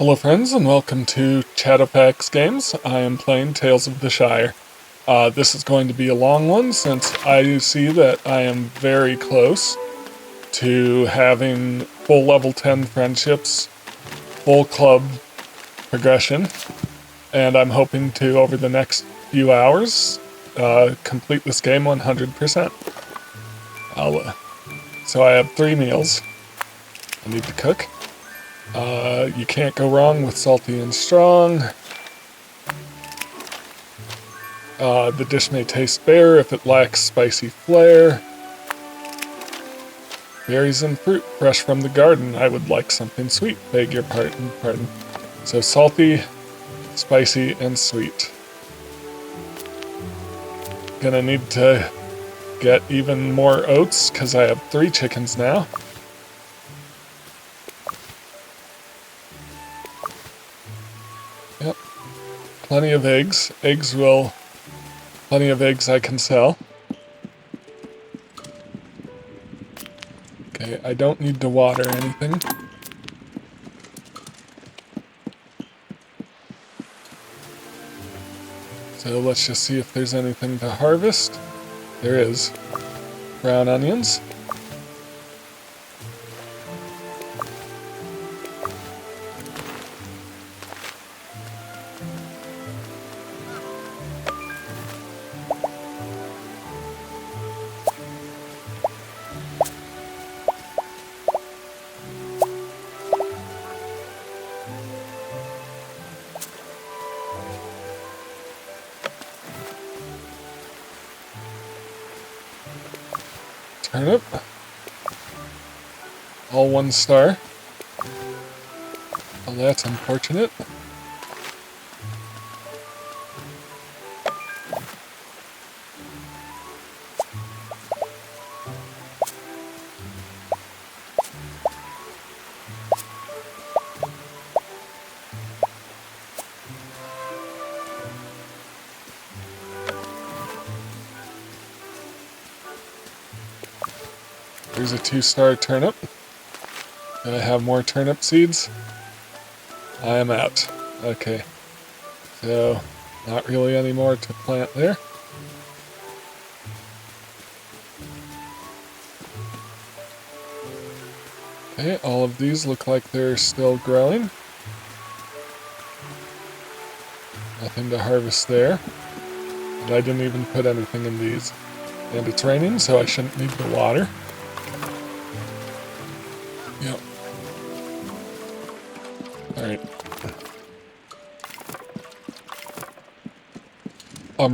Hello friends and welcome to Chadowfax Games. I am playing Tales of the Shire. This is going to be a long one since I see that I am very close to having full level 10 friendships, full club progression, and I'm hoping to, over the next few hours, complete this game 100%. So I have 3 meals I need to cook. You can't go wrong with salty and strong. The dish may taste bare if it lacks spicy flair. Berries and fruit fresh from the garden. I would like something sweet. Beg your pardon. So salty, spicy, and sweet. Gonna need to get even more oats because I have 3 chickens now. Yep. Plenty of eggs. Plenty of eggs I can sell. Okay, I don't need to water anything. So let's just see if there's anything to harvest. There is. Brown onions. Turnip. All 1 star. Well, that's unfortunate. There's a 2-star turnip. Do I have more turnip seeds? I am out. Okay. So, not really any more to plant there. Okay, all of these look like they're still growing. Nothing to harvest there. And I didn't even put anything in these. And it's raining, so I shouldn't need the water. Yep. Alright.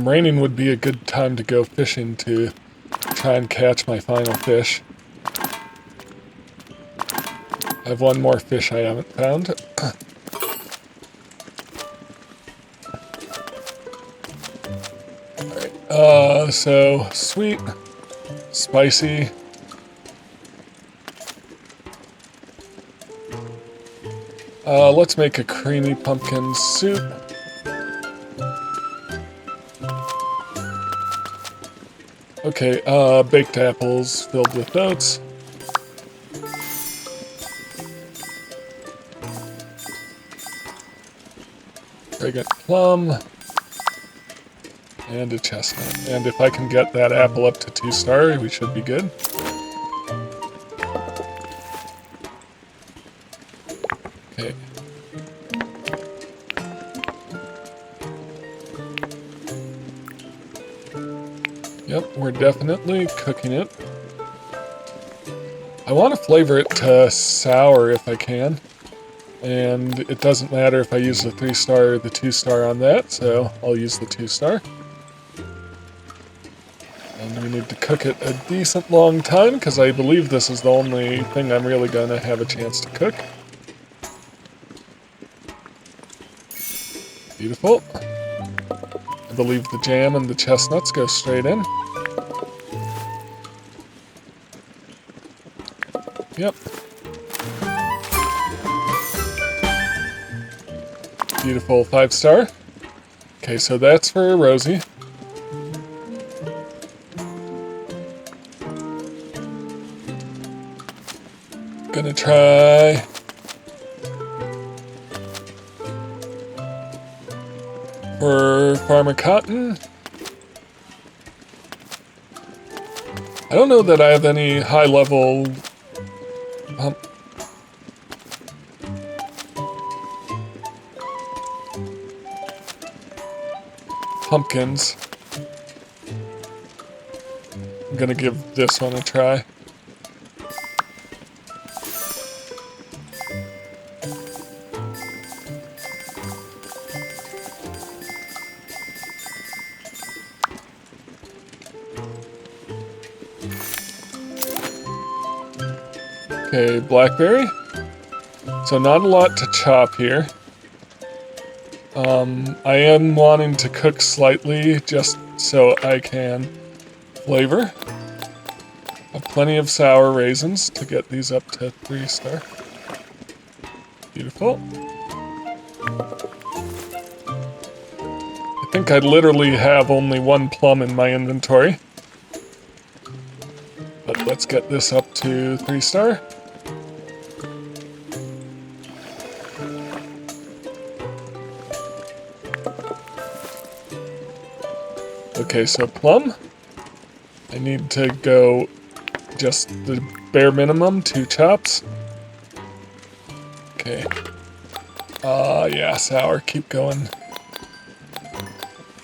Raining would be a good time to go fishing to try and catch my final fish. I have 1 more fish I haven't found. Alright, so sweet, spicy. Let's make a creamy pumpkin soup. Okay, baked apples filled with oats. Fragrant plum. And a chestnut. And if I can get that apple up to 2-star, we should be good. Okay. Yep, we're definitely cooking it. I want to flavor it to sour if I can. And it doesn't matter if I use the 3-star or the 2-star on that, so I'll use the 2-star. And we need to cook it a decent long time, because I believe this is the only thing I'm really going to have a chance to cook. Beautiful. I believe the jam and the chestnuts go straight in. Yep. Beautiful 5-star. Okay, so that's for Rosie. Gonna try For Farmer Cotton, I don't know that I have any high-level pumpkins. I'm gonna give this one a try. Okay, blackberry. So not a lot to chop here. I am wanting to cook slightly just so I can flavor. I have plenty of sour raisins to get these up to 3-star. Beautiful. I think I literally have only 1 plum in my inventory. But let's get this up to 3-star. Okay, so plum. I need to go just the bare minimum, 2 chops. Okay. Yeah, sour. Keep going.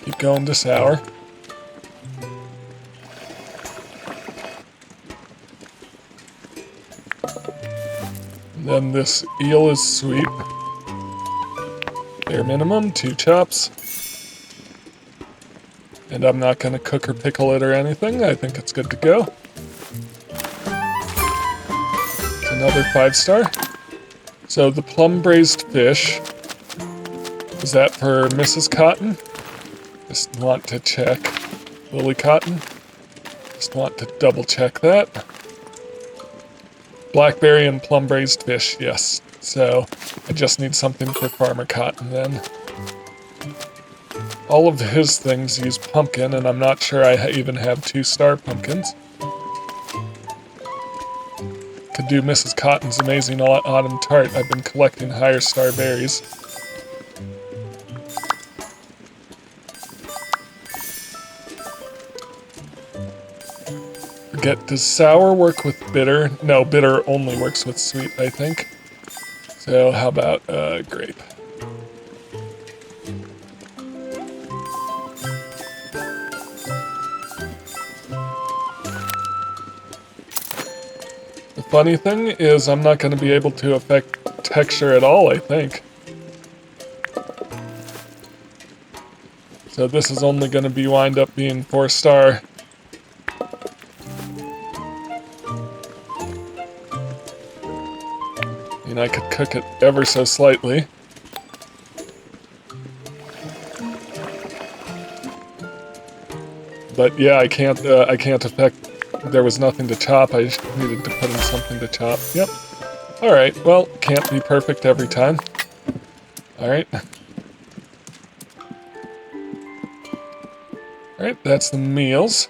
Keep going to sour. And then this eel is sweet. Bare minimum, 2 chops. And I'm not going to cook or pickle it or anything. I think it's good to go. It's another 5-star. So the plum braised fish. Is that for Mrs. Cotton? Just want to check. Lily Cotton? Just want to double check that. Blackberry and plum braised fish, yes. So I just need something for Farmer Cotton then. All of his things use pumpkin, and I'm not sure I even have 2-star pumpkins. Could do Mrs. Cotton's amazing autumn tart. I've been collecting higher star berries. Forget, does sour work with bitter? No, bitter only works with sweet, I think. So how about grape? The funny thing is I'm not going to be able to affect texture at all, I think. So this is only going to be wind up being 4-star. I mean, I could cook it ever so slightly. But yeah, I can't affect. There was nothing to chop. I just needed to put in something to chop. Yep. All right. Well, can't be perfect every time. All right. All right. That's the meals.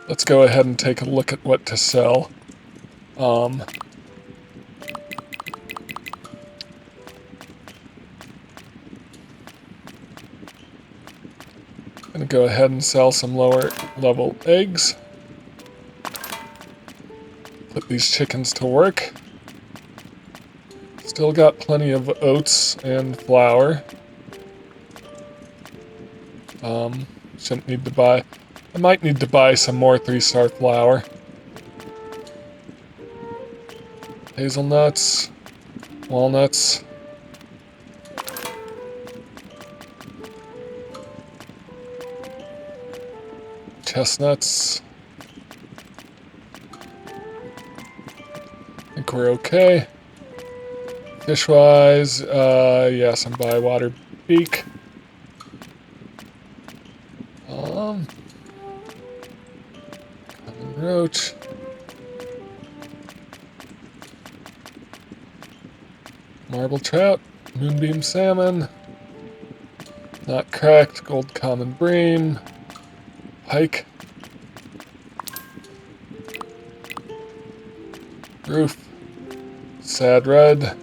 Let's go ahead and take a look at what to sell. Gonna go ahead and sell some lower level eggs. Put these chickens to work. Still got plenty of oats and flour. Shouldn't need to buy. I might need to buy some more 3-star flour. Hazelnuts, walnuts. Chestnuts. I think we're okay. Fish-wise, yeah, some Bywater beak. Common roach. Marble trout, moonbeam salmon. Not cracked, gold common bream. Pike. Roof. Sad red.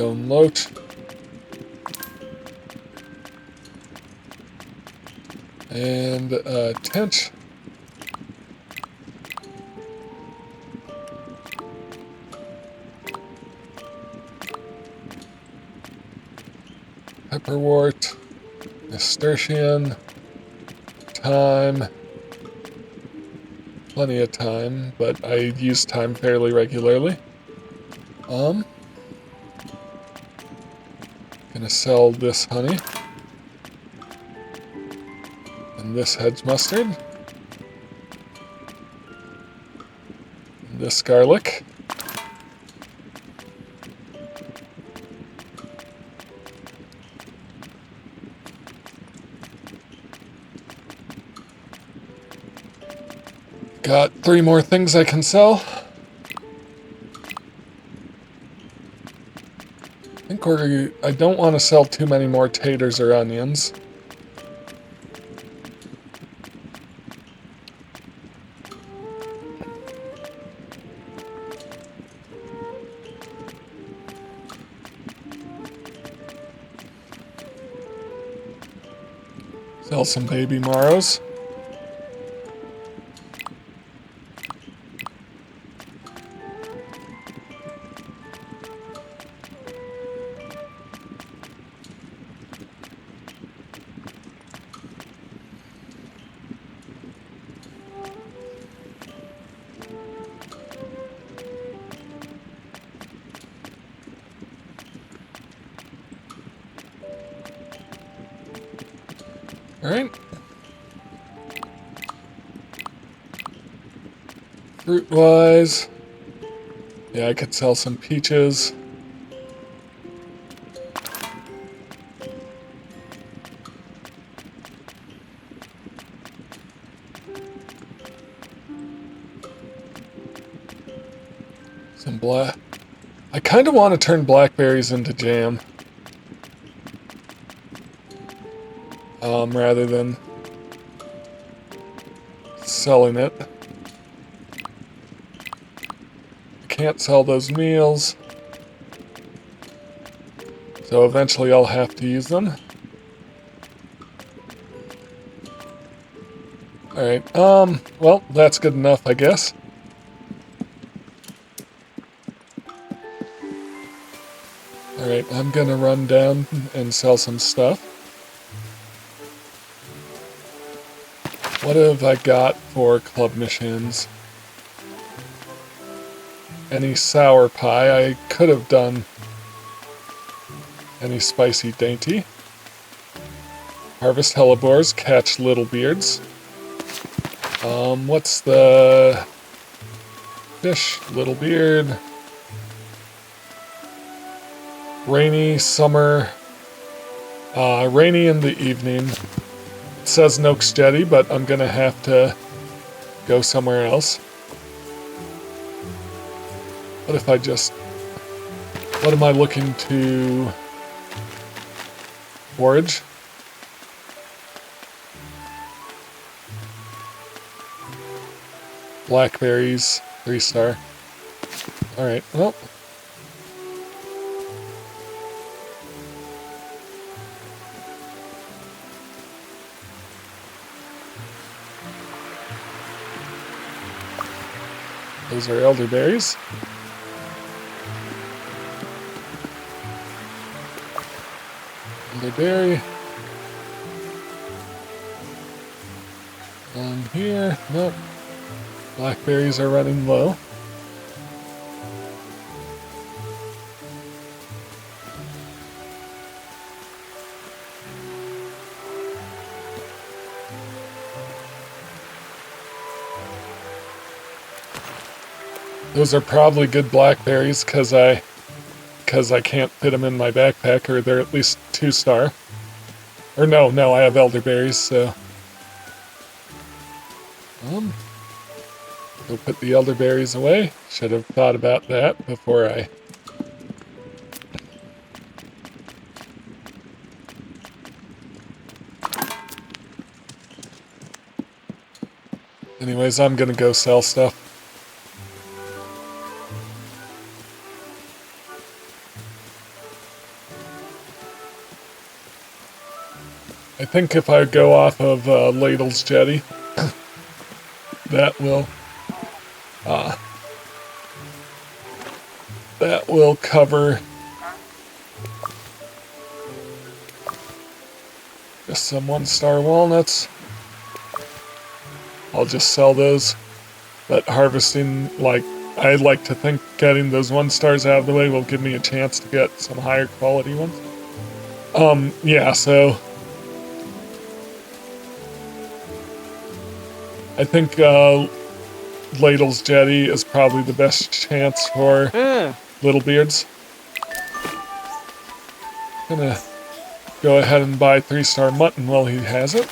Stone loach. And tench. Pepperwort. Nasturtium. Thyme. Plenty of thyme, but I use thyme fairly regularly. Gonna sell this honey. And this hedge mustard. And this garlic. Got 3 more things I can sell. I don't want to sell too many more taters or onions. Sell some baby marrows. Alright. Fruit-wise, yeah, I could sell some peaches. Some black. I kind of want to turn blackberries into jam. Rather than selling it. I can't sell those meals, so eventually I'll have to use them. Alright, well, that's good enough, I guess. Alright, I'm gonna run down and sell some stuff. What have I got for club missions? Any sour pie? I could have done any spicy dainty. Harvest hellebores, catch little beards. What's the fish? Little beard. Rainy summer. Rainy in the evening. It says Noakes Jetty, but I'm gonna have to go somewhere else. What if I just... What am I looking to forage? Blackberries, 3-star. Alright, well... Those are elderberries. Elderberry. Here, nope. Blackberries are running low. Those are probably good blackberries because I can't fit them in my backpack, or they're at least 2-star. Or no, I have elderberries, so... Go put the elderberries away. Should have thought about that before I... Anyways, I'm gonna go sell stuff. I think if I go off of Ladle's jetty, that will cover just some 1-star walnuts. I'll just sell those. But harvesting, I like to think getting those 1-stars out of the way will give me a chance to get some higher quality ones. Yeah, so I think Ladle's jetty is probably the best chance for Littlebeards. Gonna go ahead and buy 3-star mutton while he has it.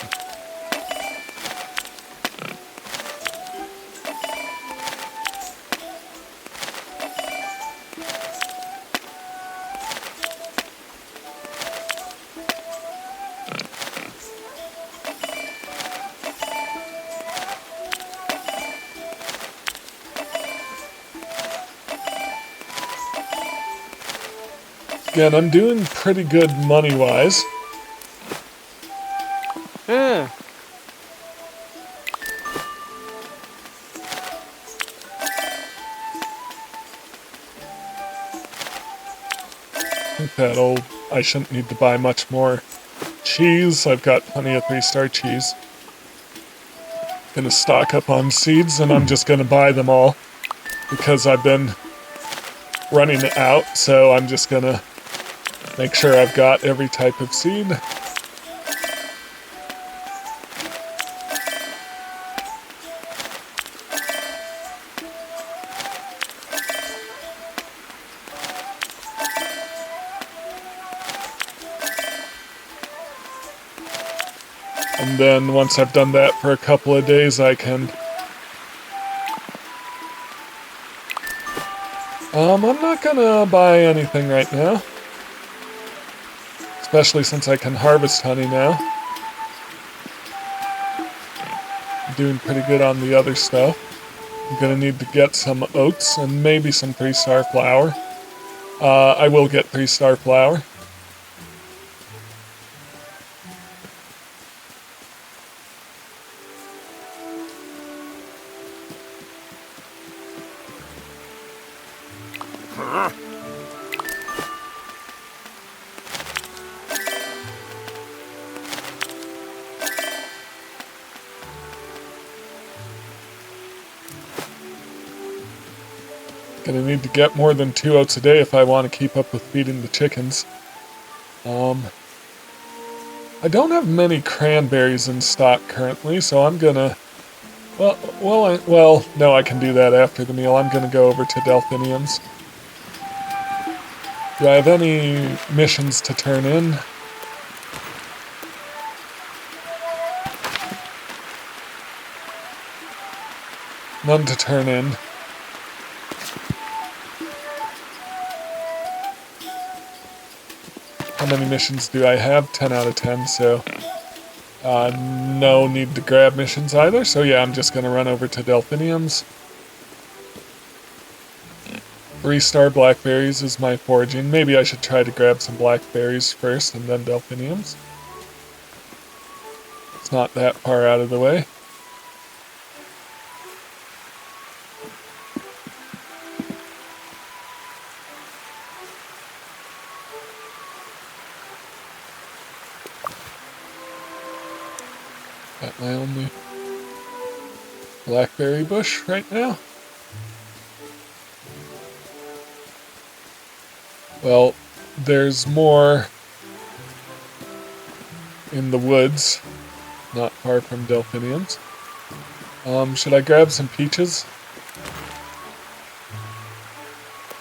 Again, I'm doing pretty good money-wise. I think I shouldn't need to buy much more cheese. I've got plenty of 3-star cheese. Gonna stock up on seeds, and I'm just gonna buy them all because I've been running out, so I'm just gonna make sure I've got every type of seed. And then once I've done that for a couple of days, I can... I'm not gonna buy anything right now. Especially since I can harvest honey now. I'm doing pretty good on the other stuff. I'm gonna need to get some oats and maybe some 3-star flour. I will get 3-star flour. Gonna need to get more than 2 oats a day if I want to keep up with feeding the chickens. I don't have many cranberries in stock currently, so I'm gonna... Well, no, I can do that after the meal. I'm gonna go over to Delphinium's. Do I have any missions to turn in? None to turn in. How many missions do I have? 10 out of 10, so... no need to grab missions either, so yeah, I'm just gonna run over to Delphinium's. 3-star blackberries is my foraging. Maybe I should try to grab some blackberries first and then Delphinium's. It's not that far out of the way. Got my only blackberry bush right now. Well, there's more in the woods, not far from Delphinium's. Should I grab some peaches?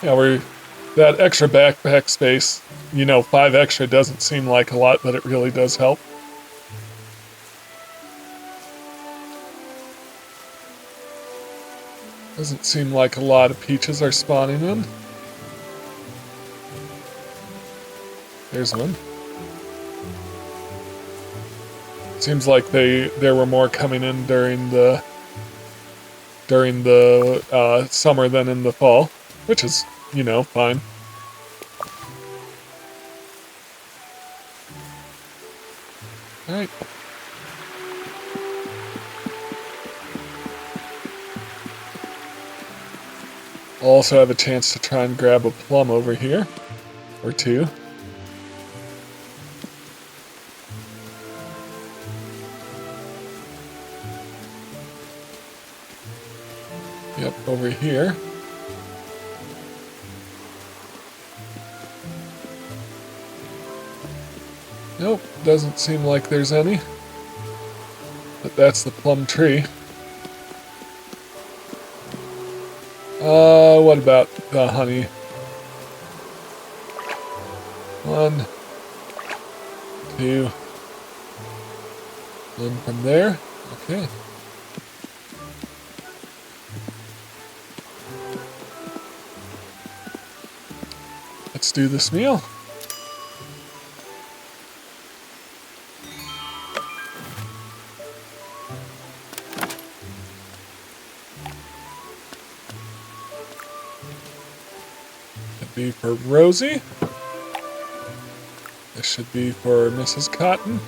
Yeah, that extra backpack space, 5 extra doesn't seem like a lot, but it really does help. Doesn't seem like a lot of peaches are spawning in. There's one. Seems like there were more coming in during the summer than in the fall, which is, fine. Alright. I'll also have a chance to try and grab a plum over here. Or two. Yep, over here. Nope, doesn't seem like there's any. But that's the plum tree. What about the honey? 1, 2. Then from there, okay. Let's do this meal. Should be for Rosie. This should be for Mrs. Cotton.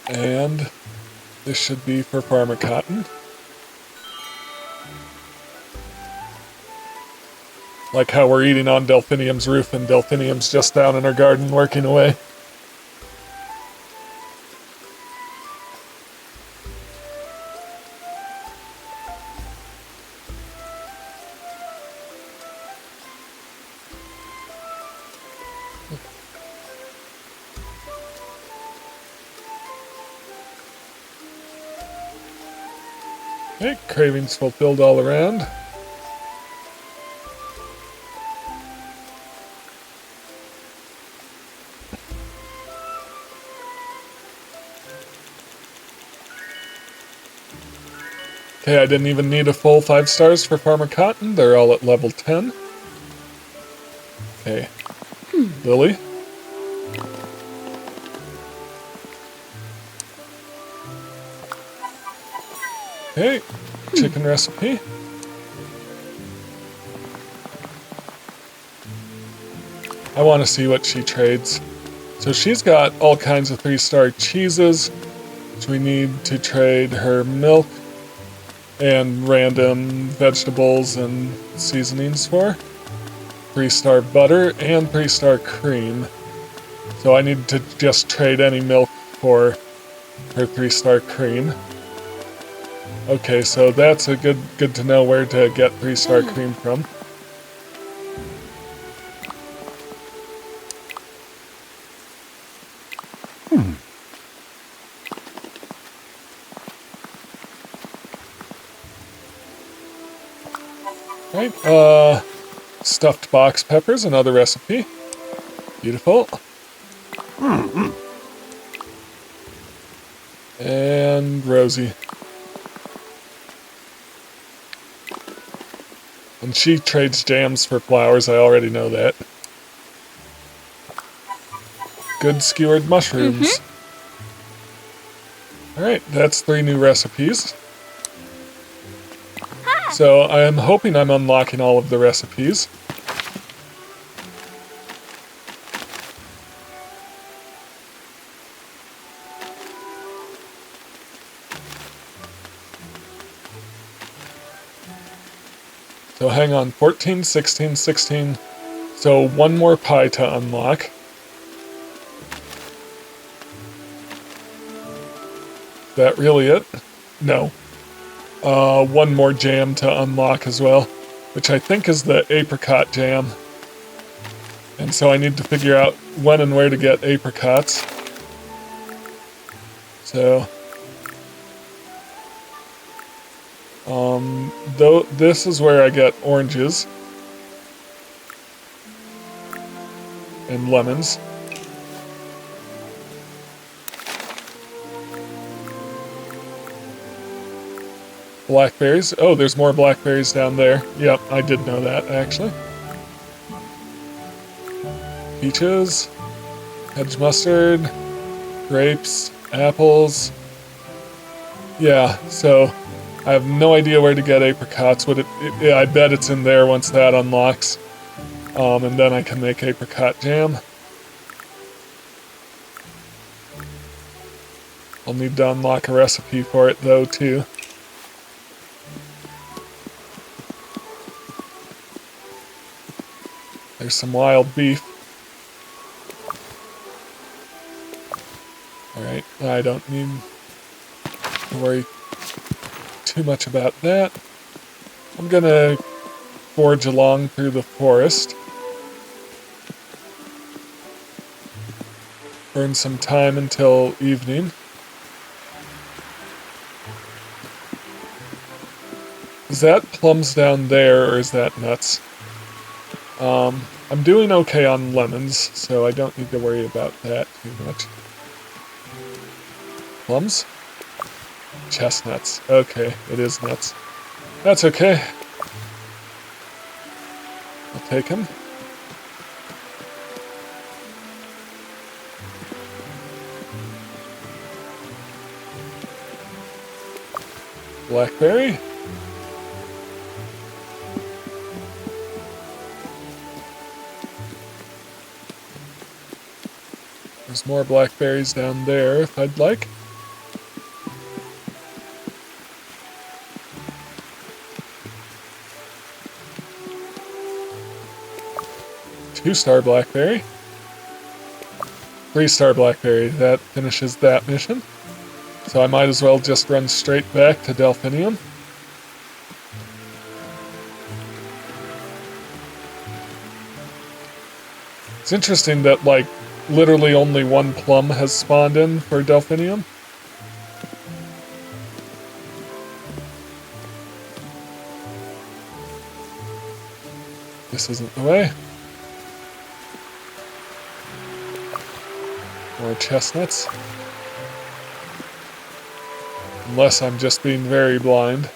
And this should be for Farmer Cotton. Like how we're eating on Delphinium's roof and Delphinium's just down in her garden working away. Okay, cravings fulfilled all around. Okay, I didn't even need a full 5 stars for Farmer Cotton. They're all at level 10. Okay. Lily. Okay, chicken recipe. I want to see what she trades. So she's got all kinds of 3-star cheeses, which we need to trade her milk and random vegetables and seasonings for. 3-star butter and 3-star cream. So I need to just trade any milk for her 3-star cream. Okay, so that's a good to know where to get 3-star cream from. Right, stuffed box peppers, another recipe. Beautiful. And Rosie. And she trades jams for flowers, I already know that. Good skewered mushrooms. Alright, that's 3 new recipes. So I'm hoping I'm unlocking all of the recipes. So hang on, 14, 16, 16. So 1 more pie to unlock. Is that really it? No. 1 more jam to unlock as well, which I think is the apricot jam. And so I need to figure out when and where to get apricots. So, though this is where I get oranges and lemons. Blackberries. Oh, there's more blackberries down there. Yep, I did know that, actually. Peaches, hedge mustard, grapes, apples. Yeah, so I have no idea where to get apricots. Yeah, I bet it's in there once that unlocks. And then I can make apricot jam. I'll need to unlock a recipe for it though, too. There's some wild beef. Alright, I don't need to worry too much about that. I'm gonna forge along through the forest. Burn some time until evening. Is that plums down there, or is that nuts? I'm doing okay on lemons, so I don't need to worry about that too much. Plums? Chestnuts. Okay, it is nuts. That's okay. I'll take them. Blackberry? There's more blackberries down there if I'd like. Two-star blackberry. Three-star blackberry. That finishes that mission. So I might as well just run straight back to Delphinium. It's interesting that, like, literally only one plum has spawned in for Delphinium. This isn't the way. More chestnuts. Unless I'm just being very blind.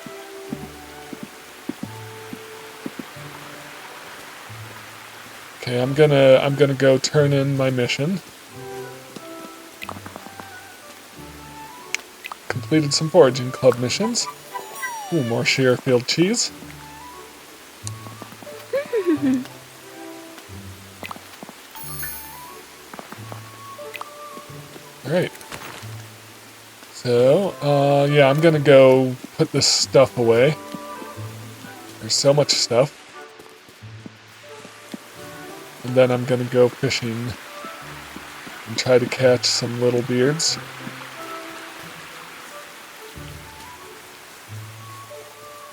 Okay, I'm gonna go turn in my mission. Completed some foraging club missions. Ooh, more Shire field cheese. Alright. So, yeah, I'm gonna go put this stuff away. There's so much stuff. And then I'm gonna go fishing and try to catch some little beards.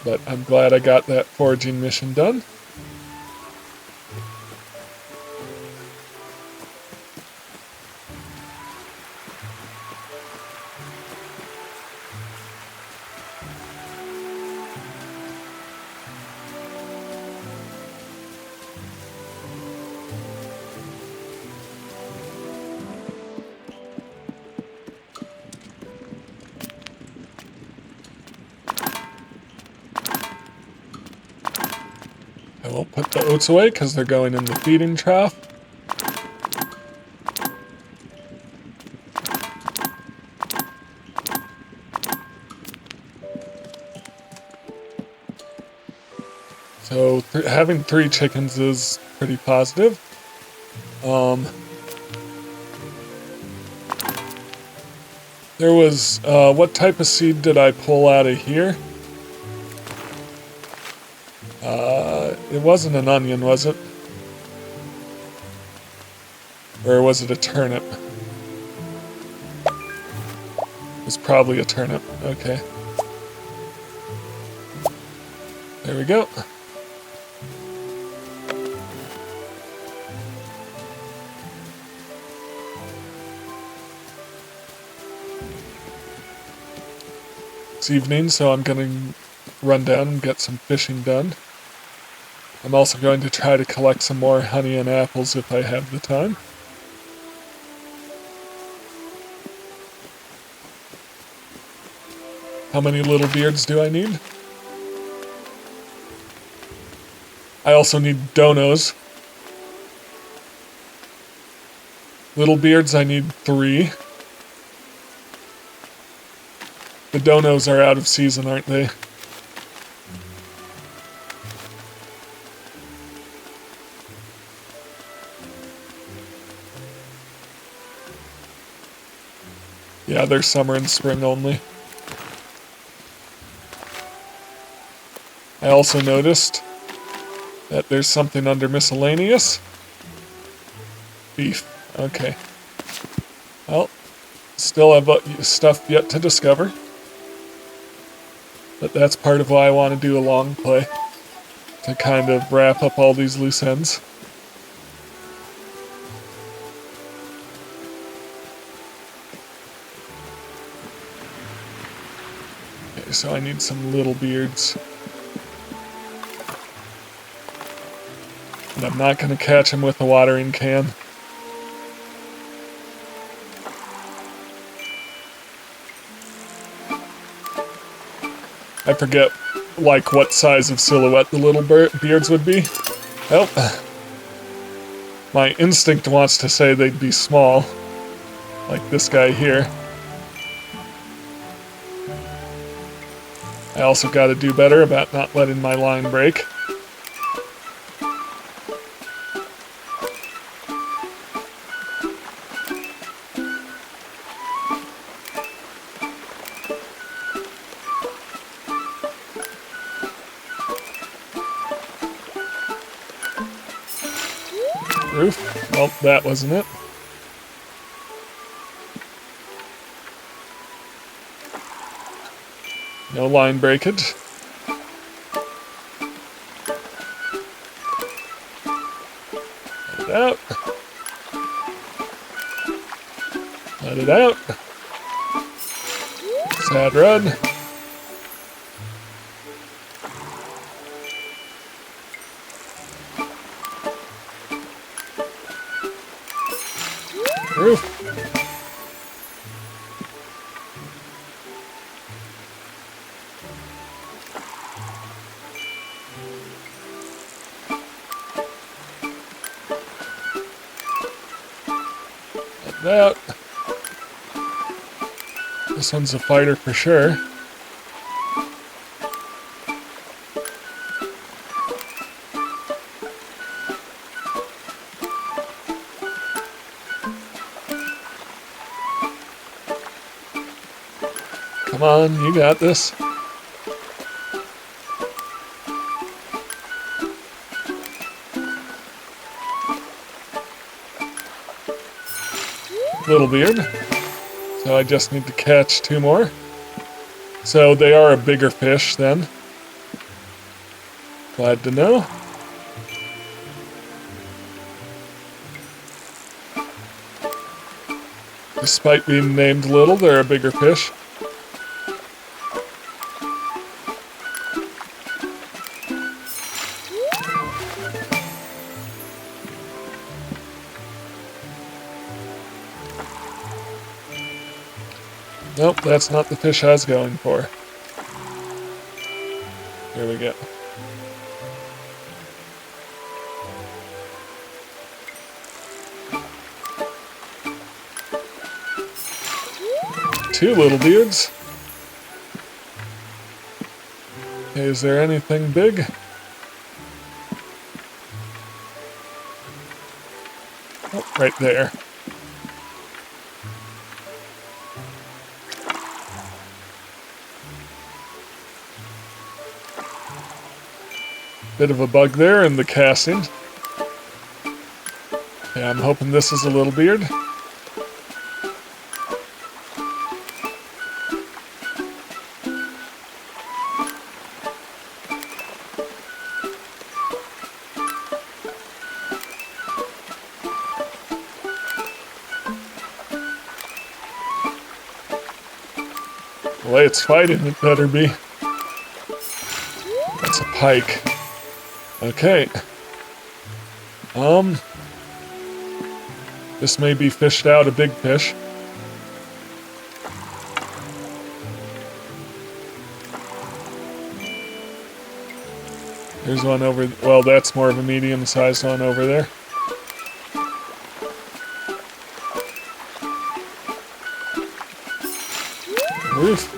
But I'm glad I got that foraging mission done. I won't put the oats away because they're going in the feeding trough. So having 3 chickens is pretty positive. There was, what type of seed did I pull out of here? It wasn't an onion, was it? Or was it a turnip? It was probably a turnip, okay. There we go. It's evening, so I'm gonna run down and get some fishing done. I'm also going to try to collect some more honey and apples if I have the time. How many little beards do I need? I also need donos. Little beards, I need 3. The donos are out of season, aren't they? Yeah, they're summer and spring only. I also noticed that there's something under miscellaneous. Beef. Okay. Well, still have stuff yet to discover. But that's part of why I want to do a long play. To kind of wrap up all these loose ends. Okay, so I need some little beards. And I'm not going to catch him with a watering can. I forget, like, what size of silhouette the little beards would be. Well, my instinct wants to say they'd be small, like this guy here. I also got to do better about not letting my line break. Roof? Well, that wasn't it. No line breakage. Let it out. Let it out. Sad run. Roof. Like that. This one's a fighter for sure. Come on, you got this. Little beard. So I just need to catch 2 more. So they are a bigger fish then. Glad to know. Despite being named little, they're a bigger fish. Nope, that's not the fish I was going for. Here we go. Two little beards. Okay, is there anything big? Oh, right there. Bit of a bug there in the casting. Yeah, I'm hoping this is a little beard. The way it's fighting, it better be. That's a pike. Okay. This may be fished out a big fish. There's one over, well, that's more of a medium-sized one over there. Roof.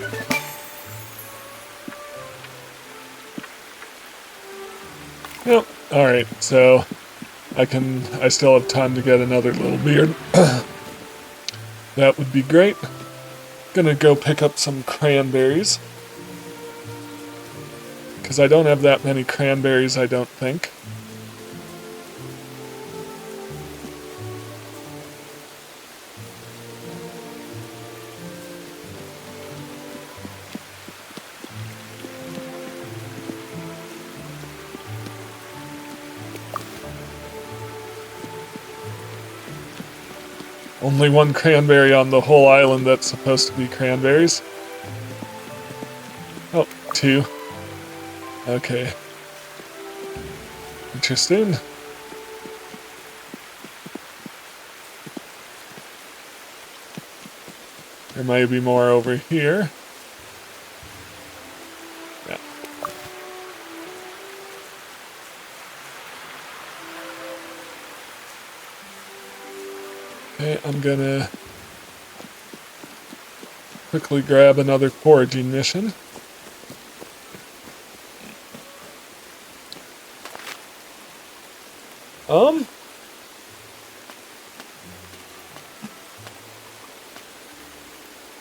Yep, alright, so I still have time to get another little beard. That would be great. Gonna go pick up some cranberries. Because I don't have that many cranberries, I don't think. Only one cranberry on the whole island that's supposed to be cranberries. Oh, two. Okay. Interesting. There might be more over here. Yeah. Okay, I'm gonna quickly grab another foraging mission.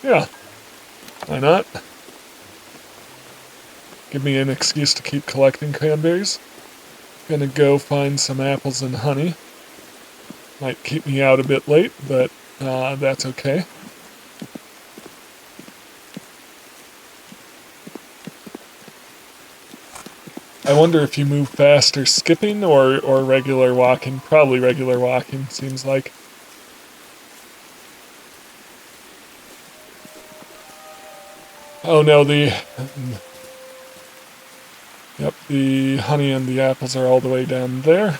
Yeah, why not? Give me an excuse to keep collecting cranberries. Gonna go find some apples and honey. Might keep me out a bit late, but that's okay. I wonder if you move faster skipping or regular walking. Probably regular walking, seems like. Oh no, the honey and the apples are all the way down there.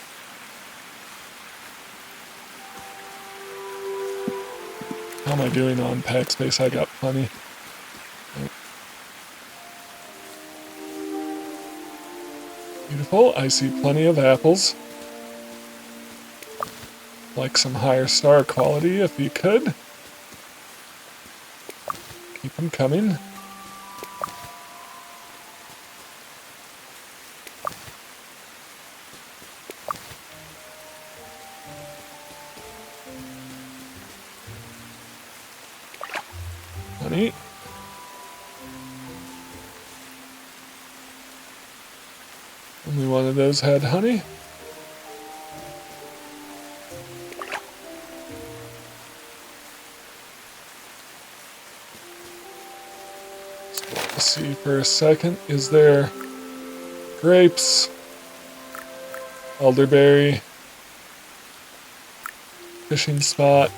How am I doing on pack space? I got plenty. Beautiful, I see plenty of apples. Like some higher star quality if you could. Keep them coming. Honey. Only one of those had honey. Let's see for a second. Is there grapes, elderberry, fishing spot?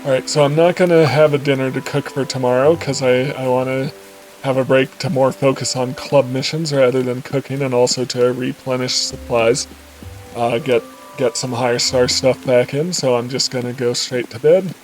Alright, so I'm not going to have a dinner to cook for tomorrow because I want to have a break to more focus on club missions rather than cooking, and also to replenish supplies. Get some higher star stuff back in, so I'm just going to go straight to bed.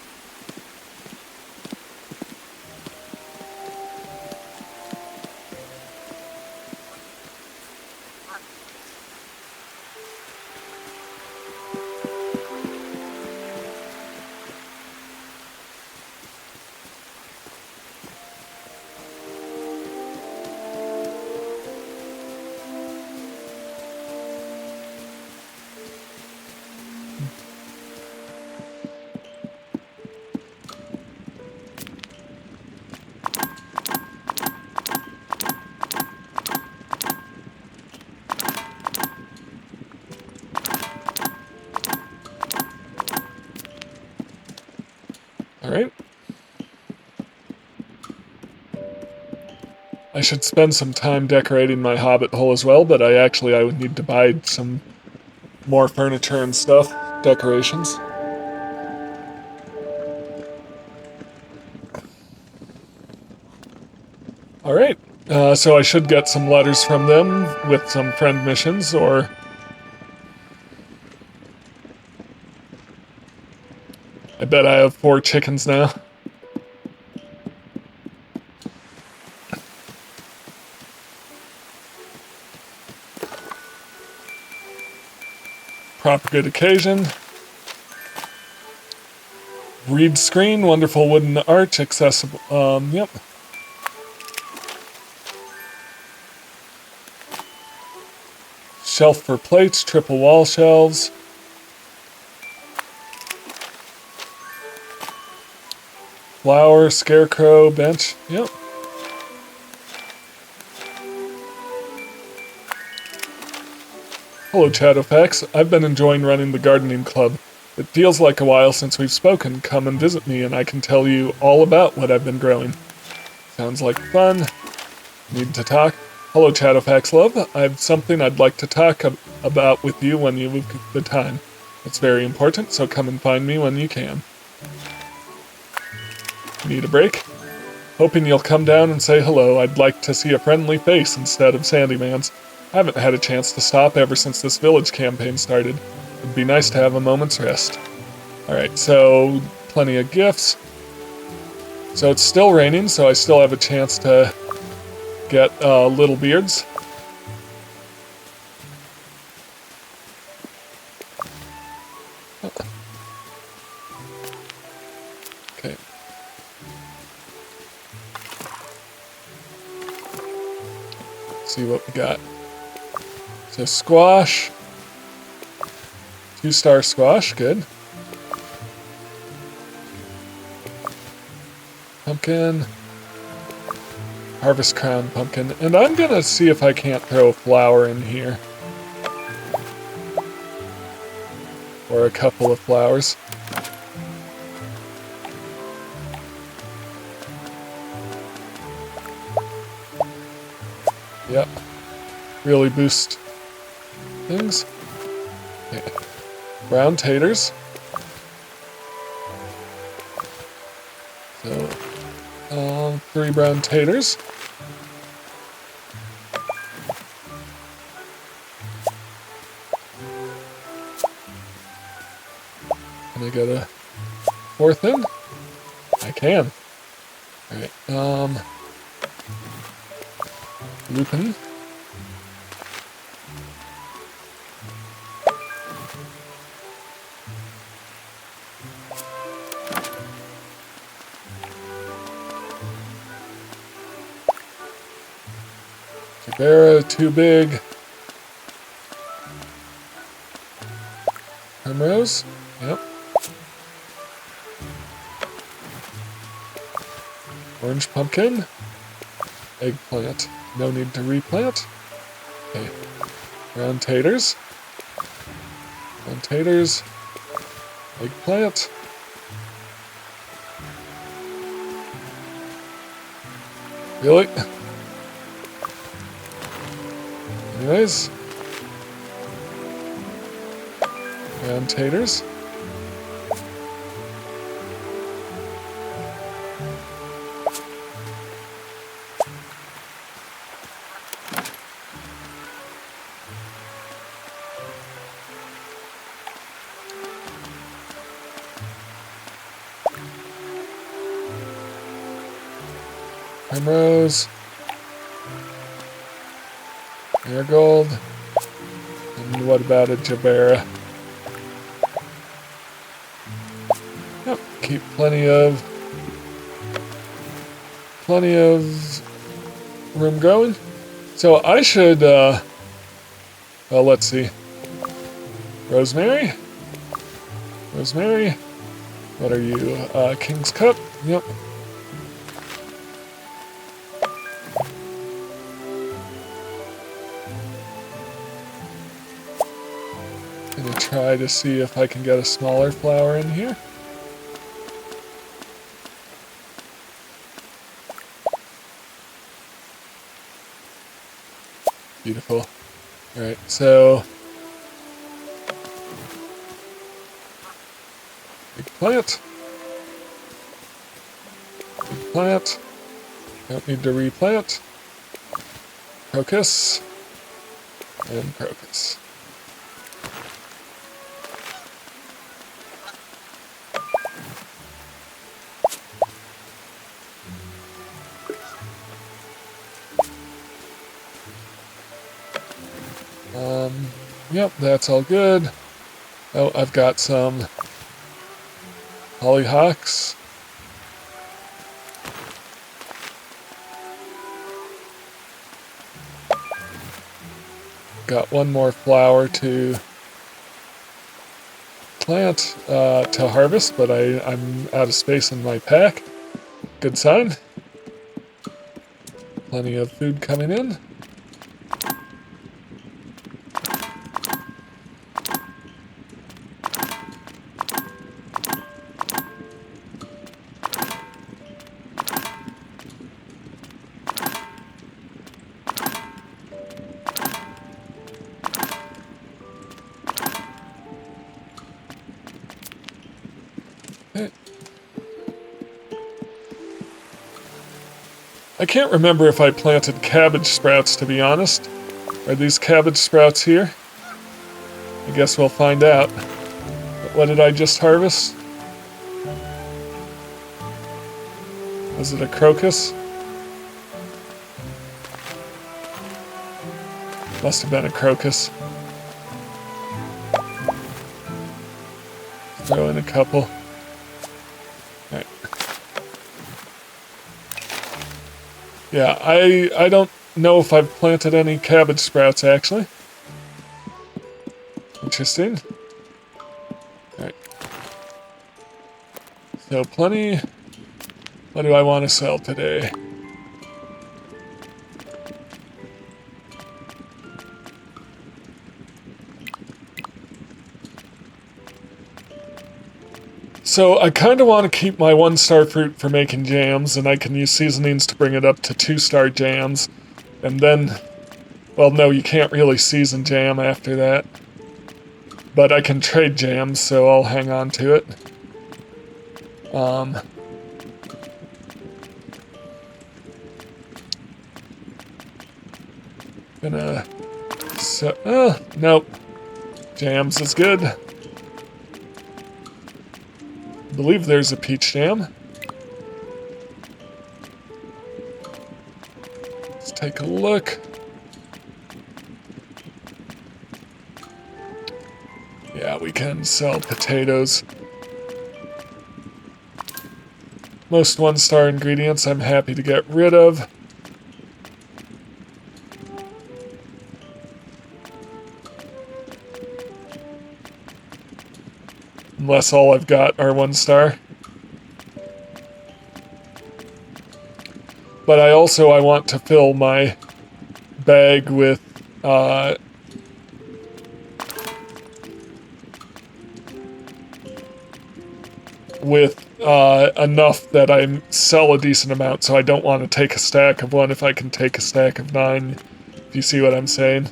Alright. I should spend some time decorating my hobbit hole as well, but I would need to buy some more furniture and stuff, decorations. Alright, so I should get some letters from them with some friend missions, or... I bet I have 4 chickens now. Proper good occasion. Reed screen, wonderful wooden arch, accessible, yep. shelf for plates, triple wall shelves. Flower, scarecrow, bench. Yep. Hello, Chadowfax. I've been enjoying running the gardening club. It feels like a while since we've spoken. Come and visit me and I can tell you all about what I've been growing. Sounds like fun. Need to talk? Hello, Chadowfax love. I have something I'd like to talk about with you when you have the time. It's very important, so come and find me when you can. Need a break? Hoping you'll come down and say hello. I'd like to see a friendly face instead of Sandyman's. I haven't had a chance to stop ever since this village campaign started. It'd be nice to have a moment's rest. Alright, so plenty of gifts. So it's still raining, so I still have a chance to get little beards. Okay. Let's see what we got. So squash. 2-star squash, good. Pumpkin. Harvest crown pumpkin. And I'm gonna see if I can't throw a flower in here. Or a couple of flowers. Yep. Really boost things. Okay. Brown taters. So, 3 brown taters. Can I get a 4th in? I can. Alright, lupin. Jabera, too big. Primrose? Yep. Orange pumpkin. Eggplant. No need to replant. Okay. Brown taters. Brown taters. Eggplant. Really? Anyways. Brown taters. Primrose. Marigold. And what about a Jabera? Yep, keep plenty of room going. So I should, well, let's see. Rosemary? Rosemary? What are you, King's Cup? Yep. Gonna try to see if I can get a smaller flower in here. Beautiful. Alright, so big plant. Big plant. Don't need to replant. Crocus. And crocus. Yep, that's all good. Oh, I've got some hollyhocks. got one more flower to plant to harvest, but I'm out of space in my pack. Good sign. Plenty of food coming in. I can't remember if I planted cabbage sprouts, to be honest. Are these cabbage sprouts here? I guess we'll find out. But what did I just harvest? Was it a crocus? Must have been a crocus. Throw in a couple. Alright. Yeah, I don't know if I've planted any cabbage sprouts, actually. Interesting. Alright. So, plenty. What do I want to sell today? So I kind of want to keep my 1-star fruit for making jams, and I can use seasonings to bring it up to 2-star jams. And then, well, no, you can't really season jam after that. But I can trade jams, so I'll hang on to it. Nope. Jams is good. I believe there's a peach jam. Let's take a look. Yeah, we can sell potatoes. Most 1-star ingredients I'm happy to get rid of. Unless all I've got are 1-star. But I want to fill my bag with enough that I sell a decent amount, so I don't want to take a stack of 1 if I can take a stack of 9, if you see what I'm saying.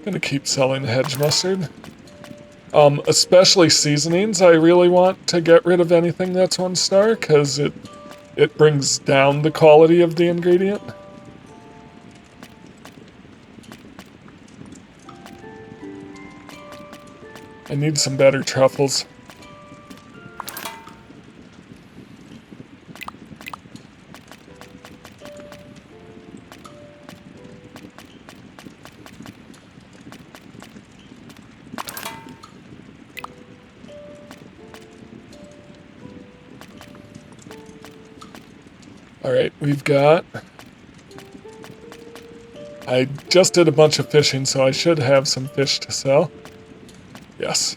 Gonna keep selling hedge mustard. Especially seasonings, I really want to get rid of anything that's 1-star, because it brings down the quality of the ingredient. I need some better truffles. Alright, we've got... I just did a bunch of fishing, so I should have some fish to sell. Yes.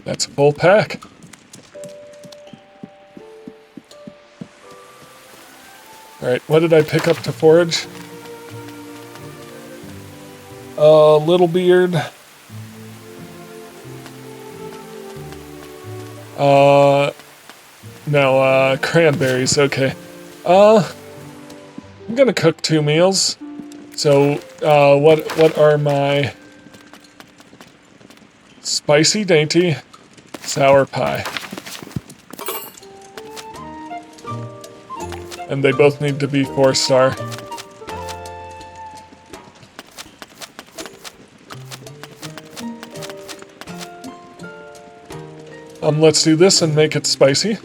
That's a full pack. Alright, what did I pick up to forage? Little beard. No, cranberries, okay. I'm gonna cook 2 meals. So, what are my spicy dainty sour pie? And they both need to be 4-star. Let's do this and make it spicy.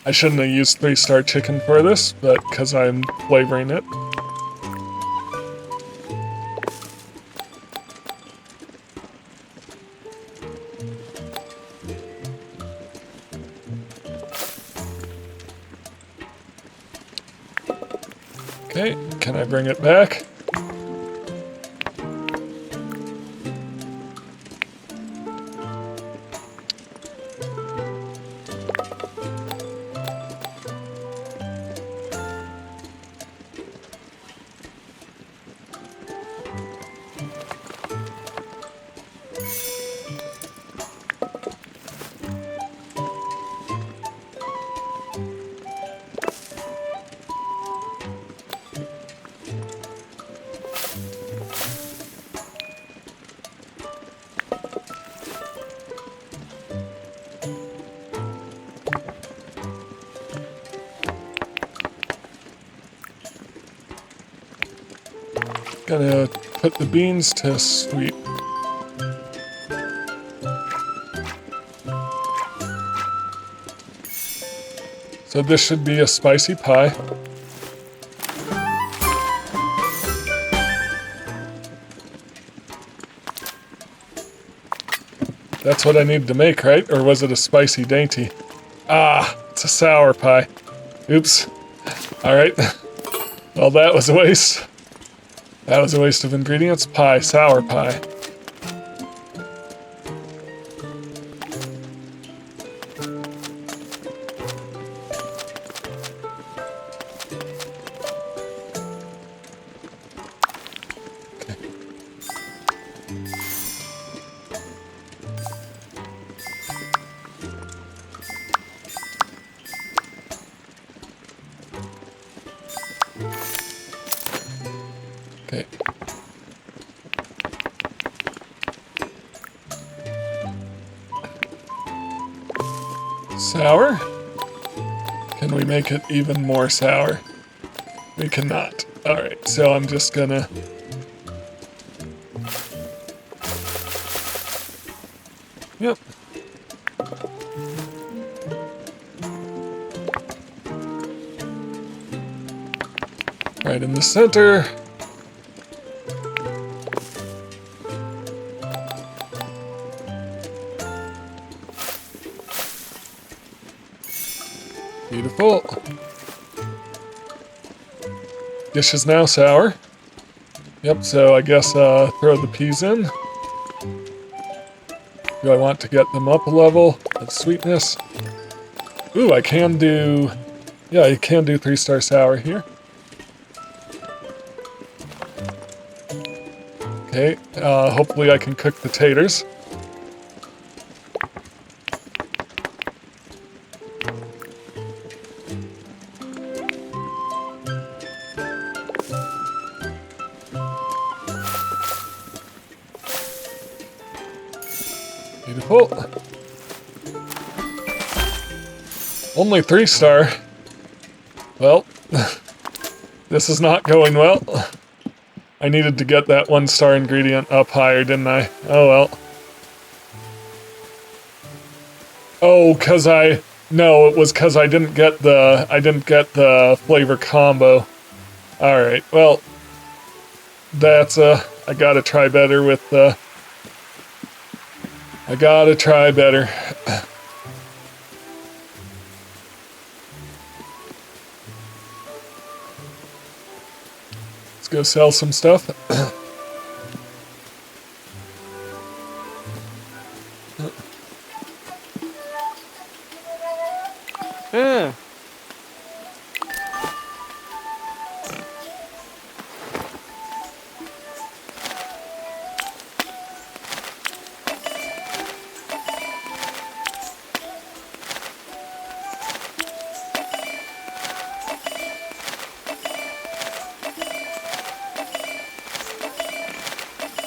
I shouldn't have used 3-star chicken for this, but because I'm flavoring it. Okay, can I bring it back? Gonna put the beans to sweet. So this should be a spicy pie. That's what I need to make, right? Or was it a spicy dainty? Ah, it's a sour pie. Oops. Alright. Well, that was a waste. That was a waste of ingredients. Pie, sour pie. Okay. Sour? Can we make it even more sour? We cannot. Alright, so I'm just gonna... Yep. Right in the center. Beautiful. Dish is now sour. Yep, so I guess throw the peas in. Do I want to get them up a level of sweetness? Ooh, I can do... Yeah, I can do 3-star sour here. Okay, hopefully I can cook the taters. Beautiful. Only 3-star. Well, this is not going well. I needed to get that 1-star ingredient up higher, didn't I? Oh well. Oh, no, it was cause I didn't get the flavor combo. Alright, well, that's, I gotta try better with the... I gotta try better. Let's go sell some stuff. Yeah.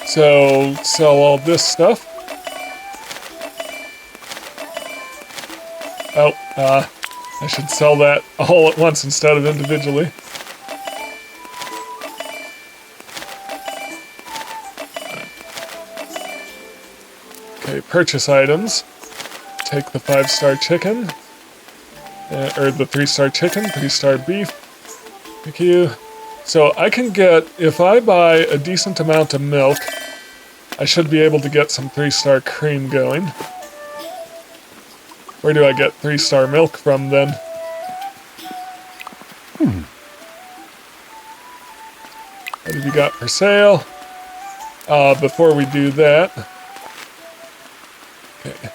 So, sell all this stuff. Oh, I should sell that all at once instead of individually. Okay, purchase items. Take the 5-star chicken. Or the 3-star chicken, 3-star beef. Thank you. So I can get, if I buy a decent amount of milk, I should be able to get some 3-star cream going. Where do I get 3-star milk from then? What have you got for sale? Before we do that... Okay.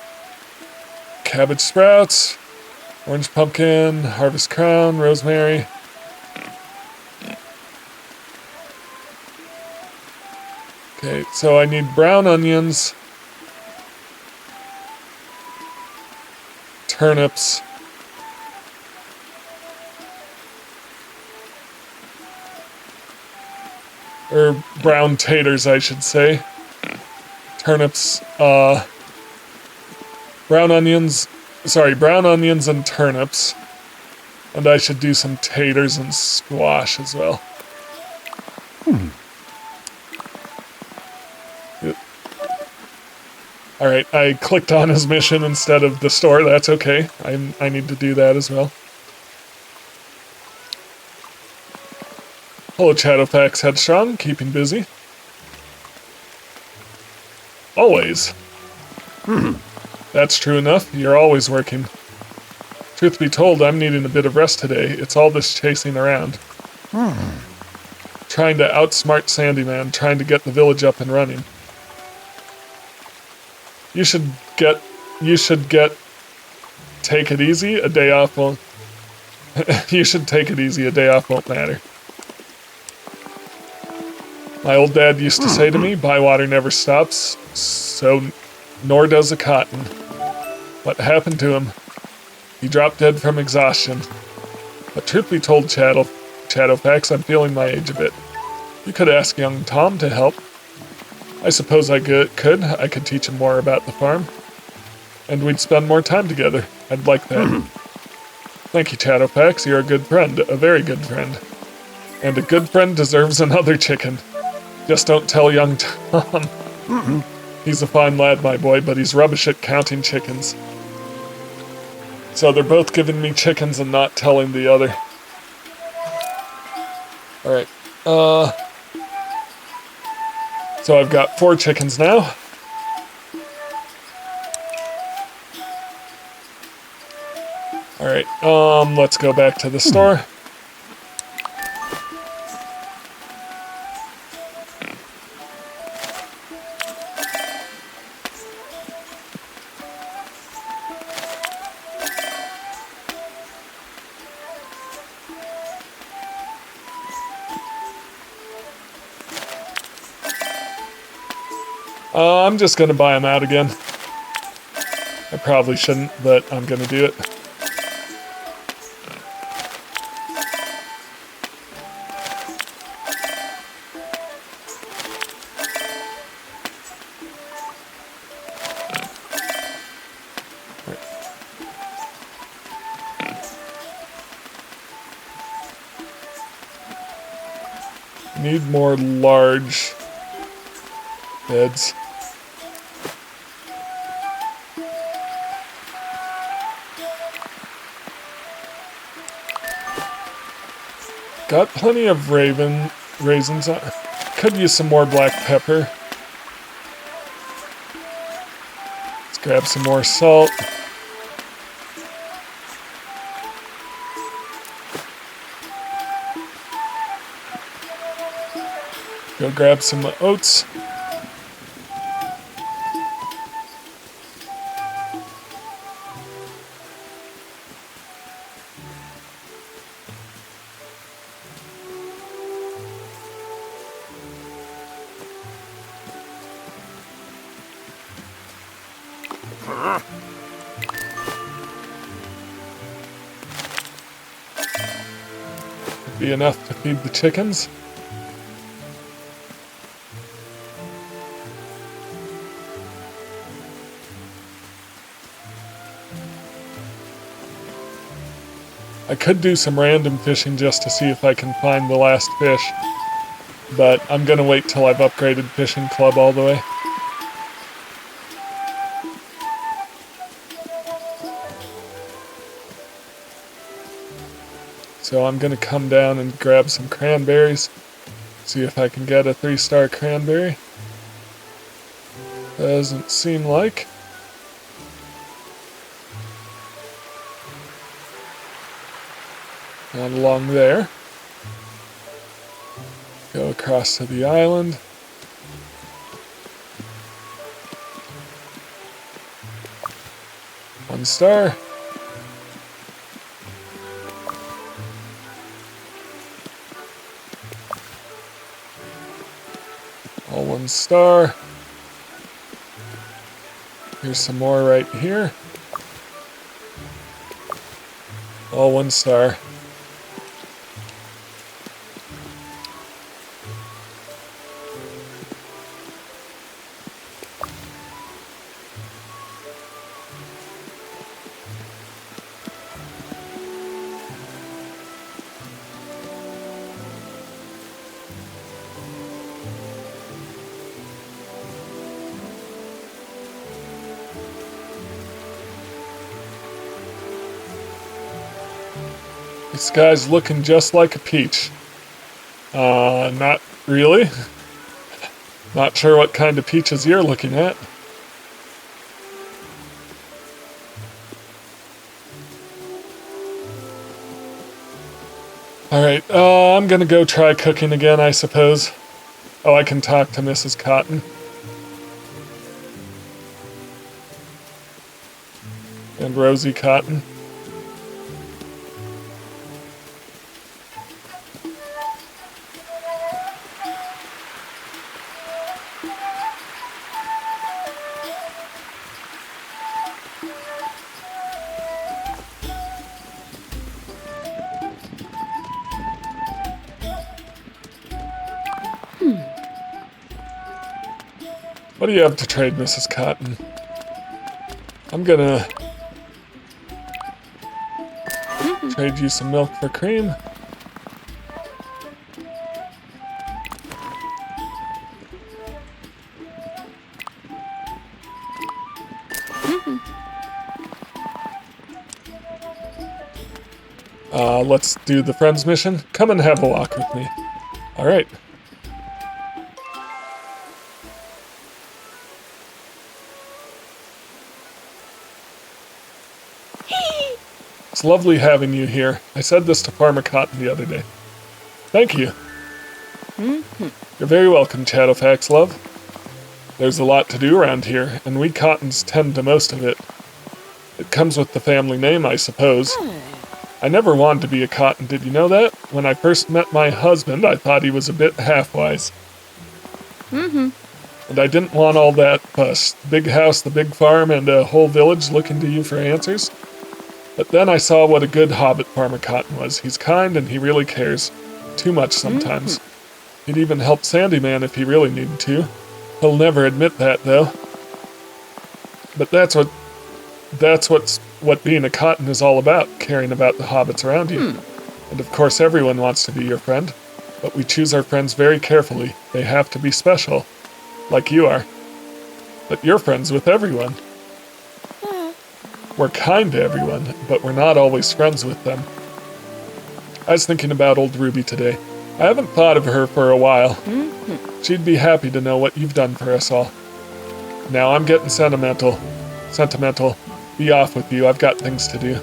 Cabbage sprouts, orange pumpkin, harvest crown, rosemary. Okay, so I need brown onions, turnips, or brown taters, I should say. Turnips, brown onions and turnips. And I should do some taters and squash as well. Alright, I clicked on his mission instead of the store, that's okay. I need to do that as well. Hello, Chadowfax Headstrong, keeping busy. Always. That's true enough, you're always working. Truth be told, I'm needing a bit of rest today. It's all this chasing around. Trying to outsmart Sandyman, trying to get the village up and running. You should get, take it easy, a day off won't, you should take it easy, a day off won't matter. My old dad used to say to me, Bywater never stops, so nor does the cotton. What happened to him? He dropped dead from exhaustion. But truth be told, Chadowfax, I'm feeling my age a bit. You could ask young Tom to help. I suppose I could teach him more about the farm. And we'd spend more time together. I'd like that. Thank you, Chadowfax. You're a good friend. A very good friend. And a good friend deserves another chicken. Just don't tell young Tom. He's a fine lad, my boy, but he's rubbish at counting chickens. So they're both giving me chickens and not telling the other. Alright. So I've got 4 chickens now. Alright, let's go back to the store. I'm just gonna buy them out again. I probably shouldn't, but I'm gonna do it. Need more large beds. Got plenty of raisins. Could use some more black pepper. Let's grab some more salt. Go grab some oats. Be enough to feed the chickens. I could do some random fishing just to see if I can find the last fish, but I'm gonna wait till I've upgraded Fishing Club all the way. So I'm gonna come down and grab some cranberries, see if I can get a 3-star cranberry. Doesn't seem like. Not along there. Go across to the island. One star. All 1 star. Here's some more right here. All 1 star. This guy's looking just like a peach. Not really. Not sure what kind of peaches you're looking at. Alright, I'm gonna go try cooking again, I suppose. Oh, I can talk to Mrs. Cotton. And Rosie Cotton. What do you have to trade, Mrs. Cotton? I'm gonna trade you some milk for cream. Let's do the Friends mission. Come and have a walk with me. All right. It's lovely having you here. I said this to Farmer Cotton the other day. Thank you. You're very welcome, Chadowfax, love. There's a lot to do around here, and we Cottons tend to most of it. It comes with the family name, I suppose. I never wanted to be a Cotton, did you know that? When I first met my husband, I thought he was a bit half-wise. And I didn't want all that fuss. The big house, the big farm, and a whole village looking to you for answers. But then I saw what a good hobbit Farmer Cotton was. He's kind and he really cares. Too much sometimes. He'd even help Sandyman if he really needed to. He'll never admit that, though. But that's what being a Cotton is all about, caring about the hobbits around you. And of course everyone wants to be your friend, but we choose our friends very carefully. They have to be special, like you are. But you're friends with everyone. We're kind to everyone, but we're not always friends with them. I was thinking about old Ruby today. I haven't thought of her for a while. She'd be happy to know what you've done for us all. Now I'm getting sentimental. Be off with you, I've got things to do.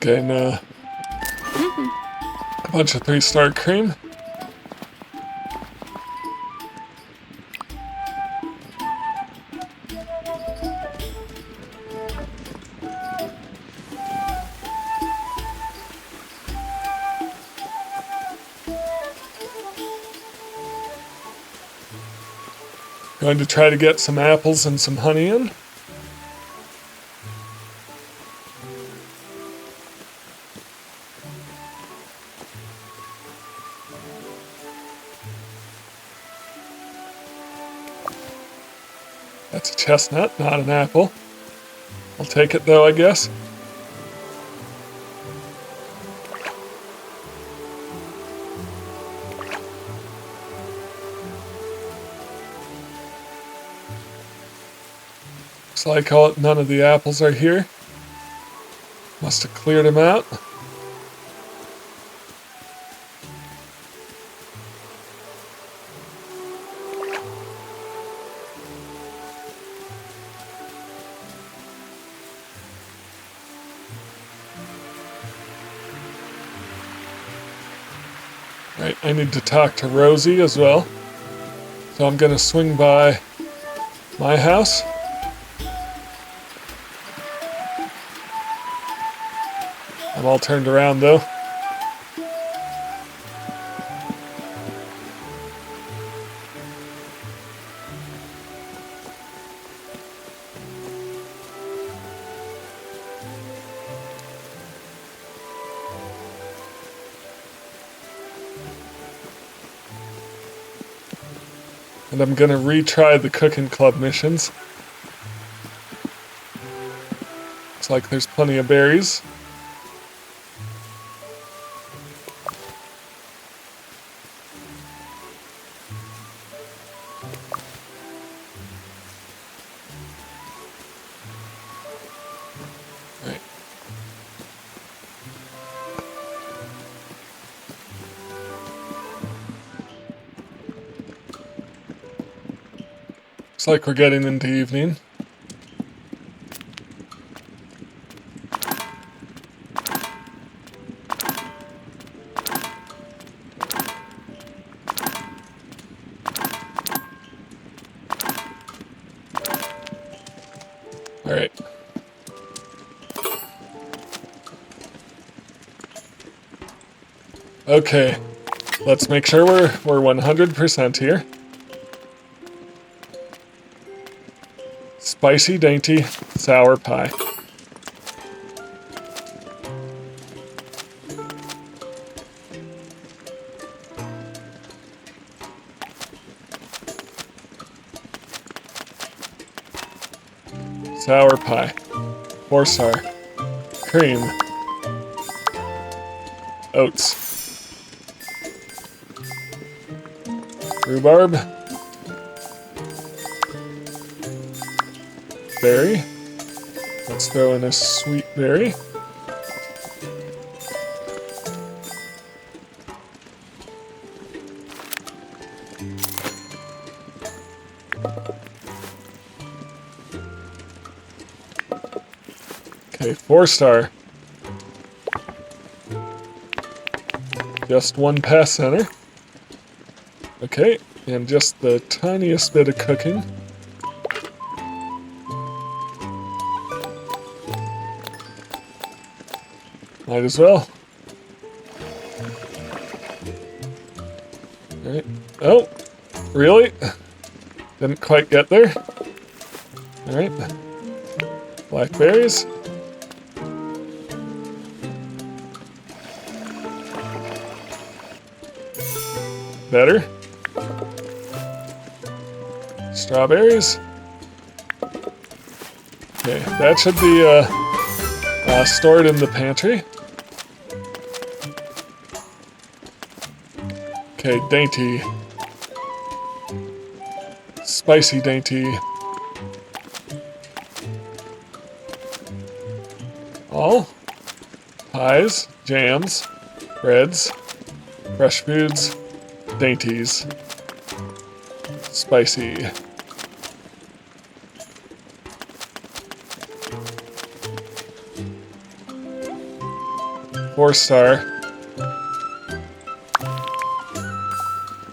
Getting a bunch of 3-star cream. Going to try to get some apples and some honey in. That's a chestnut, not an apple. I'll take it though, I guess. Looks like none of the apples are here. Must have cleared them out. Right, I need to talk to Rosie as well. So I'm gonna swing by my house. I'm all turned around though. And I'm gonna retry the cooking club missions. Looks like there's plenty of berries. Right. Looks like we're getting into evening. All right. Okay, let's make sure we're 100% here. Spicy, dainty, sour pie. Sour pie. 4-star. Cream. Oats. Rhubarb. Berry. Let's throw in a sweet berry. Okay, 4-star. Just one pass center. Okay, and just the tiniest bit of cooking. Might as well. Alright. Oh, really? Didn't quite get there. Alright. Blackberries. Better. Strawberries. Okay, that should be stored in the pantry. Okay, dainty. Spicy dainty. All. Pies, jams, breads, fresh foods, dainties. Spicy. 4-star.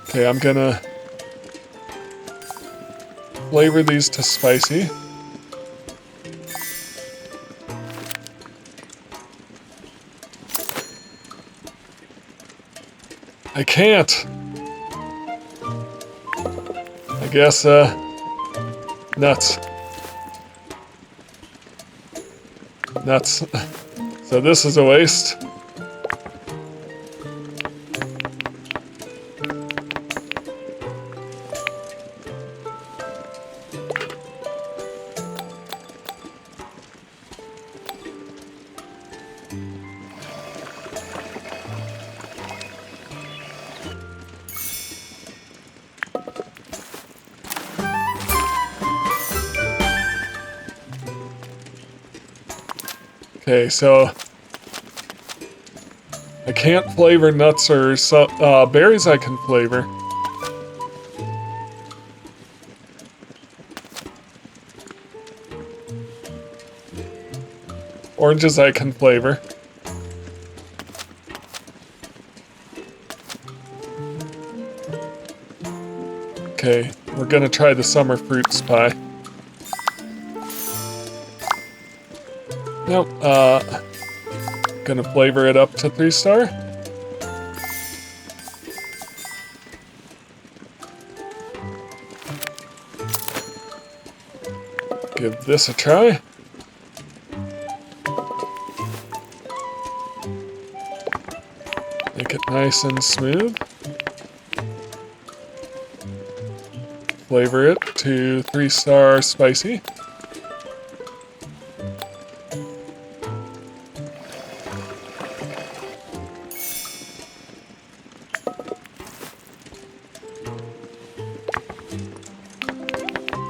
Okay, I'm gonna flavor these to spicy. I can't. I guess, nuts. Nuts. So this is a waste. Okay, so I can't flavor nuts or berries. I can flavor. Oranges I can flavor. Okay, we're gonna try the summer fruits pie. Nope, gonna flavor it up to 3-star. Give this a try. Make it nice and smooth. Flavor it to 3-star spicy.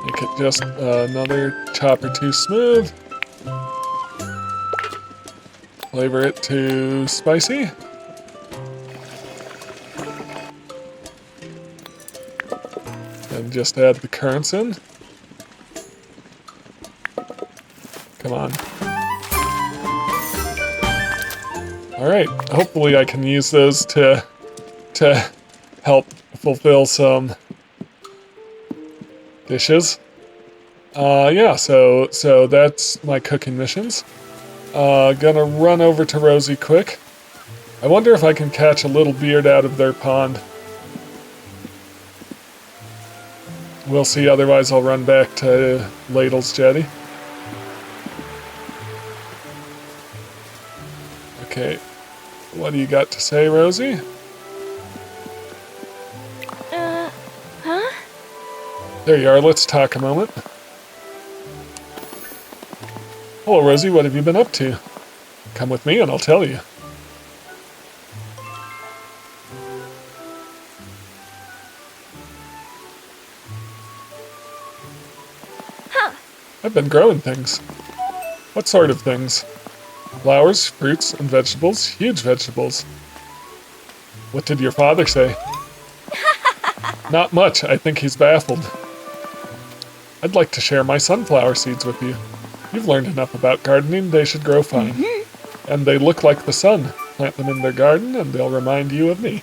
Make it just another chop or two smooth. Flavor it to spicy. And just add the currants in. Come on. Alright, hopefully I can use those to help fulfill some dishes. Yeah, so that's my cooking missions. Gonna run over to Rosie quick. I wonder if I can catch a little beard out of their pond. We'll see, otherwise I'll run back to Ladle's Jetty. Okay, what do you got to say, Rosie? Huh? There you are, let's talk a moment. Hello, Rosie, what have you been up to? Come with me and I'll tell you. I've been growing things. What sort of things? Flowers, fruits, and vegetables. Huge vegetables. What did your father say? Not much. I think he's baffled. I'd like to share my sunflower seeds with you. You've learned enough about gardening, they should grow fine. And they look like the sun. Plant them in their garden and they'll remind you of me.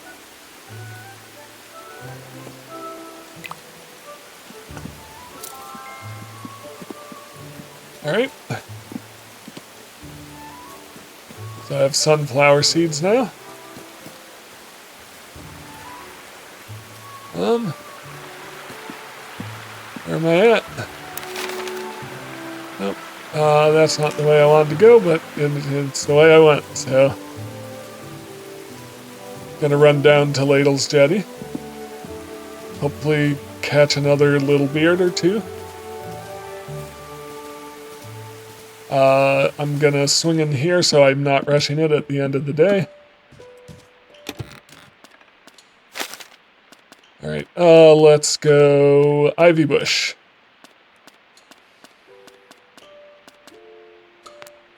Alright. So I have sunflower seeds now. Where am I at? Nope. That's not the way I wanted to go, but it's the way I went, so. Gonna run down to Ladle's Jetty. Hopefully catch another little beard or two. I'm gonna swing in here so I'm not rushing it at the end of the day. Alright, let's go Ivy Bush.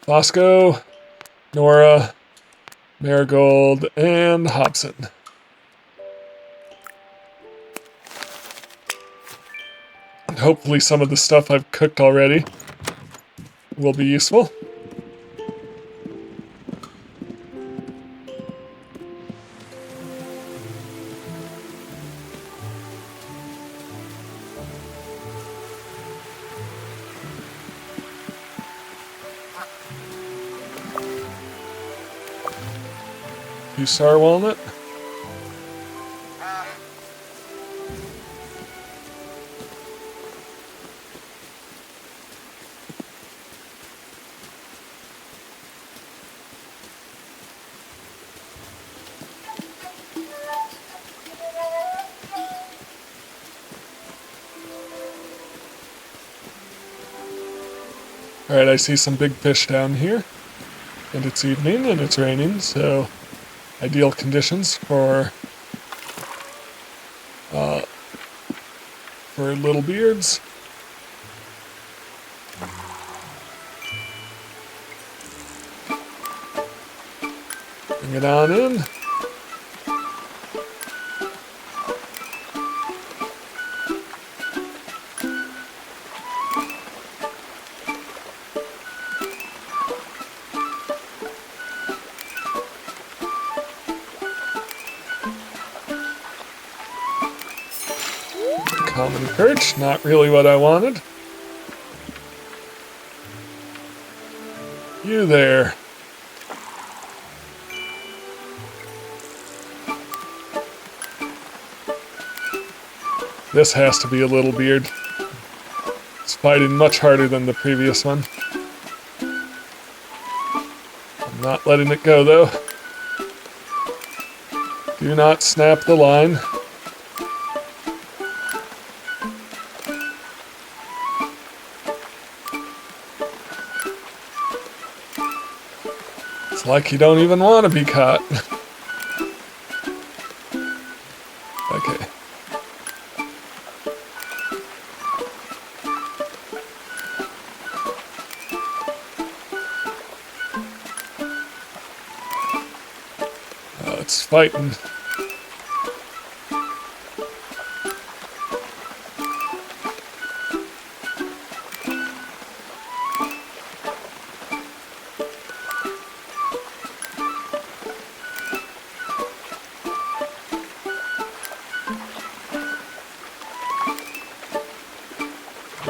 Fosco, Nora, Marigold, and Hobson. And hopefully some of the stuff I've cooked already will be useful. You Star Walnut? Alright, I see some big fish down here. And it's evening and it's raining, so ideal conditions for little beards. Bring it on in. Common perch, not really what I wanted. You there. This has to be a little beard. It's fighting much harder than the previous one. I'm not letting it go though. Do not snap the line. It's like you don't even want to be caught. Okay. Oh, it's fighting.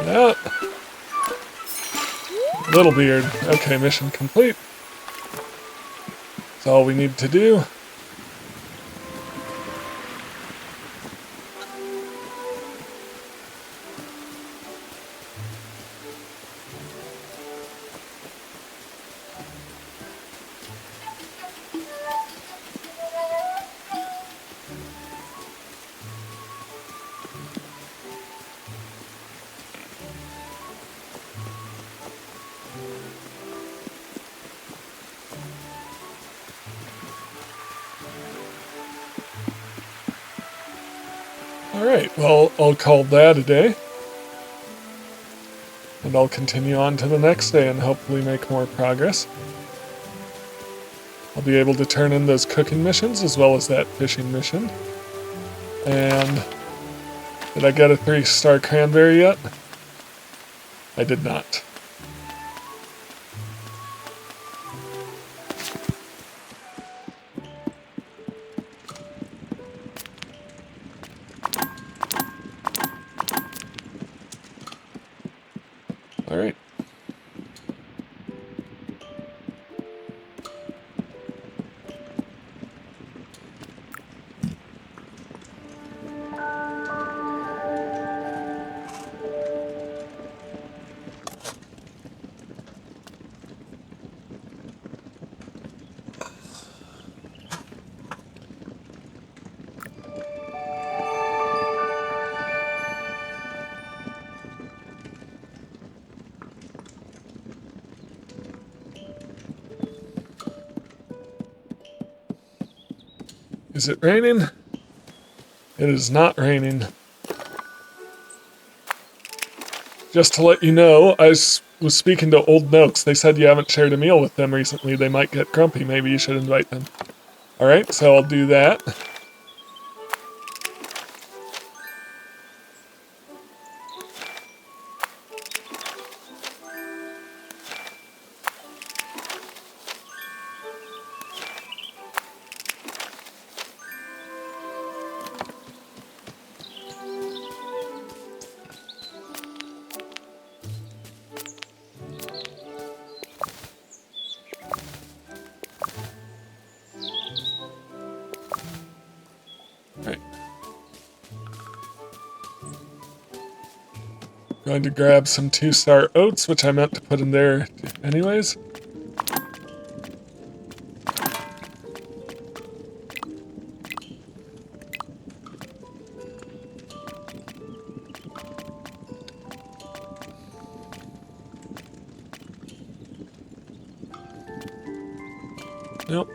Yep. Little beard. Okay, mission complete. That's all we need to do. Alright, well, I'll call that a day. And I'll continue on to the next day and hopefully make more progress. I'll be able to turn in those cooking missions as well as that fishing mission. And did I get a 3-star cranberry yet? I did not. All right. Is it raining? It is not raining. Just to let you know, I was speaking to Old Noakes. They said you haven't shared a meal with them recently. They might get grumpy. Maybe you should invite them. Alright, so I'll do that. Going to grab some 2-star oats, which I meant to put in there anyways. Nope.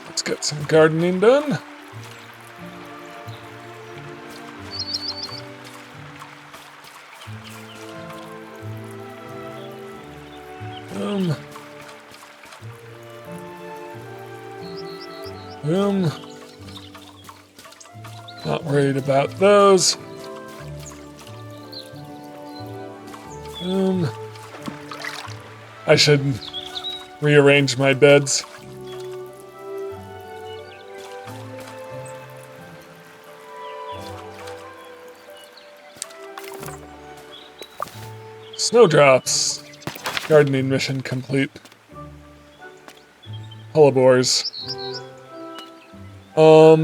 Let's get some gardening done. Boom. Not worried about those. Boom. I should rearrange my beds. Snowdrops. Gardening mission complete. Hellebores.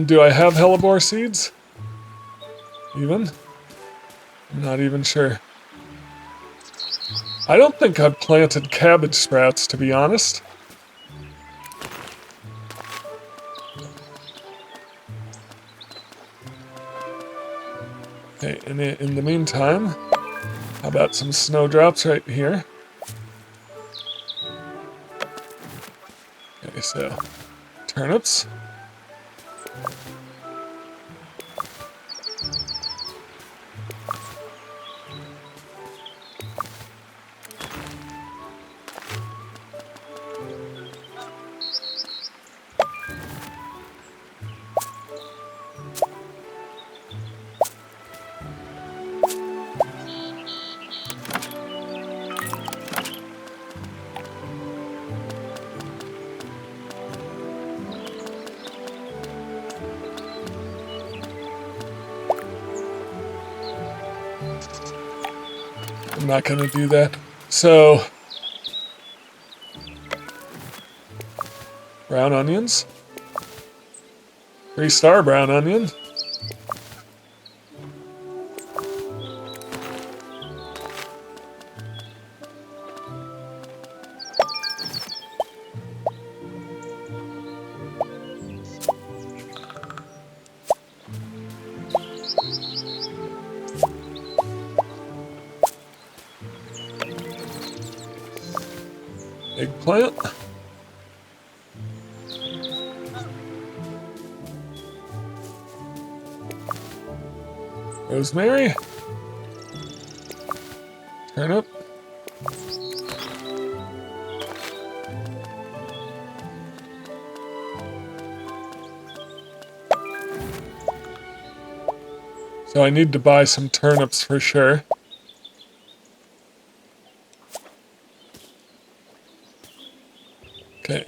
Do I have hellebore seeds? Even? I'm not even sure. I don't think I've planted cabbage sprouts, to be honest. Okay, in the meantime, how about some snowdrops right here? Okay, so turnips. I'm not gonna do that. So, brown onions. 3-star brown onion. Eggplant. Rosemary. Turnip. So I need to buy some turnips for sure. Okay.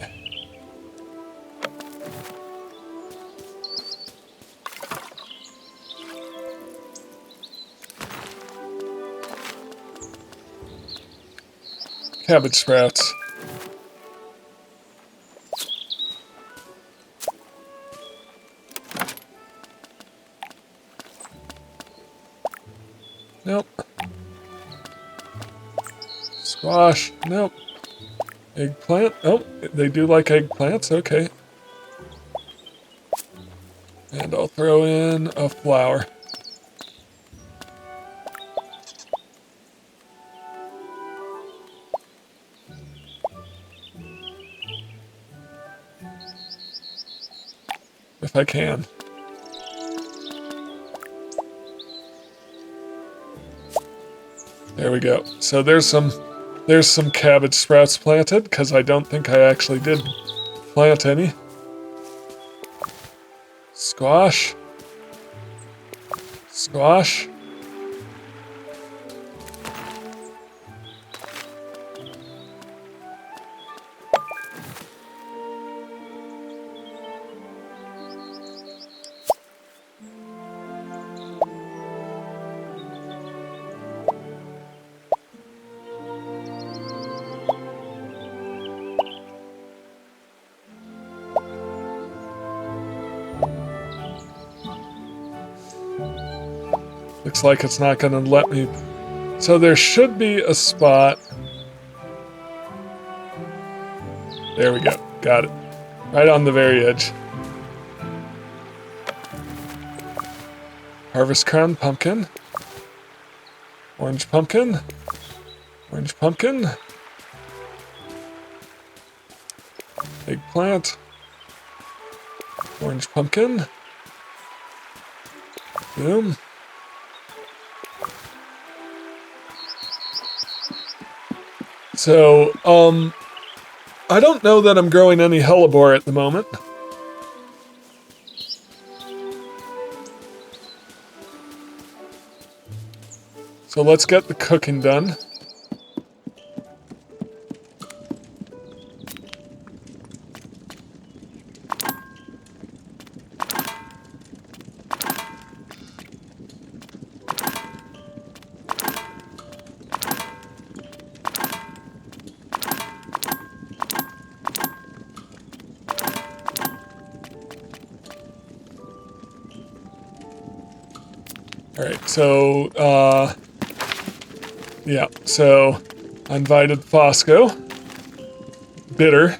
Cabbage sprouts. Nope. Squash. Nope. Eggplant. Oh, they do like eggplants. Okay. And I'll throw in a flower. If I can. There we go. So there's some cabbage sprouts planted, because I don't think I actually did plant any. Squash. Squash. Looks like it's not going to let me. So there should be a spot. There we go. Got it. Right on the very edge. Harvest crown pumpkin. Orange pumpkin. Orange pumpkin. Eggplant. Orange pumpkin. Boom. So, I don't know that I'm growing any hellebore at the moment. So let's get the cooking done. Alright, so, yeah, so I invited Fosco. Bitter.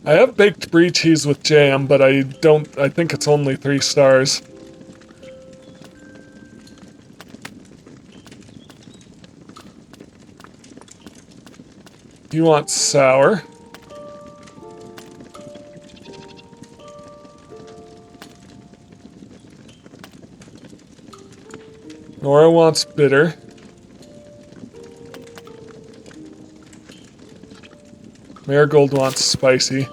I have baked brie cheese with jam, but I think it's only 3 stars. You want sour. Nora wants bitter. Marigold wants spicy.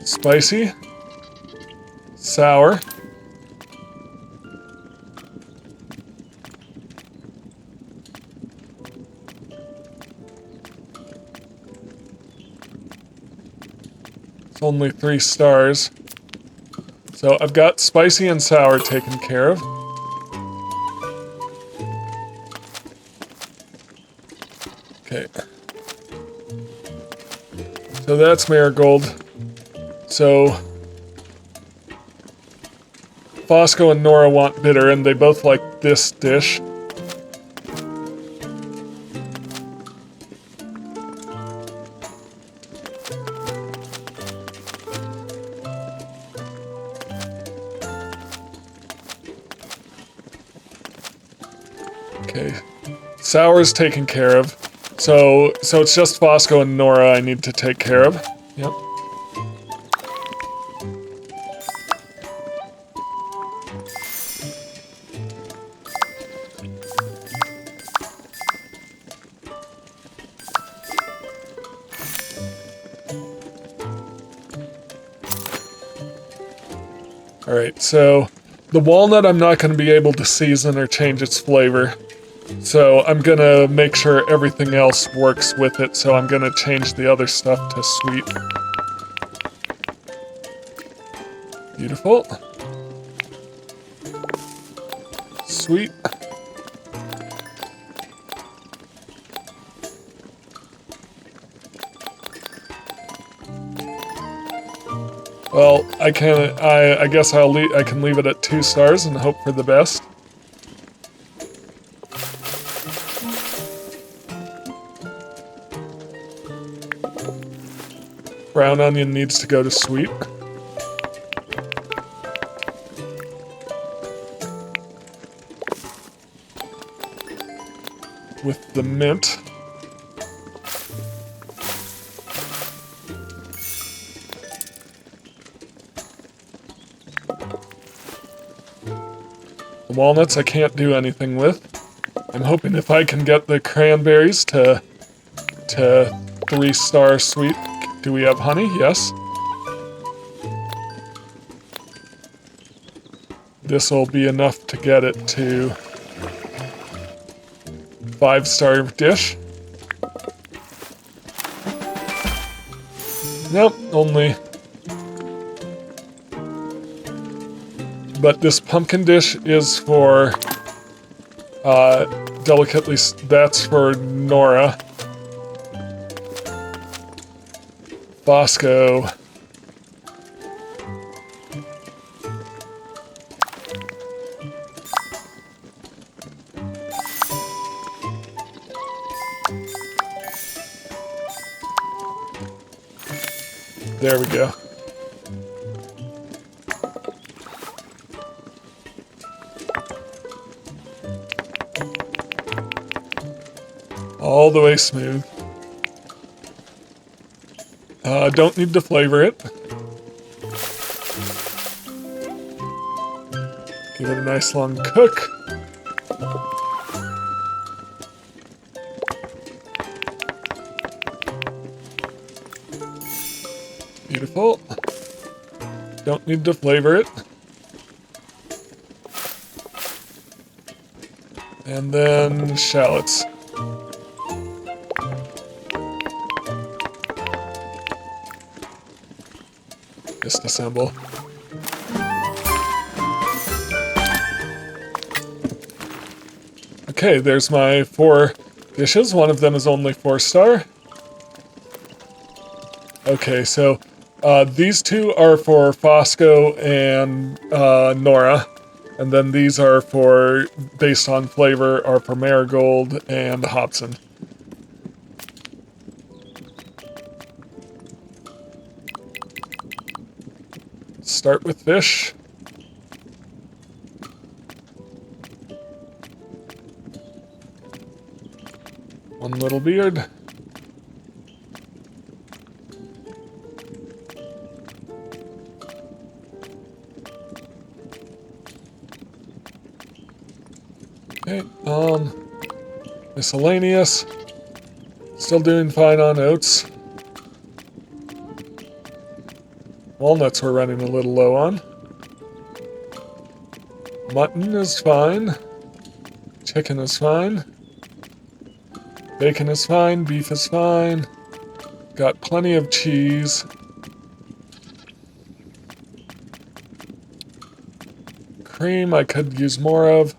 Spicy. Sour. Only 3 stars. So I've got spicy and sour taken care of. Okay. So that's marigold. So Fosco and Nora want bitter, and they both like this dish. Okay, sour's taken care of. So it's just Fosco and Nora I need to take care of. Yep. Alright, so the walnut I'm not going to be able to season or change its flavor. So I'm gonna make sure everything else works with it, so I'm gonna change the other stuff to sweet. Beautiful. Sweet. Well, I guess I can leave it at 2 stars and hope for the best. Brown onion needs to go to sweet. With the mint. The walnuts I can't do anything with. I'm hoping if I can get the cranberries to 3-star sweet. Do we have honey? Yes. This'll be enough to get it to 5-star dish. Nope, only. But this pumpkin dish is for delicately. That's for Nora. Bosco. There we go. All the way smooth. Don't need to flavor it. Give it a nice long cook. Beautiful. Don't need to flavor it. And then shallots. Disassemble. Okay, there's my 4 dishes. One of them is only 4-star. Okay, so these 2 are for Fosco and Nora. And then these are for, based on flavor, are for Marigold and Hobson. Start with fish. One little beard. Okay, miscellaneous. Still doing fine on oats. Walnuts we're running a little low on. Mutton is fine. Chicken is fine. Bacon is fine. Beef is fine. Got plenty of cheese. Cream I could use more of.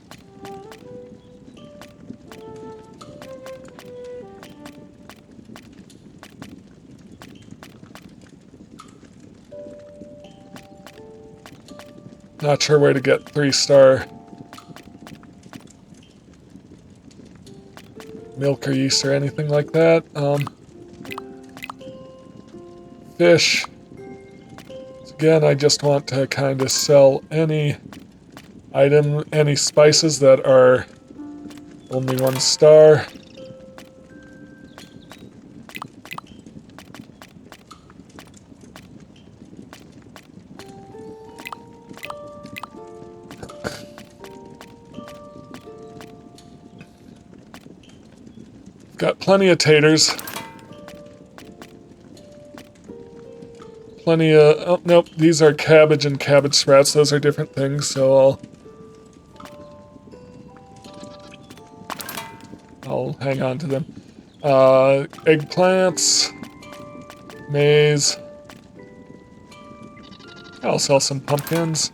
Not sure where to get 3-star milk or yeast or anything like that. Fish. So again, I just want to kind of sell any item, any spices that are only 1-star. Got plenty of taters. Plenty of... Oh, nope. These are cabbage and cabbage sprouts. Those are different things, so I'll hang on to them. Eggplants. Maize. I'll sell some pumpkins.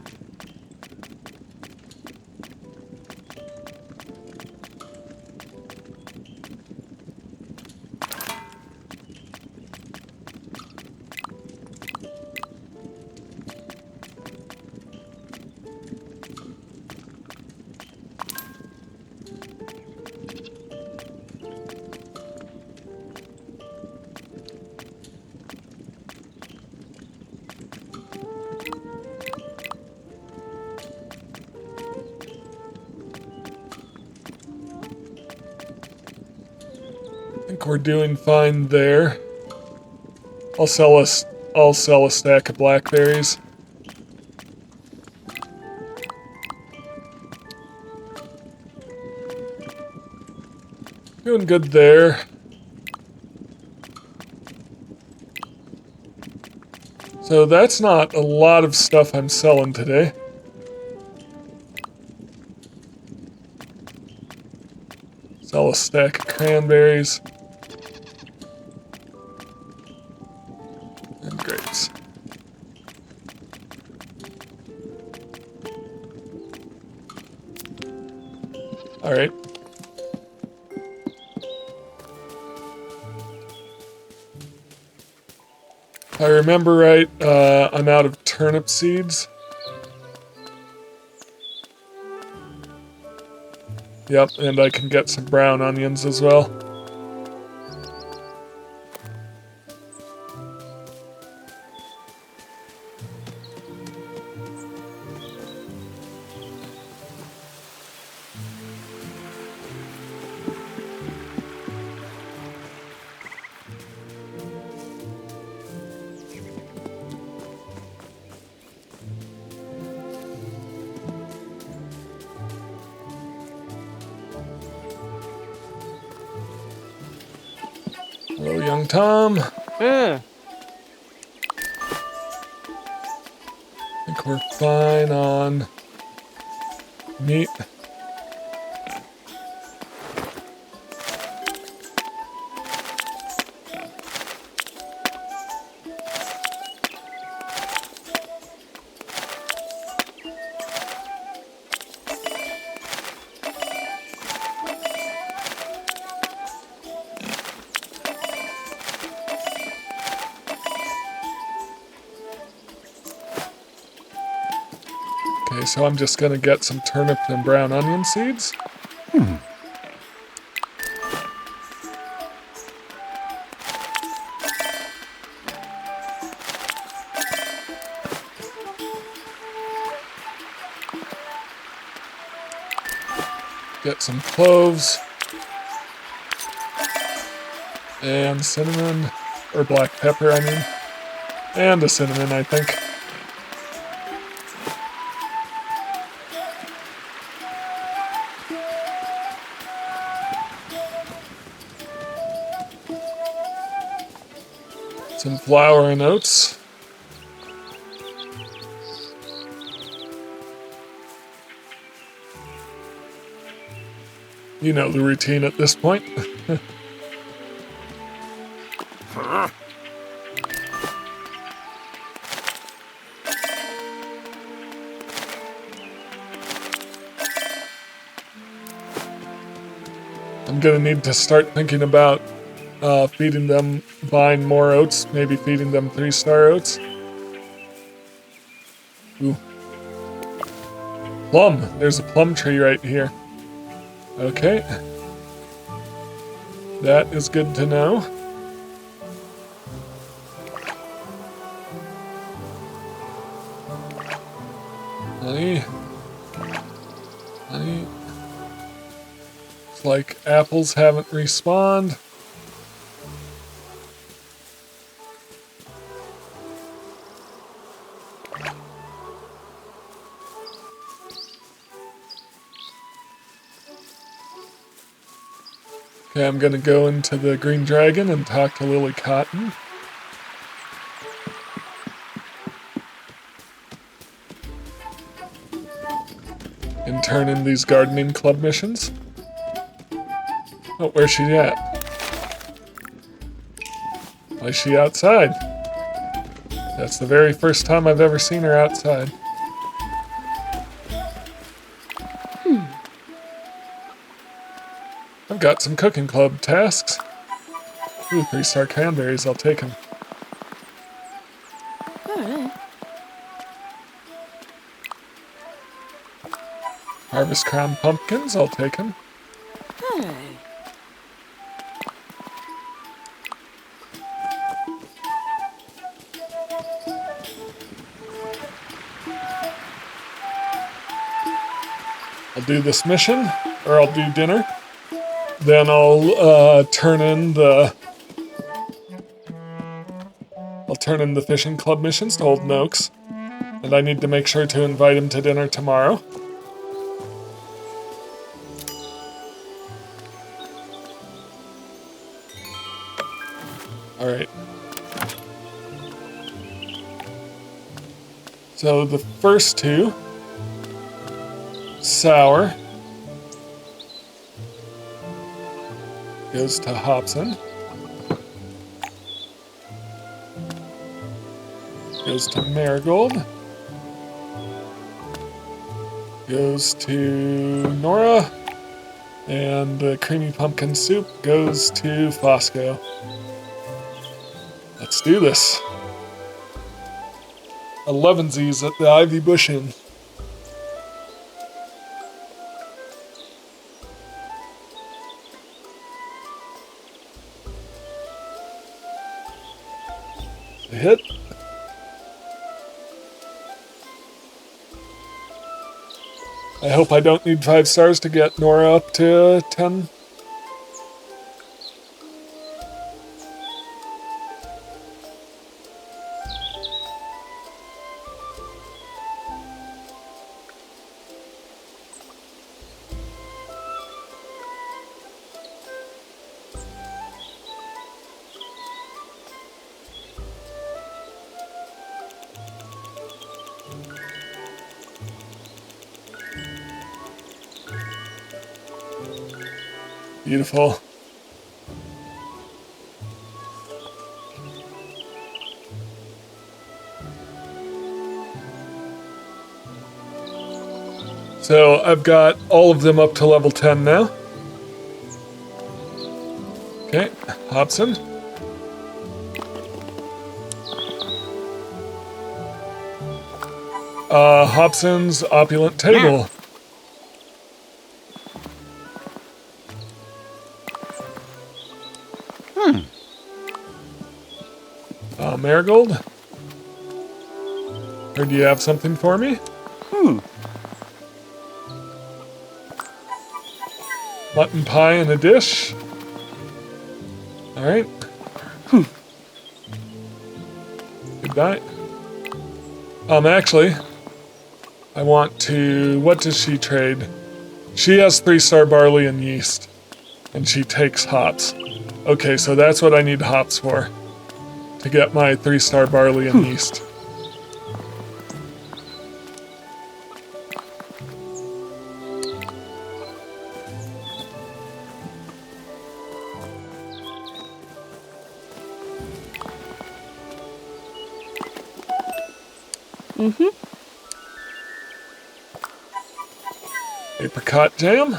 I think we're doing fine there. I'll sell a stack of blackberries. Doing good there. So that's not a lot of stuff I'm selling today. Sell a stack of cranberries. And grapes. All right. If I remember right, I'm out of turnip seeds. Yep, and I can get some brown onions as well. Hello, young Tom. I think we're fine on meat. Okay, so I'm just gonna get some turnip and brown onion seeds. Get some cloves. And cinnamon, or black pepper, I mean. And a cinnamon, I think. Some flour and oats. You know the routine at this point. I'm gonna need to start thinking about feeding them, buying more oats, maybe feeding them 3-star oats. Ooh. Plum! There's a plum tree right here. Okay. That is good to know. Honey. Honey. It's like apples haven't respawned. Okay, I'm gonna go into the Green Dragon and talk to Lily Cotton. And turn in these gardening club missions. Oh, where's she at? Why is she outside? That's the very first time I've ever seen her outside. I've got some cooking club tasks. Ooh, 3-star cranberries, I'll take them. Harvest crown pumpkins, I'll take them. I'll do this mission, or I'll do dinner. Then I'll turn in the fishing club missions to Old Noakes. And I need to make sure to invite him to dinner tomorrow. Alright. So the first two, sour, goes to Hobson. Goes to Marigold. Goes to Nora. And the creamy pumpkin soup goes to Fosco. Let's do this. 11sies at the Ivy Bush Inn. A hit. I hope I don't need 5 stars to get Nora up to 10. Beautiful. So I've got all of them up to level 10 now. Okay, Hobson. Hobson's opulent table. Marigold? Or do you have something for me? Mutton pie in a dish. Alright. Goodbye. Actually, I want to... What does she trade? She has 3-star barley and yeast. And she takes hops. Okay, so that's what I need hops for. To get my 3-star barley and yeast. Apricot jam?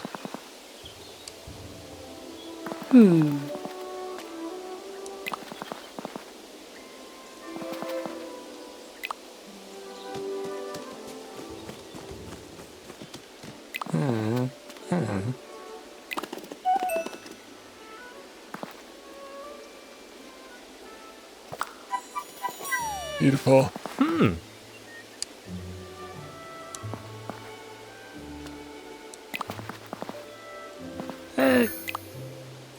Beautiful.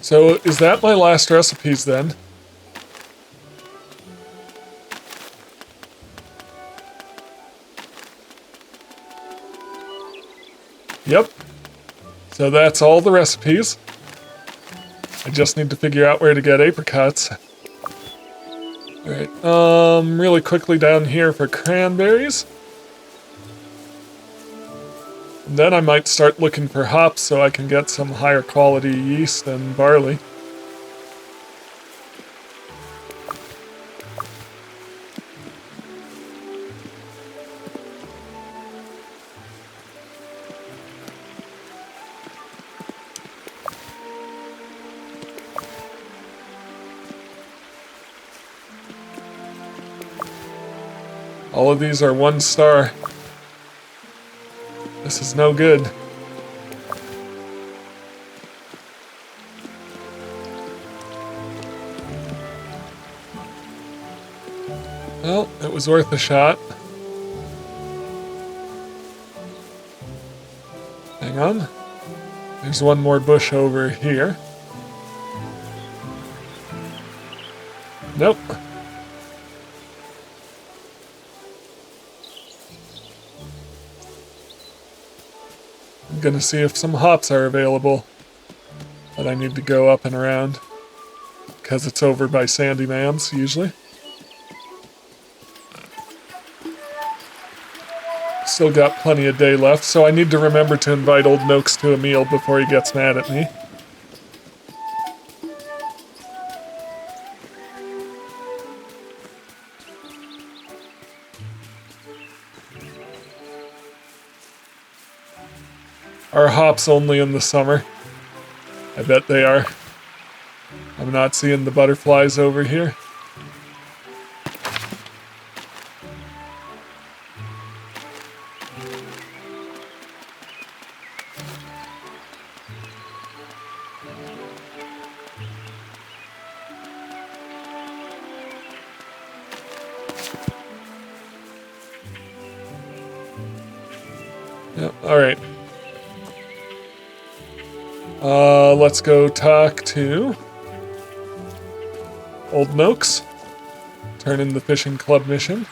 So, is that my last recipes then? Yep. So that's all the recipes. I just need to figure out where to get apricots. Alright, really quickly down here for cranberries. And then I might start looking for hops so I can get some higher quality yeast and barley. All of these are 1 star. This is no good. Well, it was worth a shot. Hang on. There's one more bush over here. Nope. I'm gonna see if some hops are available. But I need to go up and around. Because it's over by Sandy Man's, usually. Still got plenty of day left, so I need to remember to invite Old Noakes to a meal before he gets mad at me. Are hops only in the summer? I bet they are. I'm not seeing the butterflies over here. Yeah, alright. Let's go talk to Old Noakes. Turn in the fishing club mission.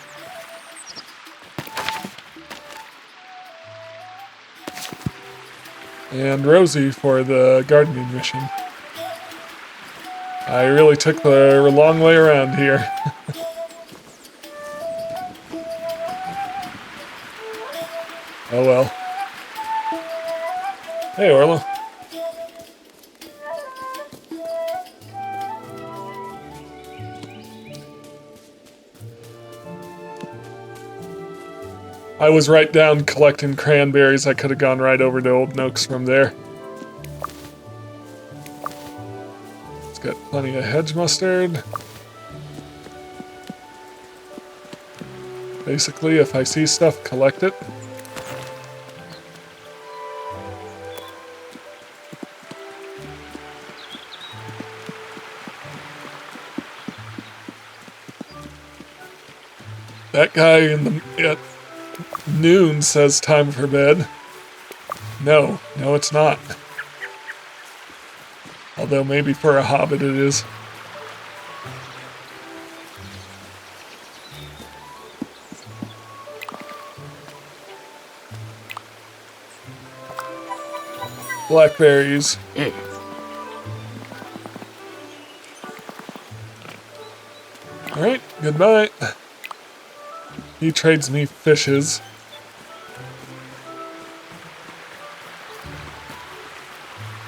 And Rosie for the gardening mission. I really took the long way around here. Oh well. Hey, Orla. I was right down collecting cranberries. I could have gone right over to Old Noakes from there. It's got plenty of hedge mustard. Basically, if I see stuff, collect it. That guy at noon says time for bed. No, it's not. Although maybe for a hobbit it is. Blackberries. Alright, goodbye. He trades me fishes.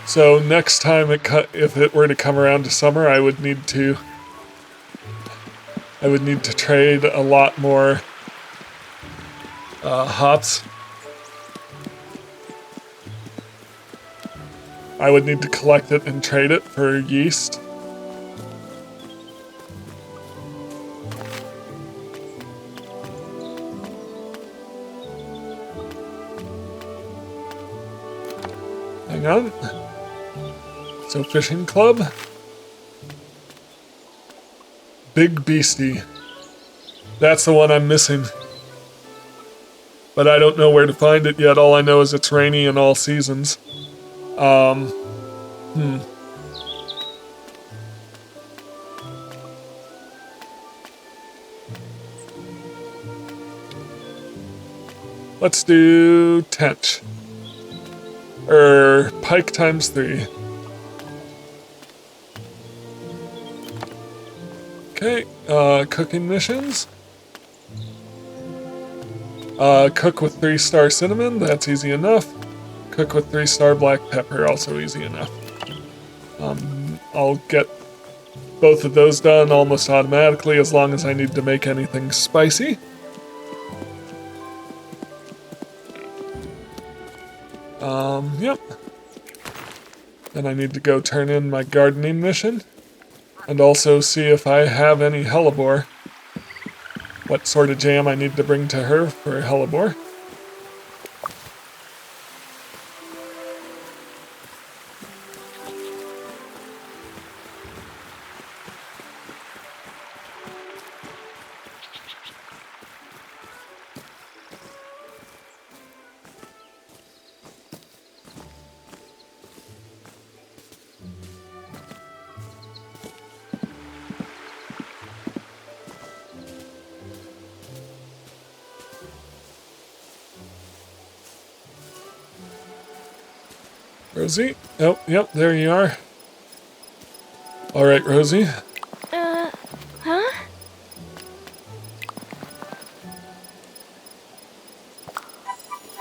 So next time if it were to come around to summer, I would need to trade a lot more hops. I would need to collect it and trade it for yeast. Hang on. So fishing club. Big Beastie. That's the one I'm missing. But I don't know where to find it yet. All I know is it's rainy in all seasons. Let's do tench. Pike times 3. Okay, cooking missions. Cook with 3-star cinnamon, that's easy enough. Cook with 3-star black pepper, also easy enough. I'll get both of those done almost automatically as long as I need to make anything spicy. Yep. Then I need to go turn in my gardening mission. And also see if I have any hellebore. What sort of jam I need to bring to her for hellebore. Rosie? Oh, yep, there you are. Alright, Rosie. Huh?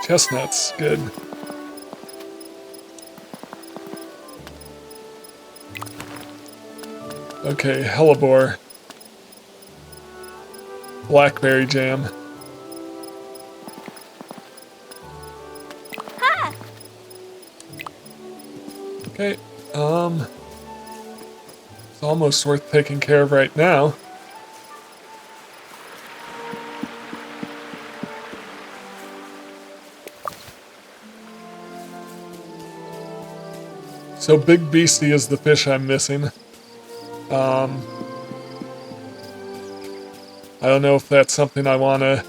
Chestnuts, good. Okay, hellebore. Blackberry jam. Okay, it's almost worth taking care of right now. So Big Beastie is the fish I'm missing. I don't know if that's something I want to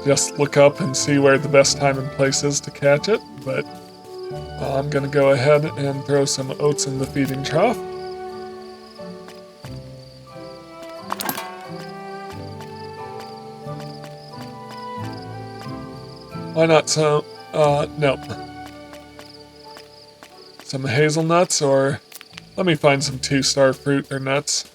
just look up and see where the best time and place is to catch it, but I'm gonna go ahead and throw some oats in the feeding trough. Why not some, no. Some hazelnuts, or let me find some 2-star fruit or nuts.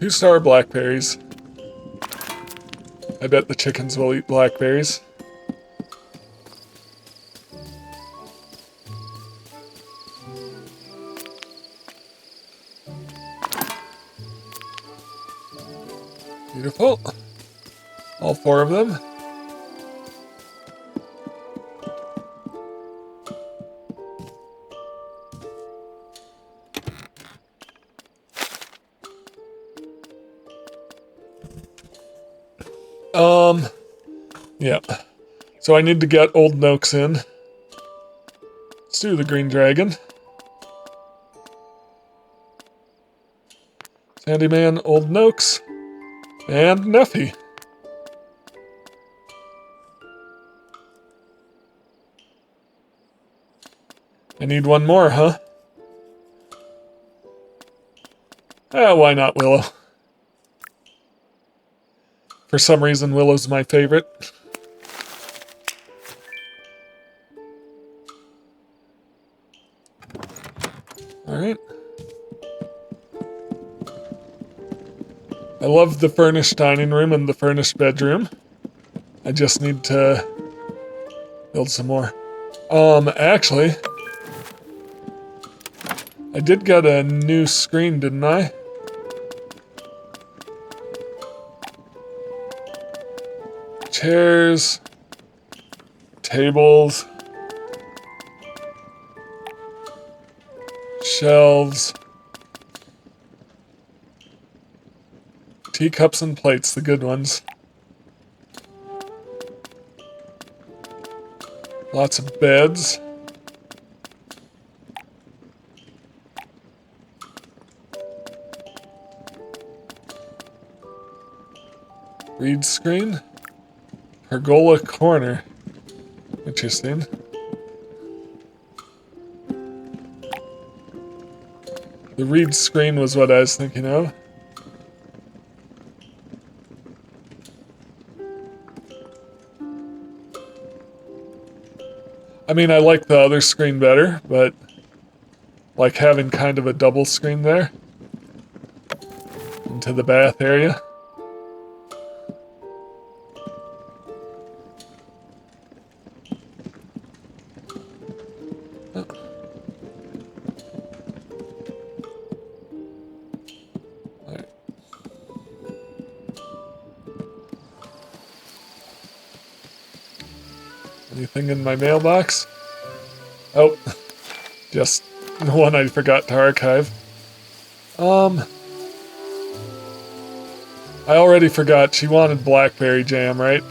Two-star blackberries. I bet the chickens will eat blackberries. Beautiful. All 4 of them. Yeah. So I need to get Old Noakes in. Let's do the Green Dragon. Sandyman, Old Noakes, and Neffy. I need one more, huh? Why not Willow? For some reason, Willow's my favorite. Alright. I love the furnished dining room and the furnished bedroom. I just need to build some more. Actually, I did get a new screen, didn't I? Chairs, tables, shelves, teacups and plates, the good ones. Lots of beds. Read screen. Pergola corner. Interesting. The read screen was what I was thinking of. I mean, I like the other screen better, but like having kind of a double screen there into the bath area. Anything in my mailbox? Oh, just the one I forgot to archive. I already forgot she wanted blackberry jam, right?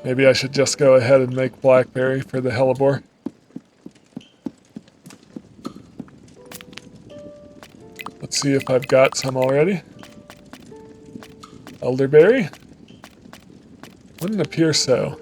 Maybe I should just go ahead and make blackberry for the hellebore. Let's see if I've got some already. Elderberry? Wouldn't appear so.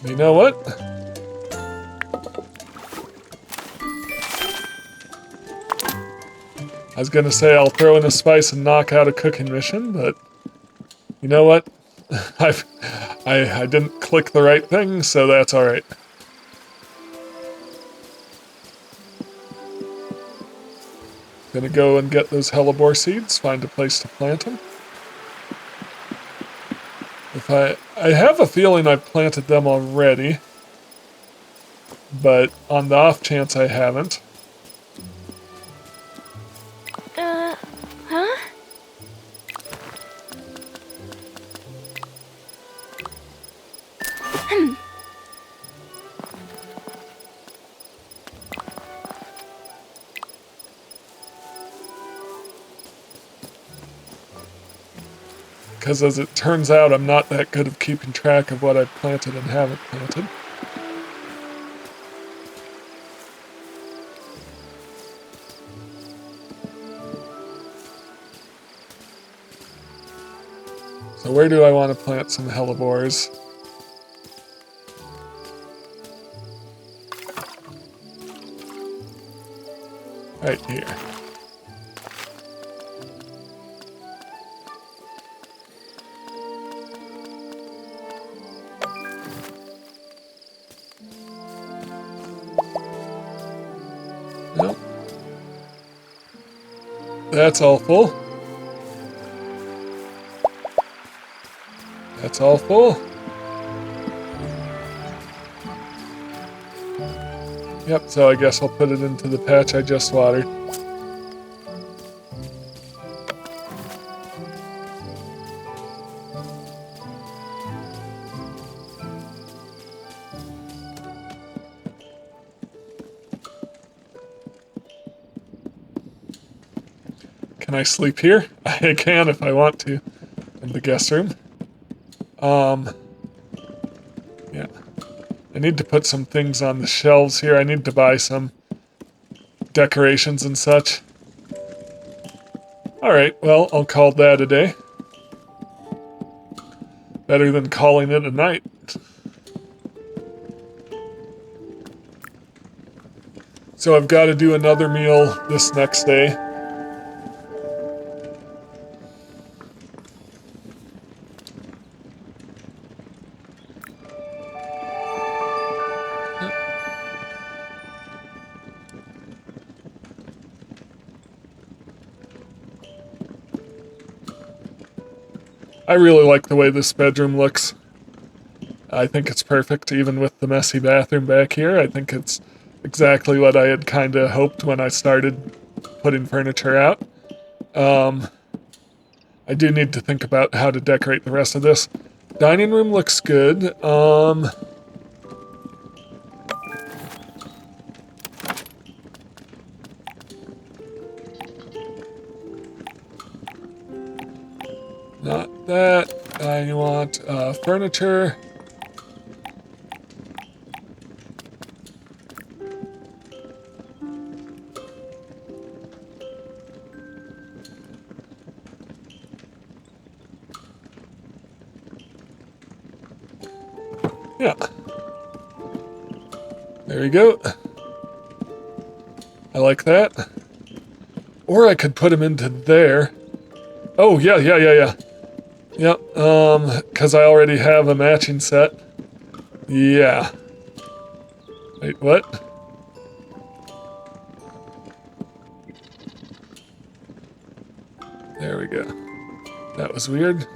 You know what? I was gonna say I'll throw in a spice and knock out a cooking mission, but you know what? I didn't click the right thing, so that's alright. Gonna go and get those hellebore seeds, find a place to plant them. I have a feeling I've planted them already, but on the off chance I haven't. Huh? Because as it turns out, I'm not that good at keeping track of what I've planted and haven't planted. So where do I want to plant some hellebores? Right here. Nope. That's all full. That's all full. Yep, so I guess I'll put it into the patch I just watered. Can I sleep here? I can if I want to. In the guest room. Yeah. I need to put some things on the shelves here. I need to buy some decorations and such. Alright, well, I'll call that a day. Better than calling it a night. So I've got to do another meal this next day. I really like the way this bedroom looks. I think it's perfect, even with the messy bathroom back here. I think it's exactly what I had kind of hoped when I started putting furniture out. I do need to think about how to decorate the rest of this. Dining room looks good. Not that. I want furniture. Yeah. There we go. I like that. Or I could put him into there. Oh, yeah. Yep, because I already have a matching set. Yeah. Wait, what? There we go. That was weird.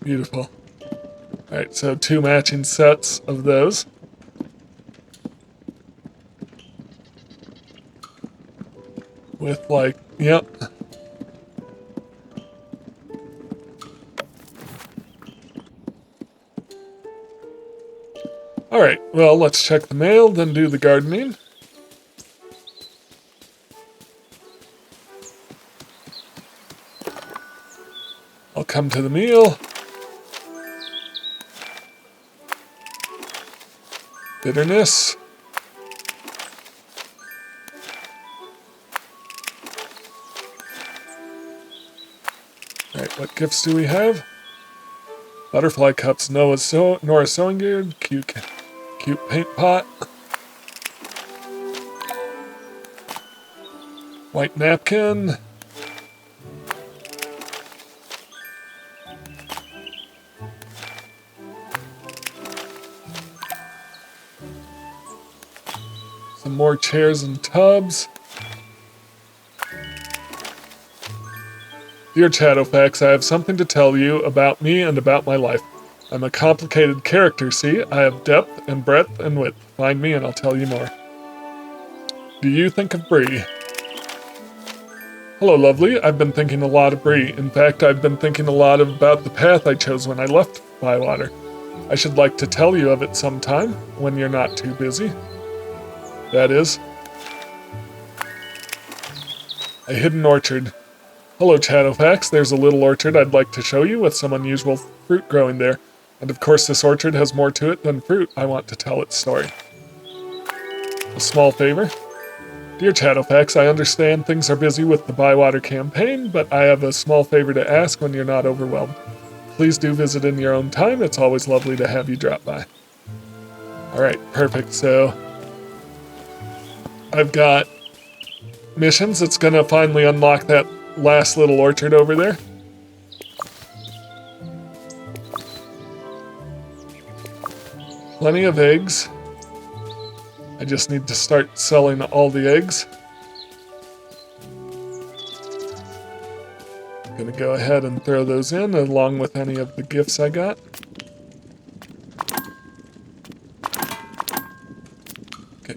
Beautiful. Alright, so 2 matching sets of those. With like, yep. Alright, well, let's check the mail, then do the gardening. I'll come to the meal. Bitterness. Alright, what gifts do we have? Butterfly cups, Nora sewing gear, cute paint pot. White napkin. Some more chairs and tubs. Dear Chadowfax, I have something to tell you about me and about my life. I'm a complicated character, see? I have depth and breadth and width. Find me and I'll tell you more. Do you think of Bree? Hello, lovely. I've been thinking a lot of Bree. In fact, I've been thinking a lot about the path I chose when I left Bywater. I should like to tell you of it sometime, when you're not too busy. That is, a hidden orchard. Hello, Chadowfax. There's a little orchard I'd like to show you with some unusual fruit growing there. And of course, this orchard has more to it than fruit. I want to tell its story. A small favor. Dear Chadowfax, I understand things are busy with the Bywater campaign, but I have a small favor to ask when you're not overwhelmed. Please do visit in your own time. It's always lovely to have you drop by. Alright, perfect. So, I've got missions. It's going to finally unlock that last little orchard over there. Plenty of eggs. I just need to start selling all the eggs. Gonna go ahead and throw those in along with any of the gifts I got. Okay.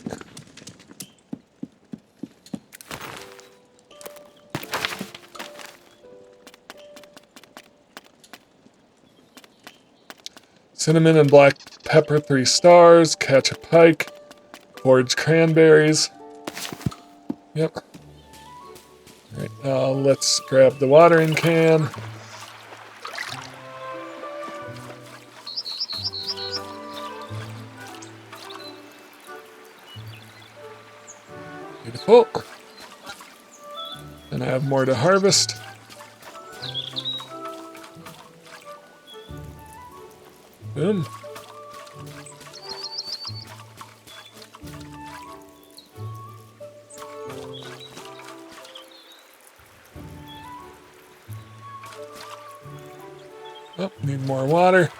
Cinnamon and black pepper, 3 stars. Catch a pike. Forage cranberries. Yep. Alright, let's grab the watering can. Beautiful. And I have more to harvest. Boom. Oh, need more water.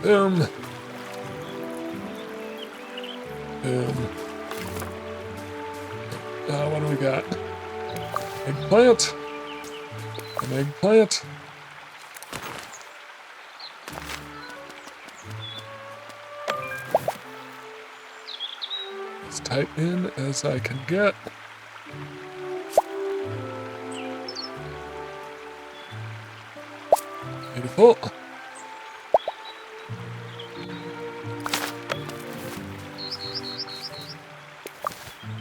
Boom. Boom. What do we got? Eggplant. An eggplant. As tight in as I can get. Beautiful.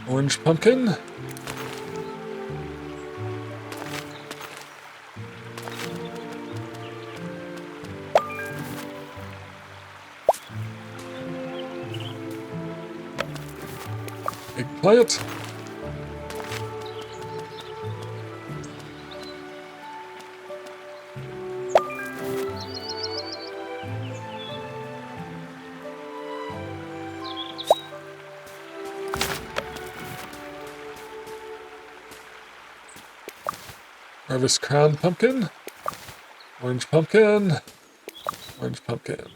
Orange pumpkin. Eggplant. Harvest crown pumpkin. Orange pumpkin. Orange pumpkin.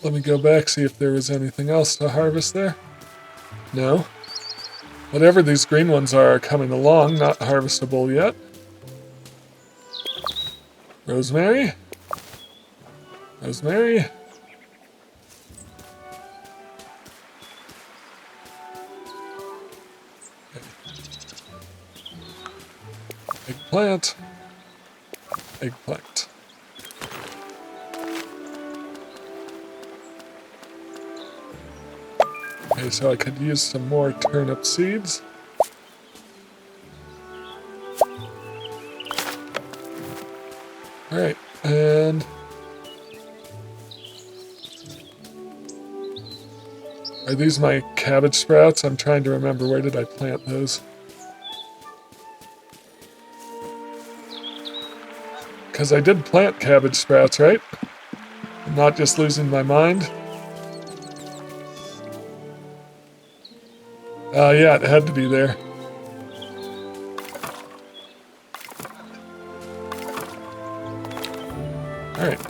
Let me go back, see if there was anything else to harvest there. No. Whatever these green ones are coming along, not harvestable yet. Rosemary. Rosemary. Okay. Eggplant. Eggplant. Okay, so I could use some more turnip seeds. Alright, and Are these my cabbage sprouts? I'm trying to remember, where did I plant those? Because I did plant cabbage sprouts, right? I'm not just losing my mind. Yeah, it had to be there. Alright.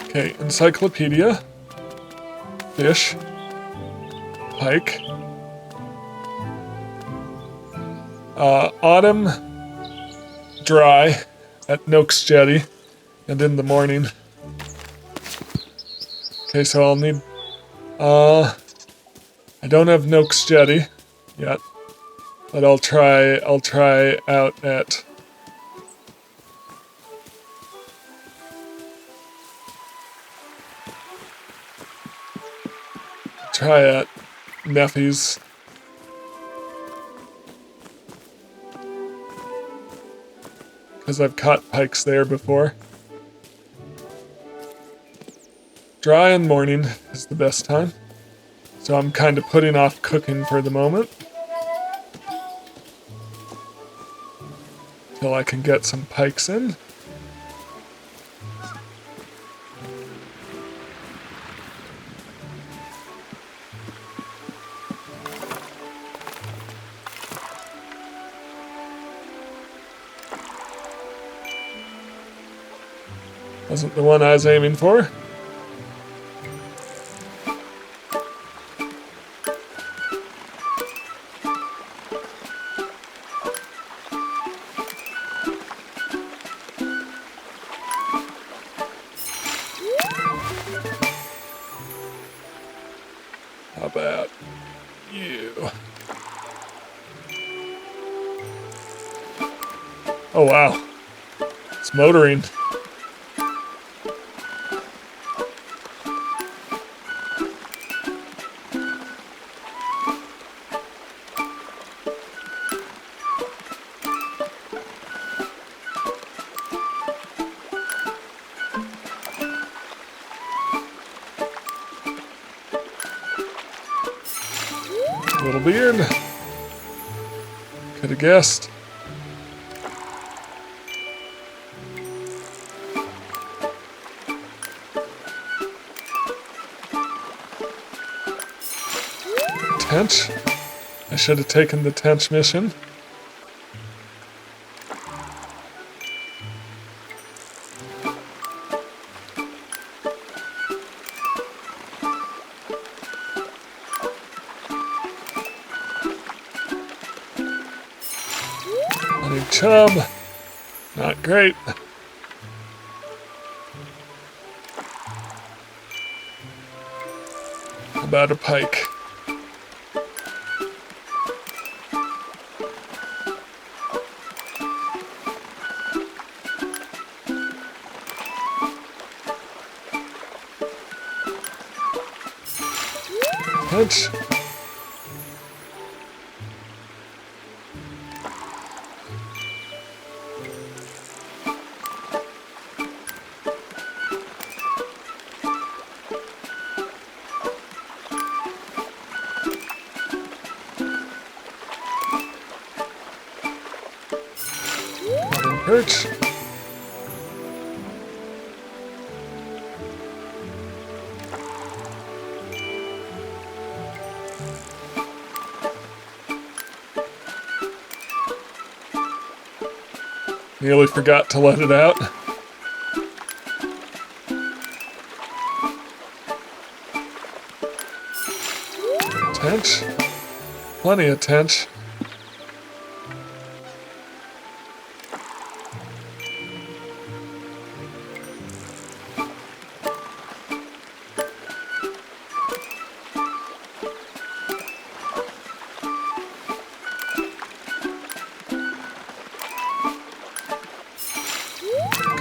Okay, encyclopedia. Fish. Pike. Autumn. Dry. At Noak's Jetty. And in the morning. Okay, so I'll need... I don't have Noak's Jetty yet. But I'll try out at... Try at Neffy's. Because I've caught pikes there before. Dry and morning is the best time. So I'm kind of putting off cooking for the moment. Till I can get some pikes in. Wasn't the one I was aiming for. How about you? Oh wow, it's motoring. Little beard. Could have guessed. Tench. I should have taken the Tench mission. Chub. Not great. How about a pike? Pinch. Perch. Nearly forgot to let it out. Tench. Plenty of tench.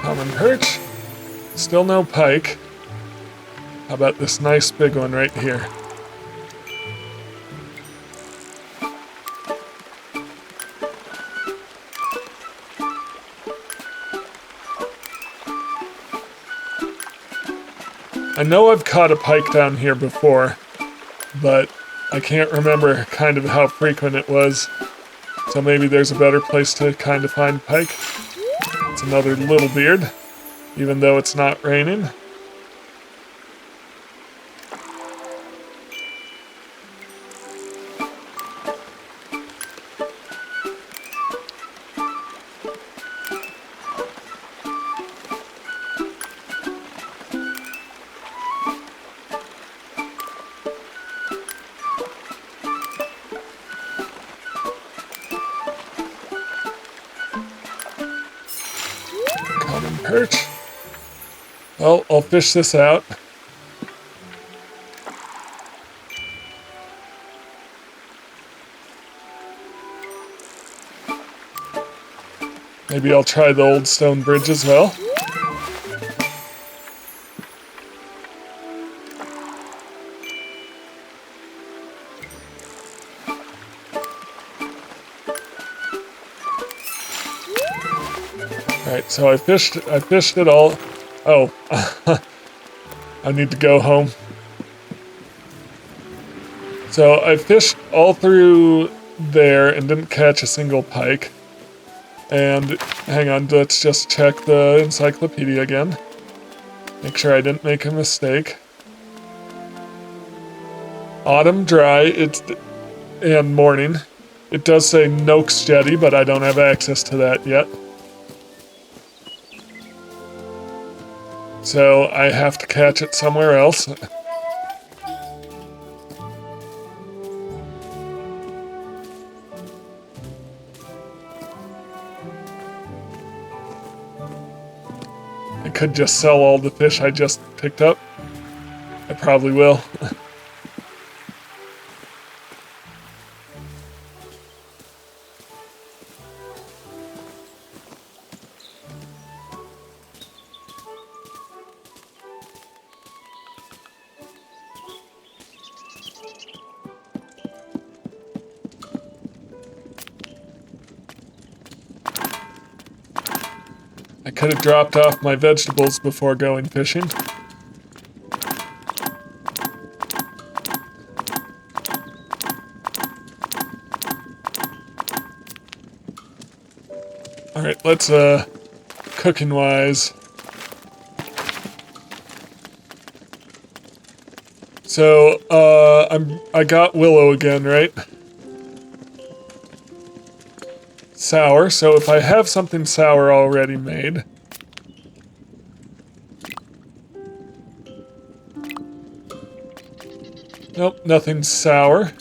Common perch. Still no pike. How about this nice big one right here? I know I've caught a pike down here before, but I can't remember kind of how frequent it was. So maybe there's a better place to kind of find pike. It's another little beard, even though it's not raining. Common perch. Well, I'll fish this out. Maybe I'll try the old stone bridge as well. Alright, so I fished it all. Oh, I need to go home. So I fished all through there and didn't catch a single pike. And hang on, let's just check the encyclopedia again. Make sure I didn't make a mistake. Autumn dry, and morning. It does say Noakes Jetty, but I don't have access to that yet. So I have to catch it somewhere else. I could just sell all the fish I just picked up. I probably will. I could have dropped off my vegetables before going fishing. Alright, let's, cooking-wise. So, I got willow again, right? Sour, so if I have something sour already made. Nope, nothing sour.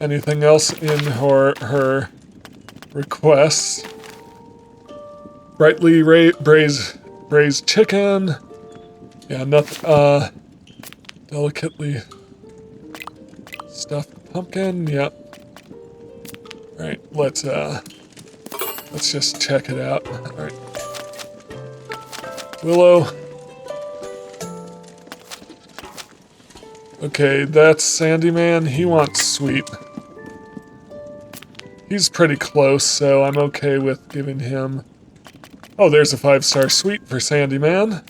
Anything else in her requests? Brightly braised chicken. Yeah, nothing, delicately stuffed pumpkin, yep. Alright, let's just check it out. Alright. Willow. Okay, that's Sandy Man. He wants sweet. He's pretty close, so I'm okay with giving him... Oh, there's a 5-star sweet for Sandy Man.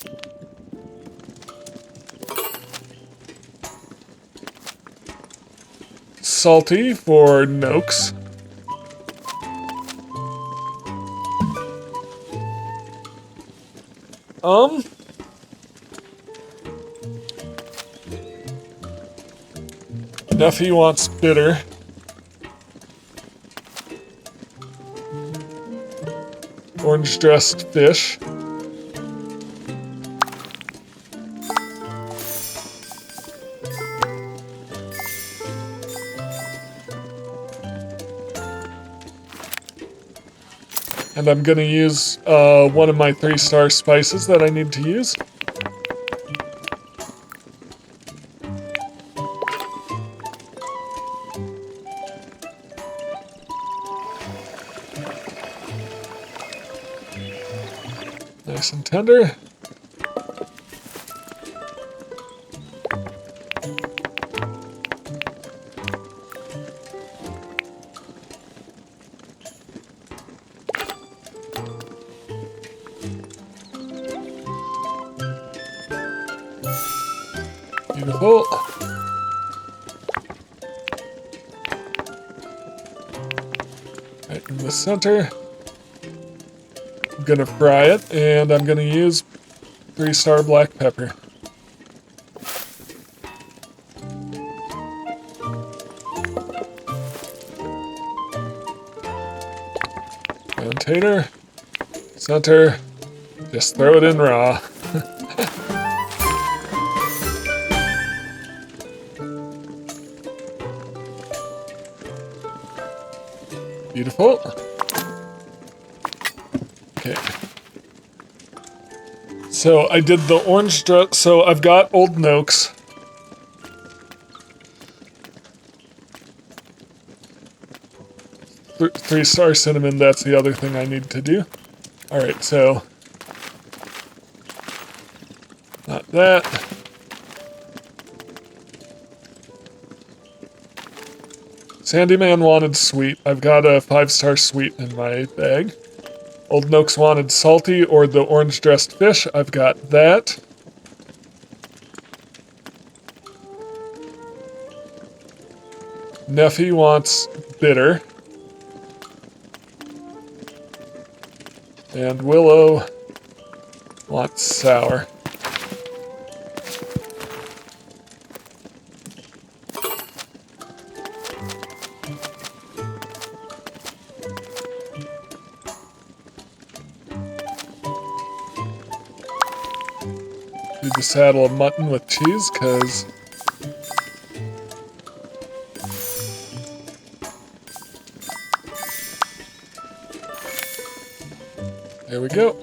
Salty for Noakes. Nuffy wants bitter. Orange dressed fish. And I'm gonna use one of my 3-star spices that I need to use. Nice and tender. Beautiful. Right in the center. I'm gonna fry it, and I'm gonna use 3-star black pepper. And tater, center, just throw it in raw. Beautiful. Okay. So I did the orange dress. So I've got Old Noakes. Three-star cinnamon, that's the other thing I need to do. Alright, so not that. Sandyman wanted sweet. I've got a 5-star sweet in my bag. Old Noakes wanted salty or the orange dressed fish. I've got that. Neffy wants bitter. And Willow wants sour. Do the saddle of mutton with cheese, because there we go.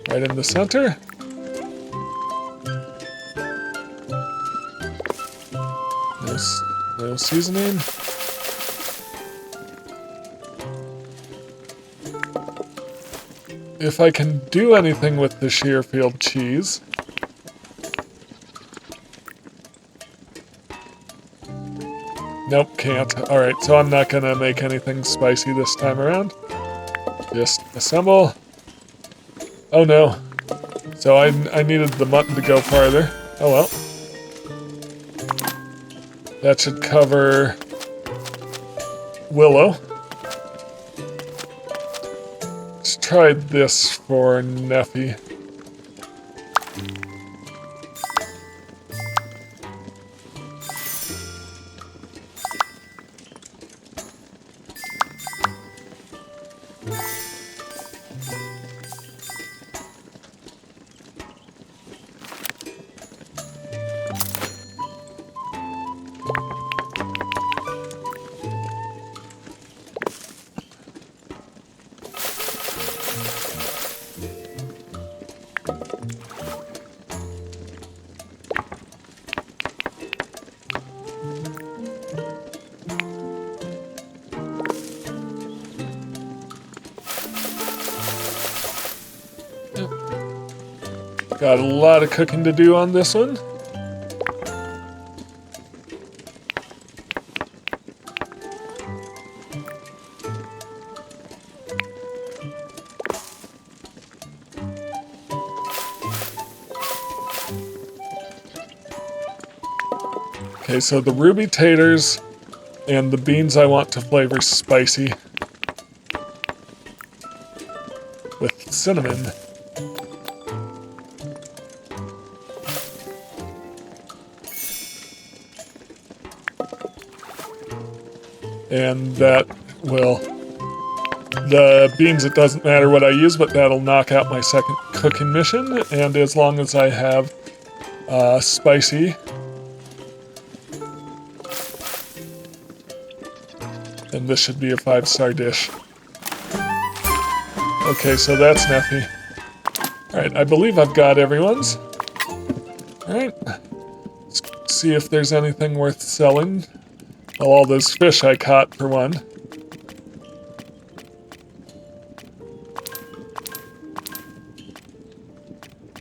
Right in the center. No seasoning. If I can do anything with the Shire Field cheese. Nope, can't. Alright, so I'm not gonna make anything spicy this time around. Just assemble. Oh no. So I needed the mutton to go farther. Oh well. That should cover Willow. Let's try this for Neffy. Got a lot of cooking to do on this one. Okay, so the ruby taters and the beans I want to flavor spicy with cinnamon. And that will, the beans, it doesn't matter what I use, but that'll knock out my second cooking mission. And as long as I have spicy, then this should be a 5-star dish. Okay, so that's Neffy. Alright, I believe I've got everyone's. Alright, let's see if there's anything worth selling. Well, all those fish I caught, for one.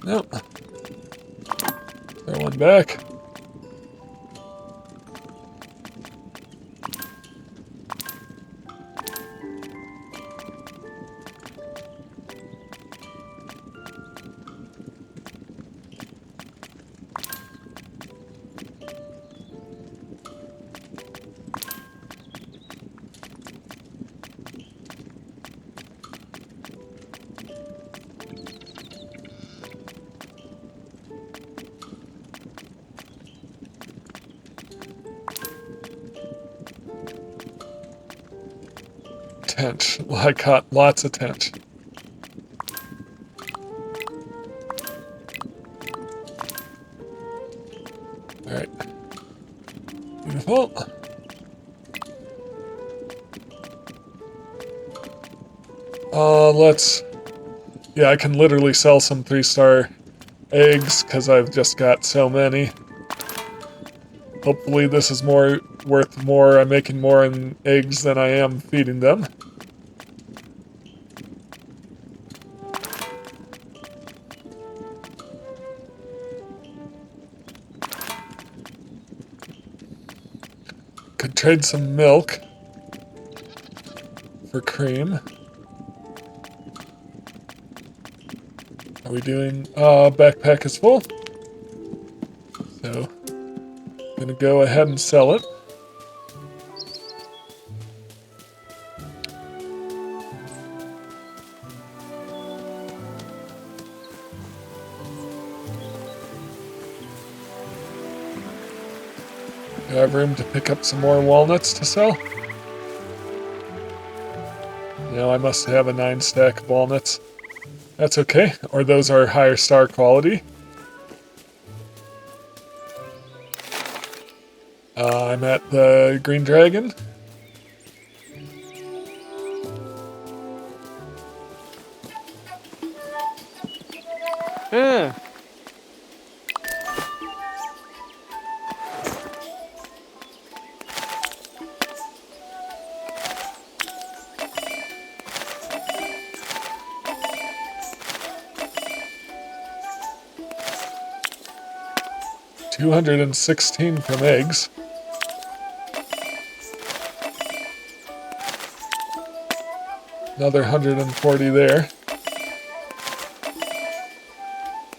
Nope. Throw one back. tench. I caught lots of tench. Alright. Beautiful. Yeah, I can literally sell some 3-star eggs because I've just got so many. Hopefully this is worth more. I'm making more in eggs than I am feeding them. Could trade some milk for cream. Are we doing, backpack is full. So, gonna go ahead and sell it. Do I have room to pick up some more walnuts to sell? No, I must have a 9-stack of walnuts. That's okay, or those are higher star quality. I'm at the Green Dragon. Yeah. 216 from eggs. Another 140 there.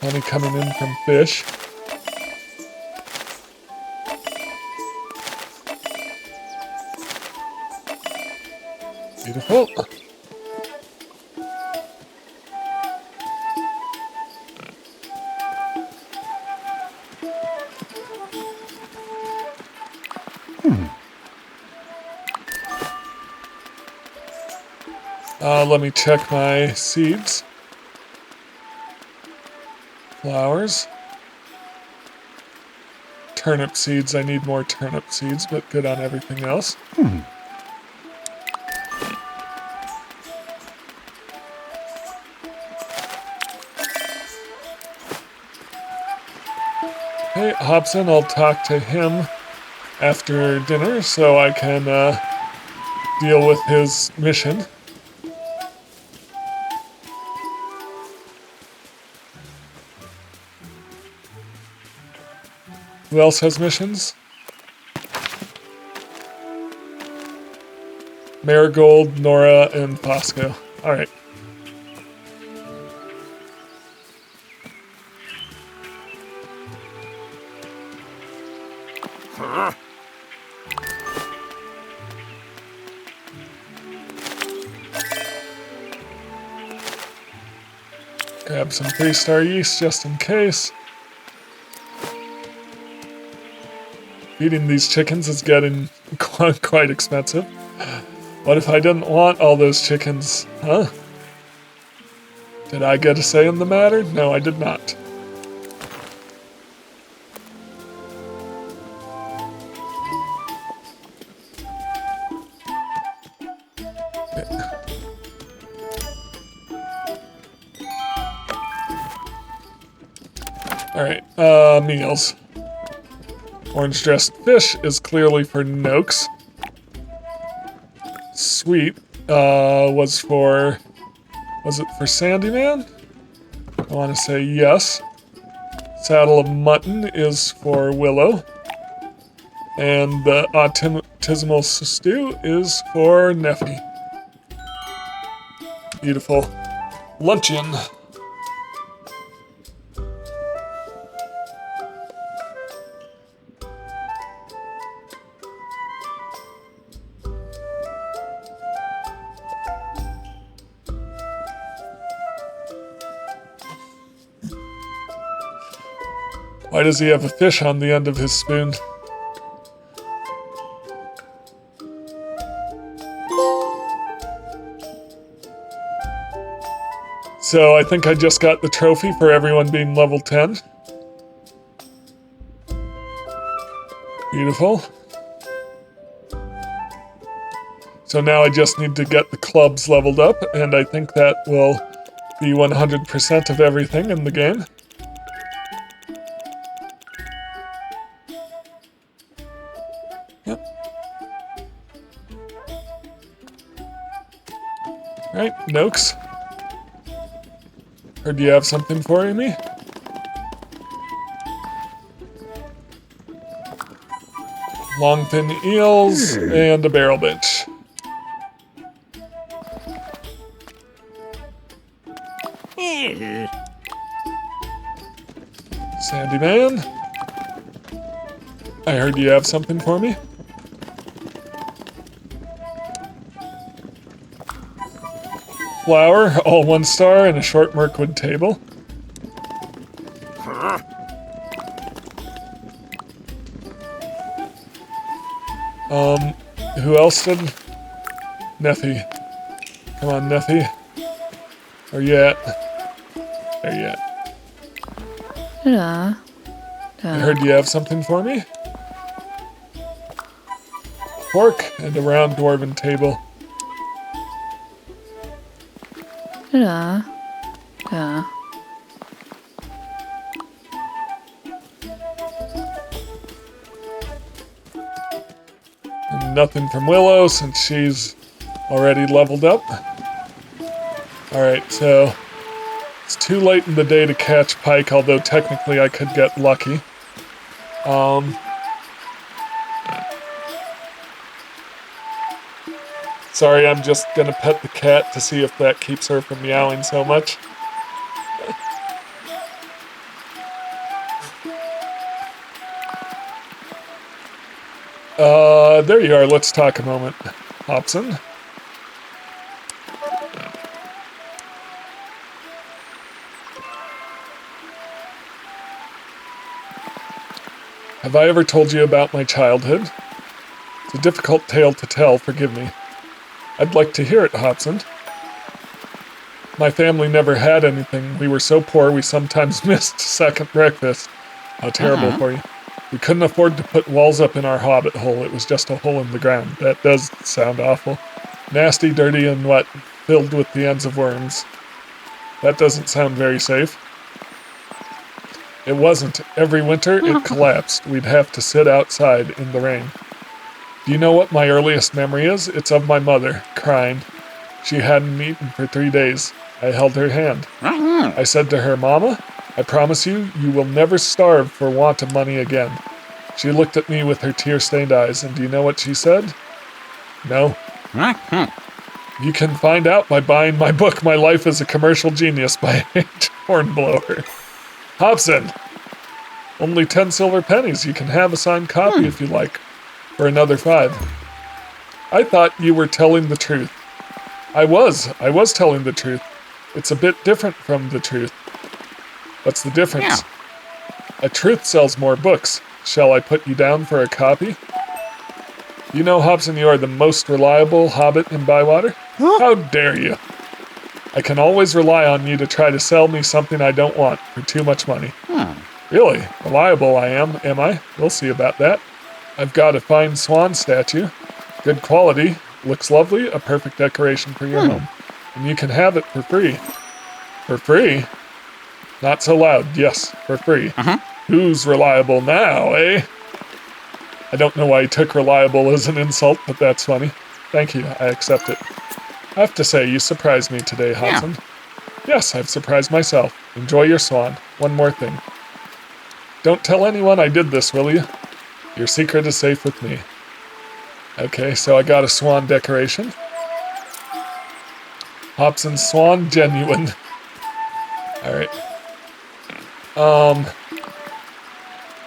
Money coming in from fish. Beautiful. Let me check my seeds. Flowers. Turnip seeds. I need more turnip seeds, but good on everything else. Hey, Hobson, I'll talk to him after dinner so I can deal with his mission. Who else has missions? Marigold, Nora, and Fosco. Alright. Grab some 3-star yeast just in case. Feeding these chickens is getting quite expensive. What if I didn't want all those chickens, huh? Did I get a say in the matter? No, I did not. Alright, meals. Orange dressed fish is clearly for Noakes. Sweet was it for Sandyman? I want to say yes. Saddle of mutton is for Willow. And the autismal stew is for Neffy. Beautiful. Luncheon. Why does he have a fish on the end of his spoon? So I think I just got the trophy for everyone being level 10. Beautiful. So now I just need to get the clubs leveled up, and I think that will be 100% of everything in the game. Yep. Right, Noakes. Heard you have something for me? Long fin eels and a barrel bench. Sandy Man. I heard you have something for me. Flour, all 1 star, and a short Mirkwood table. Who else did? Neffy. Come on, Neffy. Where you at? There you at. I heard you have something for me. Pork and a round dwarven table. And nothing from Willow since she's already leveled up. Alright, so it's too late in the day to catch pike, although technically I could get lucky. Sorry, I'm just gonna pet the cat to see if that keeps her from meowing so much. There you are. Let's talk a moment, Hobson. Have I ever told you about my childhood? It's a difficult tale to tell, forgive me. I'd like to hear it, Hobson. My family never had anything. We were so poor we sometimes missed second breakfast. How terrible for you. We couldn't afford to put walls up in our hobbit hole. It was just a hole in the ground. That does sound awful. Nasty, dirty, and wet, filled with the ends of worms. That doesn't sound very safe. It wasn't. Every winter, it collapsed. We'd have to sit outside in the rain. Do you know what my earliest memory is? It's of my mother, crying. She hadn't eaten for 3 days. I held her hand. I said to her, Mama, I promise you, you will never starve for want of money again. She looked at me with her tear-stained eyes, and do you know what she said? No. You can find out by buying my book, My Life as a Commercial Genius by H. Hornblower. Hobson! Only 10 silver pennies. You can have a signed copy if you like, for another 5. I thought you were telling the truth. I was telling the truth. It's a bit different from the truth. What's the difference? A truth sells more books. Shall I put you down for a copy? You know, Hobson, you are the most reliable hobbit in Bywater? How dare you? I can always rely on you to try to sell me something I don't want for too much money. Really? Reliable I am I? We'll see about that. I've got a fine swan statue. Good quality. Looks lovely. A perfect decoration for your home. And you can have it for free. For free? Not so loud. Yes, for free. Who's reliable now, eh? I don't know why you took reliable as an insult, but that's funny. Thank you. I accept it. I have to say, you surprised me today, Hobson. Yes, I've surprised myself. Enjoy your swan. One more thing. Don't tell anyone I did this, will you? Your secret is safe with me. Okay, so I got a swan decoration. Hobson's swan, genuine. Alright. I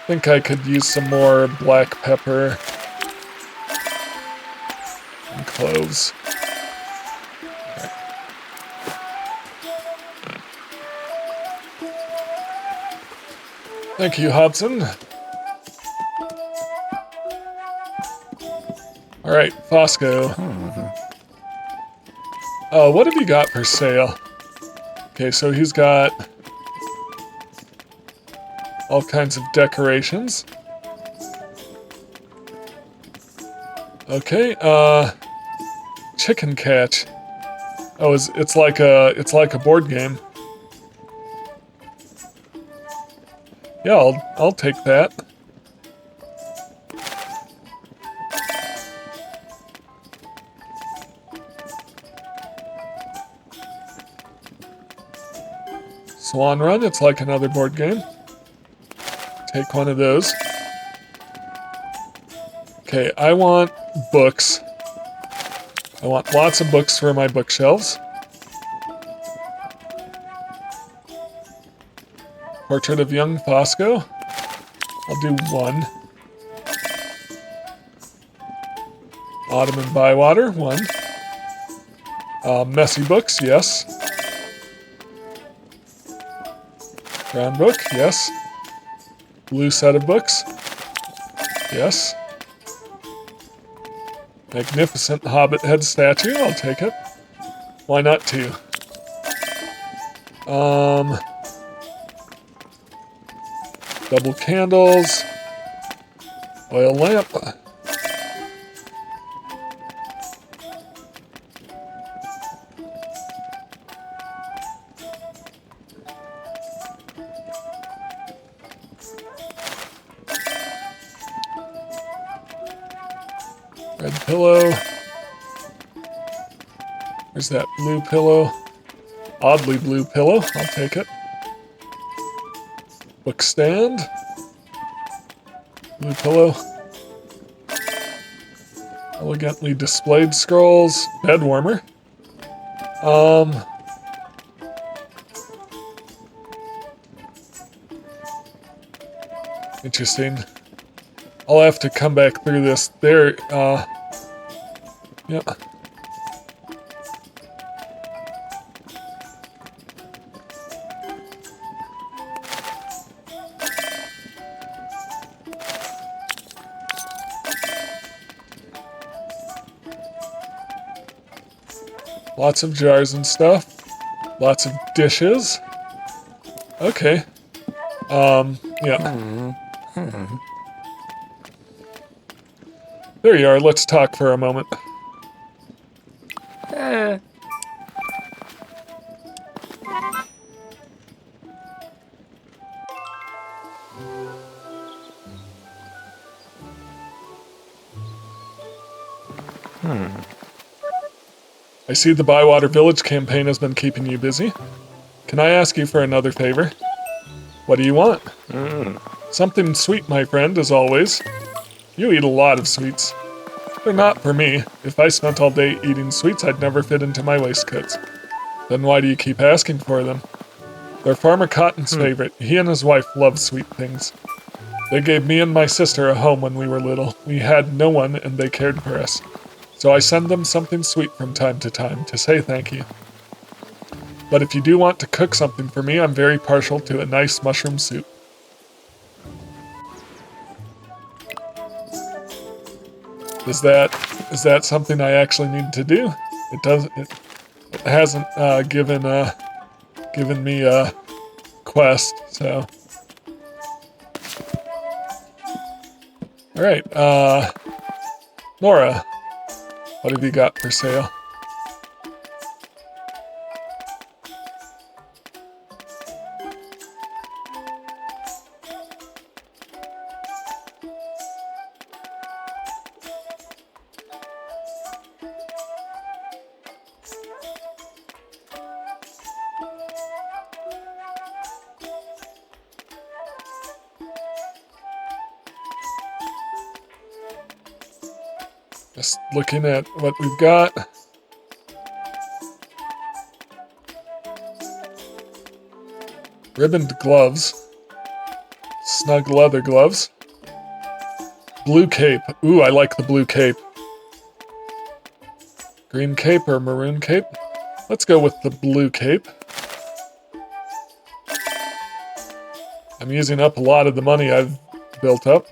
think I could use some more black pepper and cloves. Right. Thank you, Hobson. Alright, Fosco. What have you got for sale? Okay, so he's got all kinds of decorations. Okay, chicken catch. Oh, it's like a board game. Yeah, I'll take that. Swan Run, it's like another board game. Take one of those. Okay, I want books. I want lots of books for my bookshelves. Portrait of Young Fosco. I'll do one. Autumn and Bywater, one. Messy books, yes. Brown book, yes. Blue set of books, yes. Magnificent Hobbit head statue, I'll take it. Why not two? Double candles. Oil lamp. Red pillow. There's that blue pillow. Oddly blue pillow. I'll take it. Book stand. Blue pillow. Elegantly displayed scrolls. Bed warmer. Interesting. I'll have to come back through this. There, yeah. Lots of jars and stuff. Lots of dishes. Okay. Yeah. There you are. Let's talk for a moment. I see the Bywater Village campaign has been keeping you busy. Can I ask you for another favor? What do you want? Something sweet, my friend, as always. You eat a lot of sweets. They're not for me. If I spent all day eating sweets, I'd never fit into my waistcoats. Then why do you keep asking for them? They're Farmer Cotton's favorite. He and his wife love sweet things. They gave me and my sister a home when we were little. We had no one, and they cared for us. So I send them something sweet from time to time to say thank you. But if you do want to cook something for me, I'm very partial to a nice mushroom soup. Is that something I actually need to do? It hasn't given me a quest, so. All right, Laura, what have you got for sale? Just looking at what we've got. Ribboned gloves. Snug leather gloves. Blue cape. Ooh, I like the blue cape. Green cape or maroon cape? Let's go with the blue cape. I'm using up a lot of the money I've built up.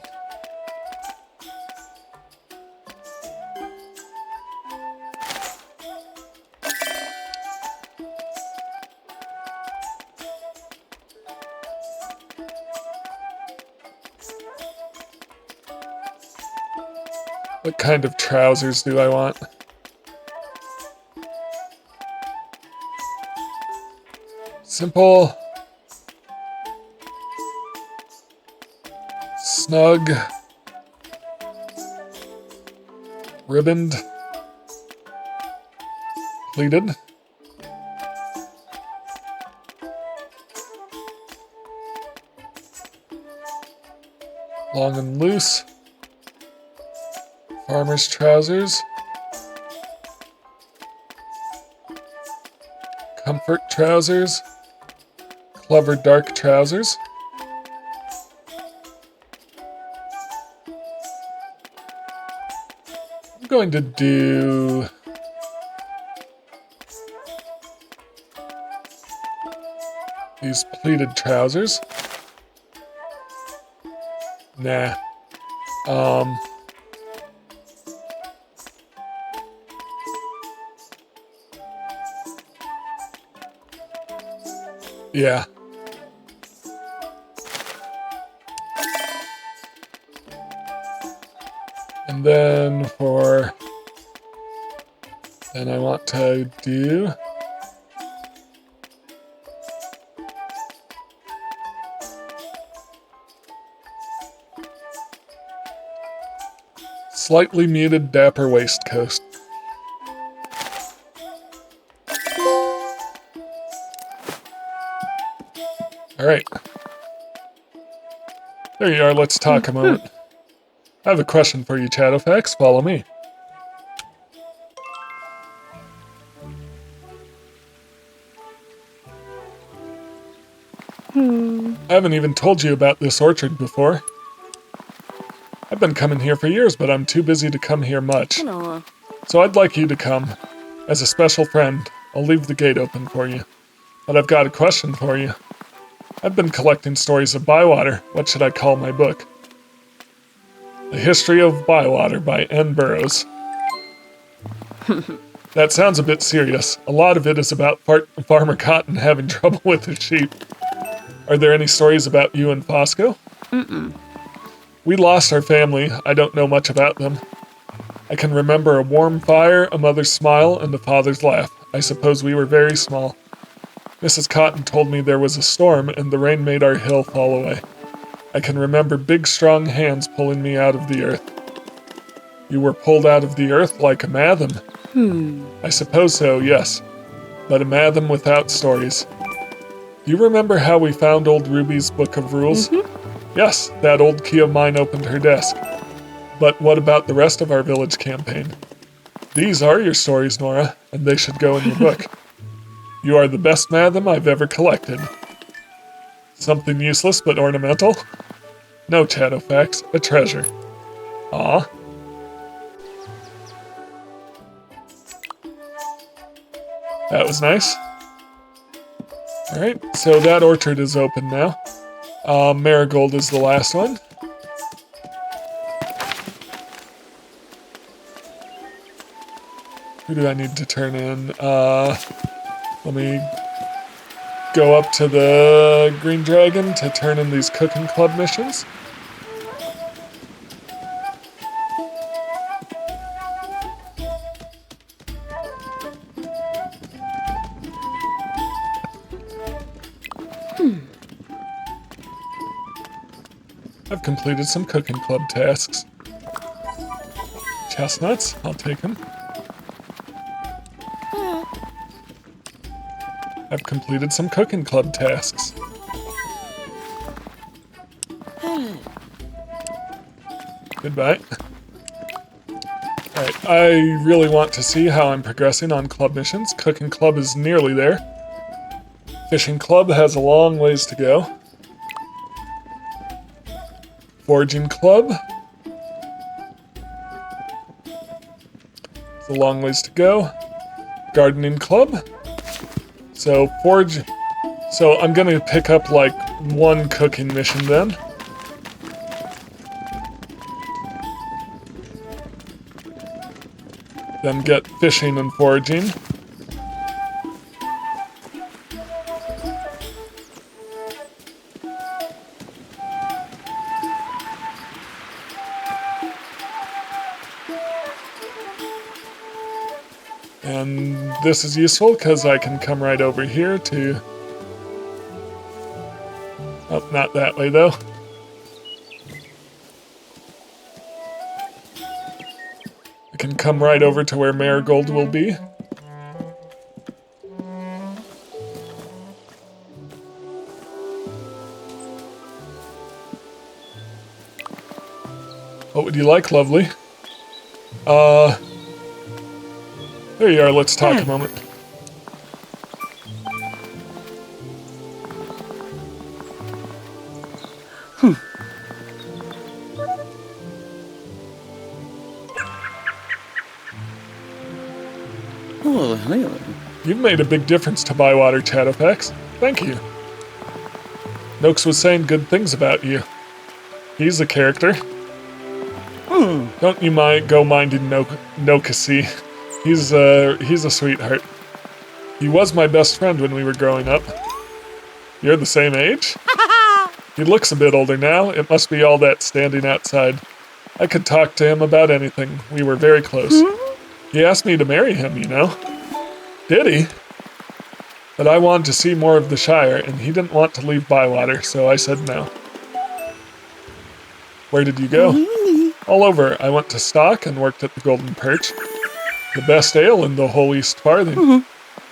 What kind of trousers do I want? Simple. Snug. Ribboned. Pleated. Long and loose. Farmer's trousers. Comfort trousers. Clever dark trousers. I'm going to do these pleated trousers. Nah. Yeah. And then I want to do slightly muted dapper waistcoat. All right. There you are. Let's talk a moment. I have a question for you, Chadowfax. Follow me. I haven't even told you about this orchard before. I've been coming here for years, but I'm too busy to come here much. So I'd like you to come. As a special friend, I'll leave the gate open for you. But I've got a question for you. I've been collecting stories of Bywater. What should I call my book? The History of Bywater by N. Burroughs. That sounds a bit serious. A lot of it is about Farmer Cotton having trouble with his sheep. Are there any stories about you and Fosco? We lost our family. I don't know much about them. I can remember a warm fire, a mother's smile, and a father's laugh. I suppose we were very small. Mrs. Cotton told me there was a storm and the rain made our hill fall away. I can remember big, strong hands pulling me out of the earth. You were pulled out of the earth like a Matham. I suppose so, yes. But a Matham without stories. Do you remember how we found old Ruby's Book of Rules? Yes, that old key of mine opened her desk. But what about the rest of our village campaign? These are your stories, Nora, and they should go in your book. You are the best Matham I've ever collected. Something useless but ornamental? No, Chadowfax, a treasure. Aw. That was nice. Alright, so that orchard is open now. Marigold is the last one. Who do I need to turn in? Let me go up to the Green Dragon to turn in these cooking club missions. I've completed some cooking club tasks. Chestnuts, I'll take them. I've completed some cooking club tasks. Goodbye. Alright, I really want to see how I'm progressing on club missions. Cooking club is nearly there. Fishing club has a long ways to go. Foraging club. It's a long ways to go. Gardening club. So I'm gonna pick up like one cooking mission then. Then get fishing and foraging. And this is useful because I can come right over here to... Oh, not that way though. I can come right over to where Marigold will be. What would you like, lovely? There you are, let's talk a moment. Oh, hello. You've made a big difference to Bywater, Chadowfax. Thank you. Noakes was saying good things about you. He's a character. Don't you go minding Noakesy. He's a sweetheart. He was my best friend when we were growing up. You're the same age? He looks a bit older now. It must be all that standing outside. I could talk to him about anything. We were very close. He asked me to marry him, you know. Did he? But I wanted to see more of the Shire, and he didn't want to leave Bywater, so I said no. Where did you go? All over. I went to Stock and worked at the Golden Perch. The best ale in the whole East Farthing.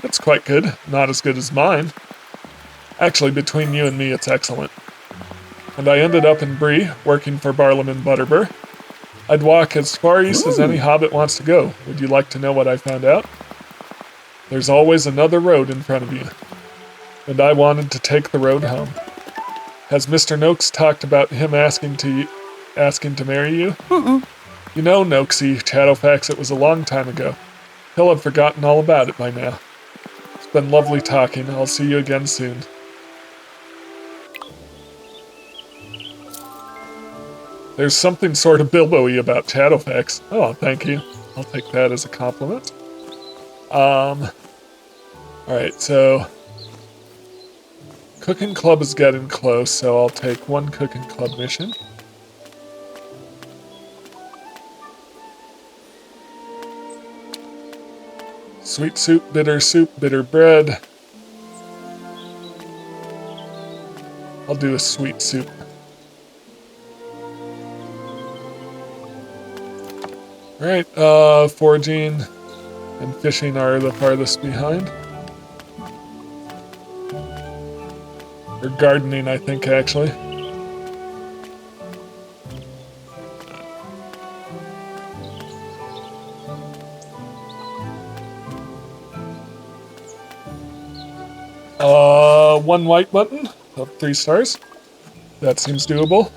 It's quite good. Not as good as mine. Actually, between you and me, it's excellent. And I ended up in Bree, working for Barlaman Butterbur. I'd walk as far east as any hobbit wants to go. Would you like to know what I found out? There's always another road in front of you. And I wanted to take the road home. Has Mr. Noakes talked about him asking to marry you? You know, Noakesy, Chadowfax, it was a long time ago. He'll have forgotten all about it by now. It's been lovely talking. I'll see you again soon. There's something sort of Bilbo-y about Chadowfax. Oh, thank you. I'll take that as a compliment. Alright, so... Cooking Club is getting close, so I'll take one Cooking Club mission. Sweet soup, bitter bread. I'll do a sweet soup. Alright, foraging and fishing are the farthest behind. Or gardening, I think, actually. One white button of 3 stars. That seems doable.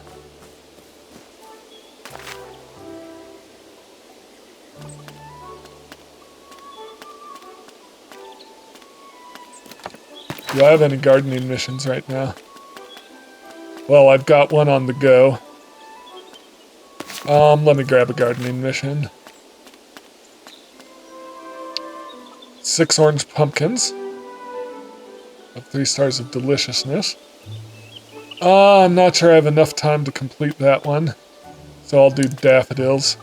Do I have any gardening missions right now? Well, I've got one on the go. Let me grab a gardening mission. 6 orange pumpkins. Of 3 stars of deliciousness. I'm not sure I have enough time to complete that one. So I'll do daffodils.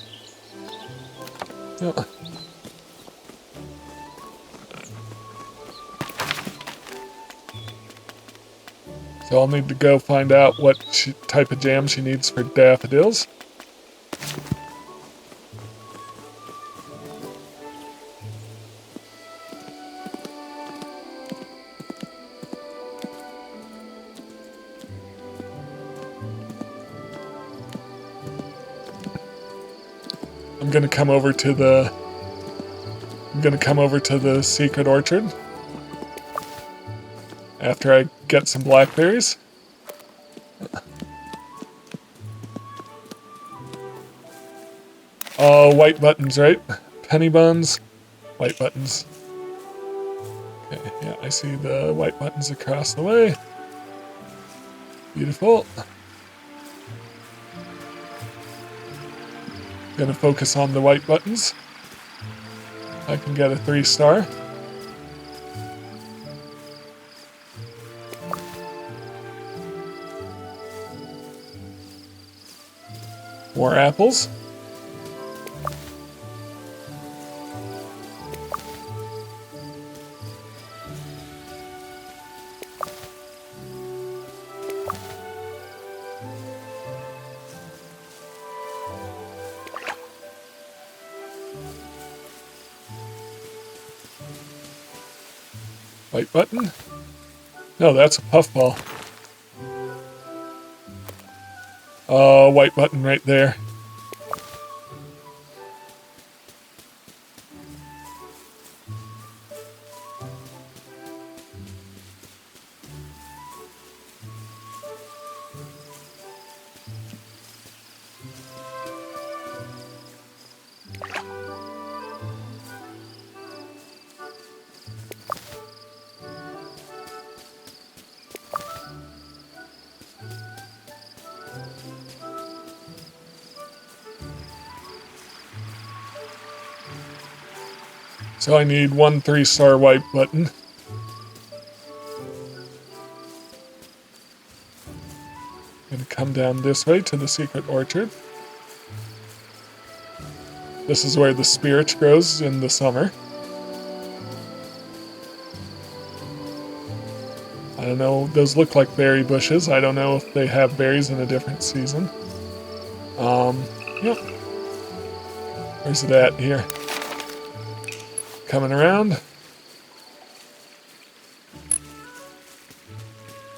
Yeah. So I'll need to go find out what type of jam she needs for daffodils. I'm gonna come over to the secret orchard after I get some blackberries. Oh, white buttons, right? Penny buns, white buttons. Okay, yeah, I see the white buttons across the way. Beautiful. Gonna focus on the white buttons. I can get a 3 star. More apples. White button? No, that's a puffball. Oh, white button right there. So I need 1 3-star white button. Gonna come down this way to the secret orchard. This is where the spirit grows in the summer. I don't know, those look like berry bushes. I don't know if they have berries in a different season. Yep. Where's it at here? Coming around.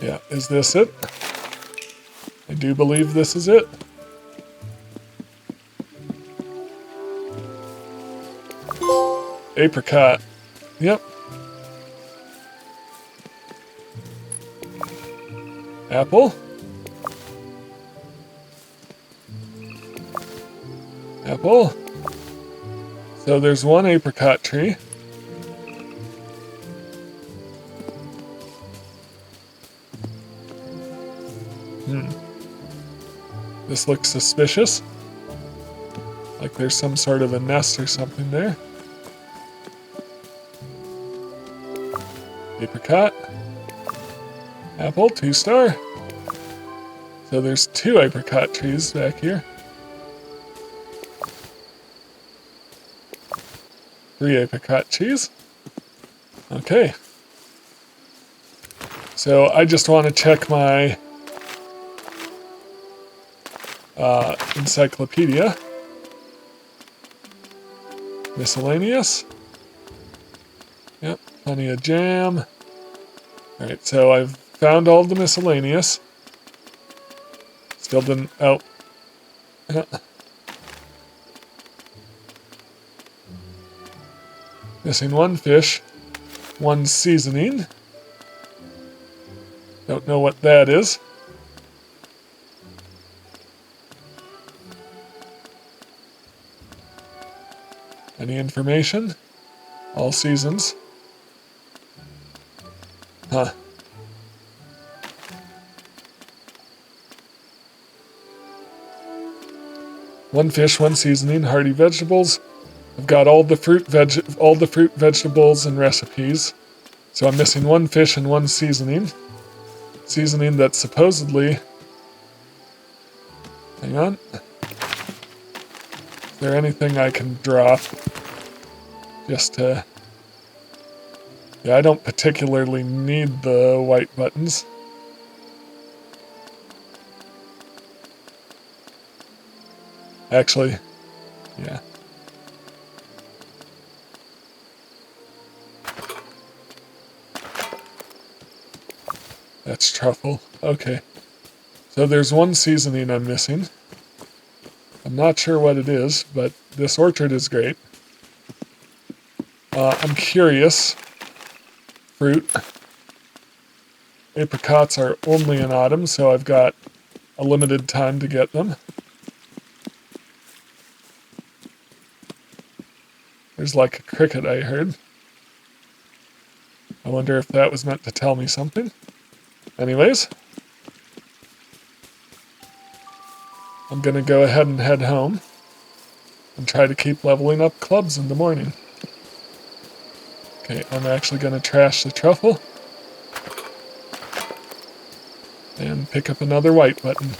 Yeah, is this it? I do believe this is it. Apricot. Yep. Apple. Apple. So there's 1 apricot tree. This looks suspicious. Like there's some sort of a nest or something there. Apricot. Apple, 2-star. So there's 2 apricot trees back here. 3 apricot trees. Okay. So I just want to check my encyclopedia. Miscellaneous. Yep, plenty of jam. Alright, so I've found all the miscellaneous. Still didn't... oh. Missing 1 fish. 1 seasoning. Don't know what that is. Any information? All seasons. Huh. One fish, 1 seasoning, hearty vegetables. I've got all the fruit, vegetables, and recipes. So I'm missing 1 fish and 1 seasoning. Seasoning that's supposedly... hang on. Is there anything I can draw? Just to... yeah, I don't particularly need the white buttons. Actually, yeah. That's truffle. Okay. So there's 1 seasoning I'm missing. I'm not sure what it is, but this orchard is great. I'm curious. Fruit. Apricots are only in autumn, so I've got a limited time to get them. There's like a cricket I heard. I wonder if that was meant to tell me something. Anyways, I'm gonna go ahead and head home and try to keep leveling up clubs in the morning. Okay, I'm actually gonna trash the truffle and pick up another white button.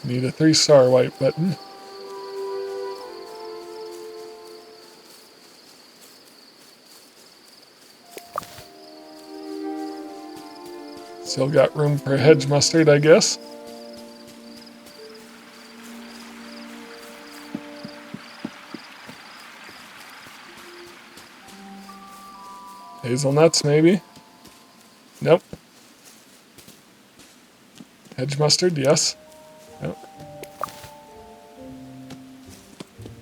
Need a 3-star white button. Still got room for hedge mustard, I guess. Hazelnuts, maybe? Nope. Hedge mustard, yes. Nope.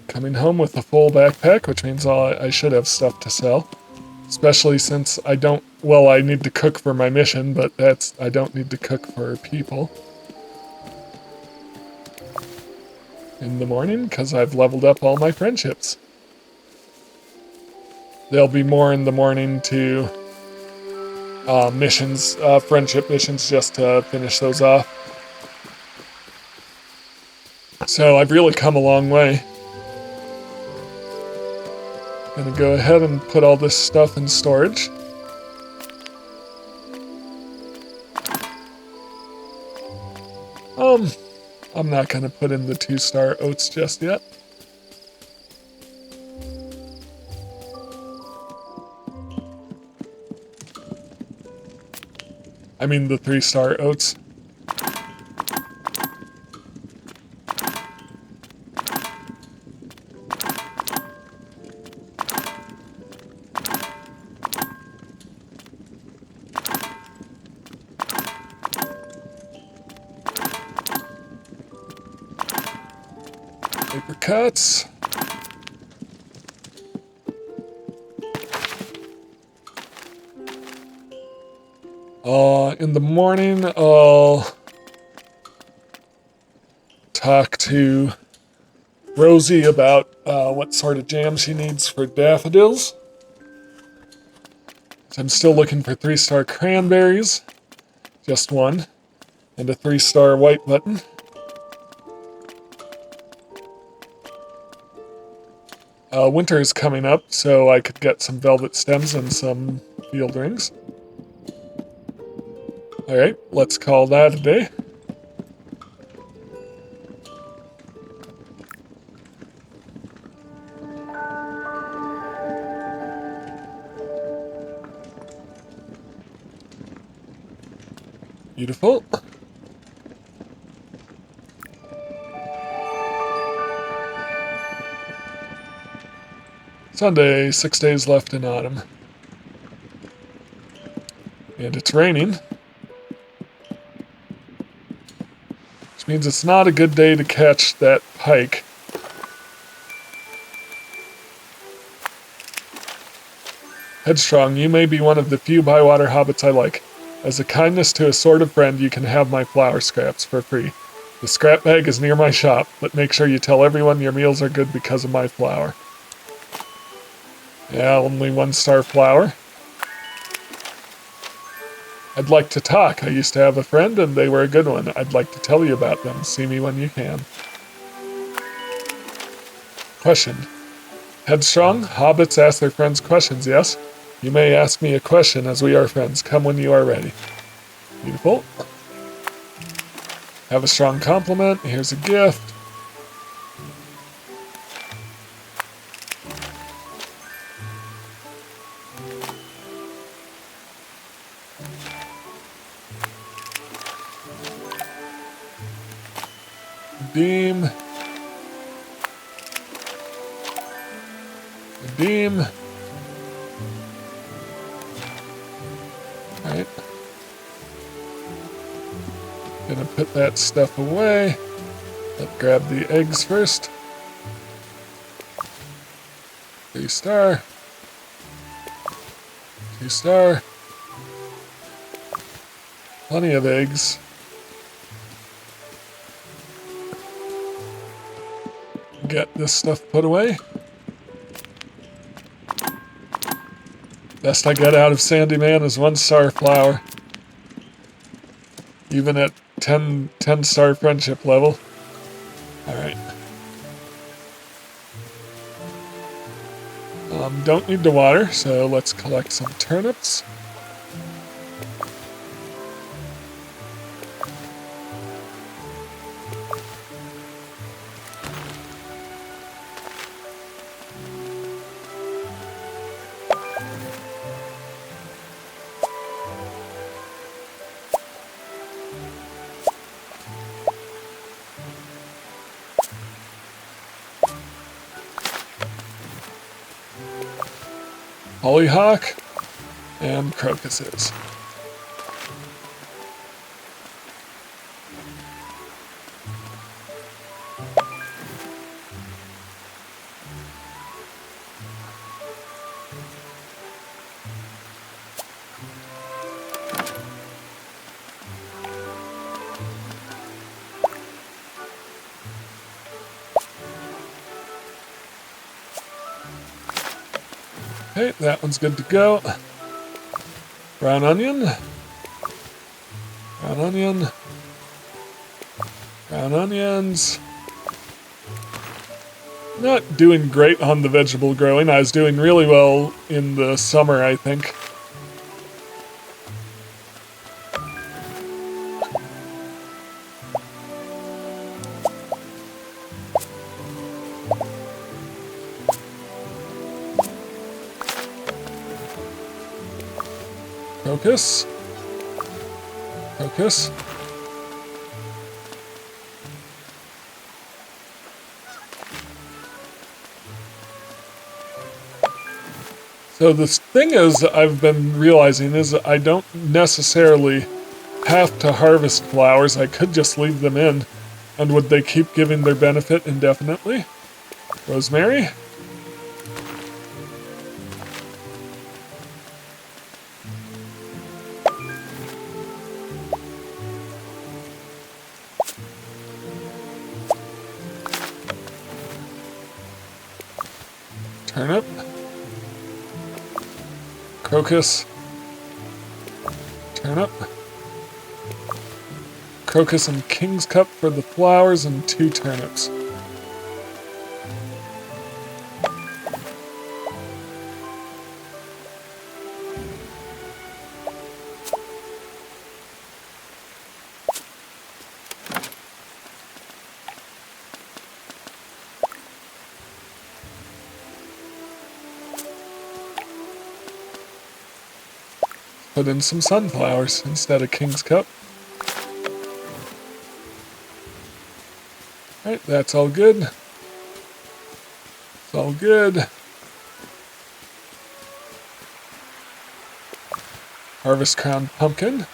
Coming home with a full backpack, which means I should have stuff to sell. Especially since I don't, well, I need to cook for my mission, but I don't need to cook for people in the morning, because I've leveled up all my friendships. There'll be more in the morning to missions, friendship missions, just to finish those off. So I've really come a long way. Gonna go ahead and put all this stuff in storage. I'm not gonna put in the 2-star oats just yet. I mean the 3-star oats. Paper cuts. In the morning, I'll talk to Rosie about what sort of jam she needs for daffodils. So I'm still looking for 3-star cranberries. Just one. And a 3-star white button. Winter is coming up, so I could get some velvet stems and some field rings. Alright, let's call that a day. Beautiful. Sunday, 6 days left in autumn. And it's raining. Which means it's not a good day to catch that pike. Headstrong, you may be one of the few bywater hobbits I like. As a kindness to a sort of friend, you can have my flour scraps for free. The scrap bag is near my shop, but make sure you tell everyone your meals are good because of my flour. Yeah, only 1-star flour. I'd like to talk. I used to have a friend, and they were a good one. I'd like to tell you about them. See me when you can. Question. Headstrong, hobbits ask their friends questions, yes? You may ask me a question, as we are friends. Come when you are ready. Beautiful. Have a strong compliment. Here's a gift. Redeem. Redeem. Alright. Gonna put that stuff away. Let's grab the eggs first. 3-star. 2-star. Plenty of eggs. Get this stuff put away. Best I get out of Sandy Man is 1-star flour. Even at 10-star friendship level. Alright. Don't need to water, so let's collect some turnips. Hollyhock. And crocuses. Okay, that one's good to go. Brown onion. Brown onion. Brown onions. Not doing great on the vegetable growing. I was doing really well in the summer, I think. Crocus. Crocus. So the thing is, I've been realizing is I don't necessarily have to harvest flowers. I could just leave them in. And would they keep giving their benefit indefinitely? Rosemary? Turnip? Crocus? Turnip? Crocus and King's Cup for the flowers and 2 turnips. Put in some sunflowers instead of King's Cup. Alright, that's all good. It's all good. Harvest Crown Pumpkin.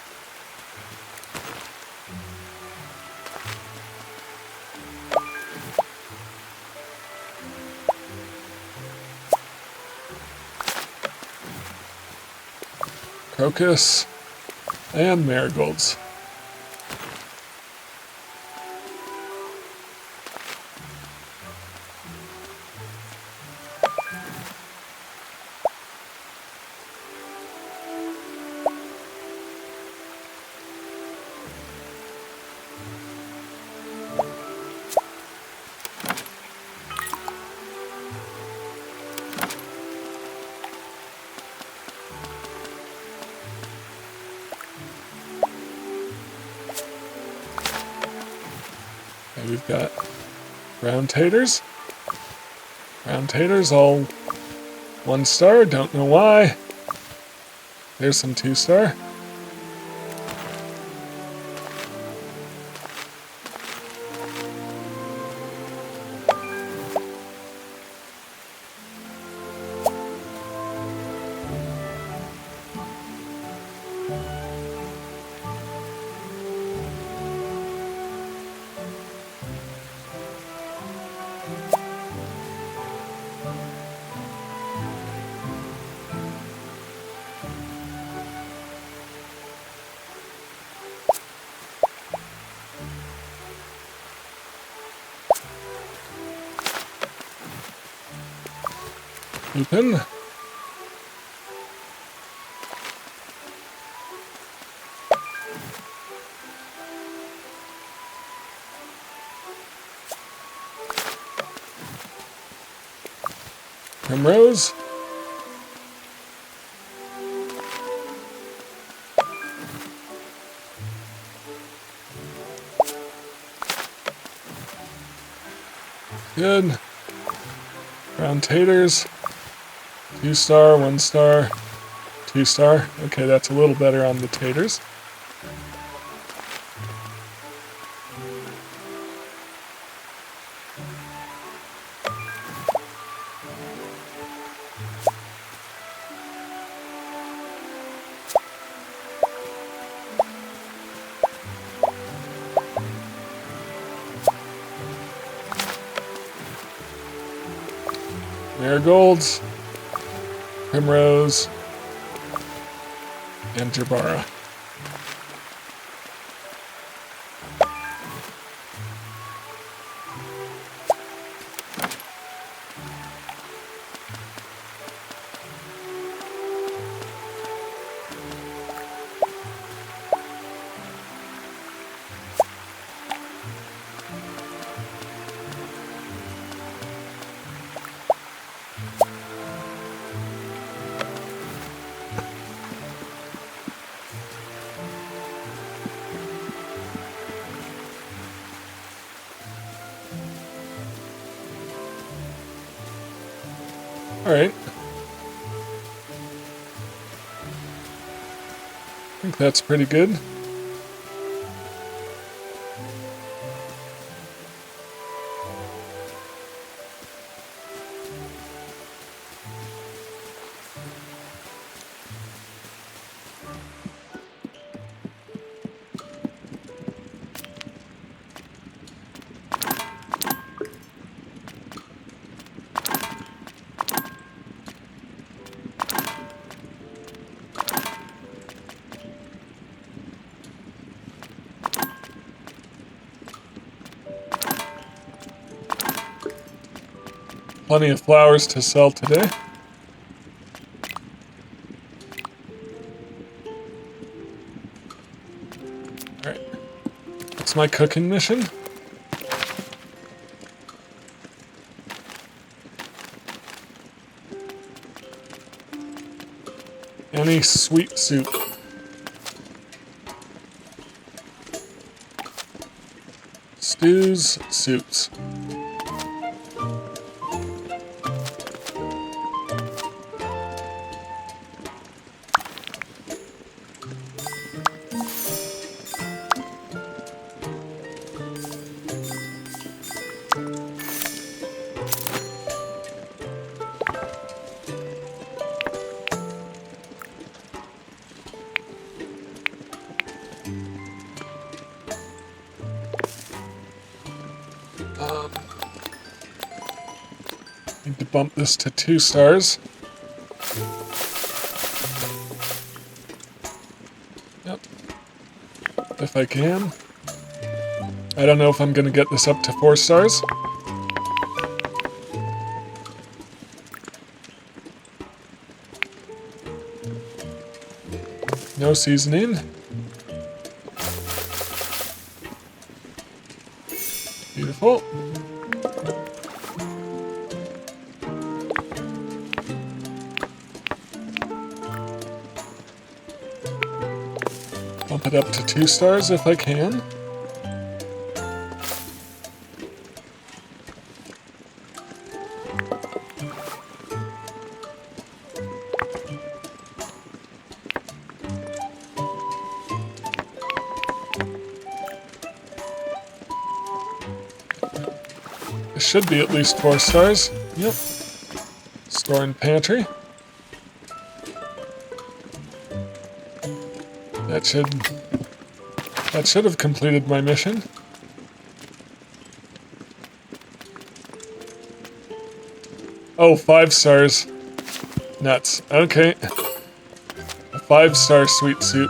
Crocus. And marigolds. And we've got brown taters. Brown taters, all 1 star, don't know why. There's some 2 star. Lupin. Primrose. Good. Brown taters. 2 star, 1 star, 2 star. Okay, that's a little better on the taters. marigolds, primrose, and gerbera. Alright. I think that's pretty good. Plenty of flowers to sell today. Alright. What's my cooking mission? Any sweet soup. Stews, soups. Need to bump this to 2 stars. Yep. If I can. I don't know if I'm gonna get this up to 4 stars. No seasoning. Beautiful. Bump it up to 2 stars if I can. It should be at least 4 stars. Yep. Store and pantry. That should have completed my mission. Oh, 5 stars. Nuts. Okay. A 5-star sweet soup.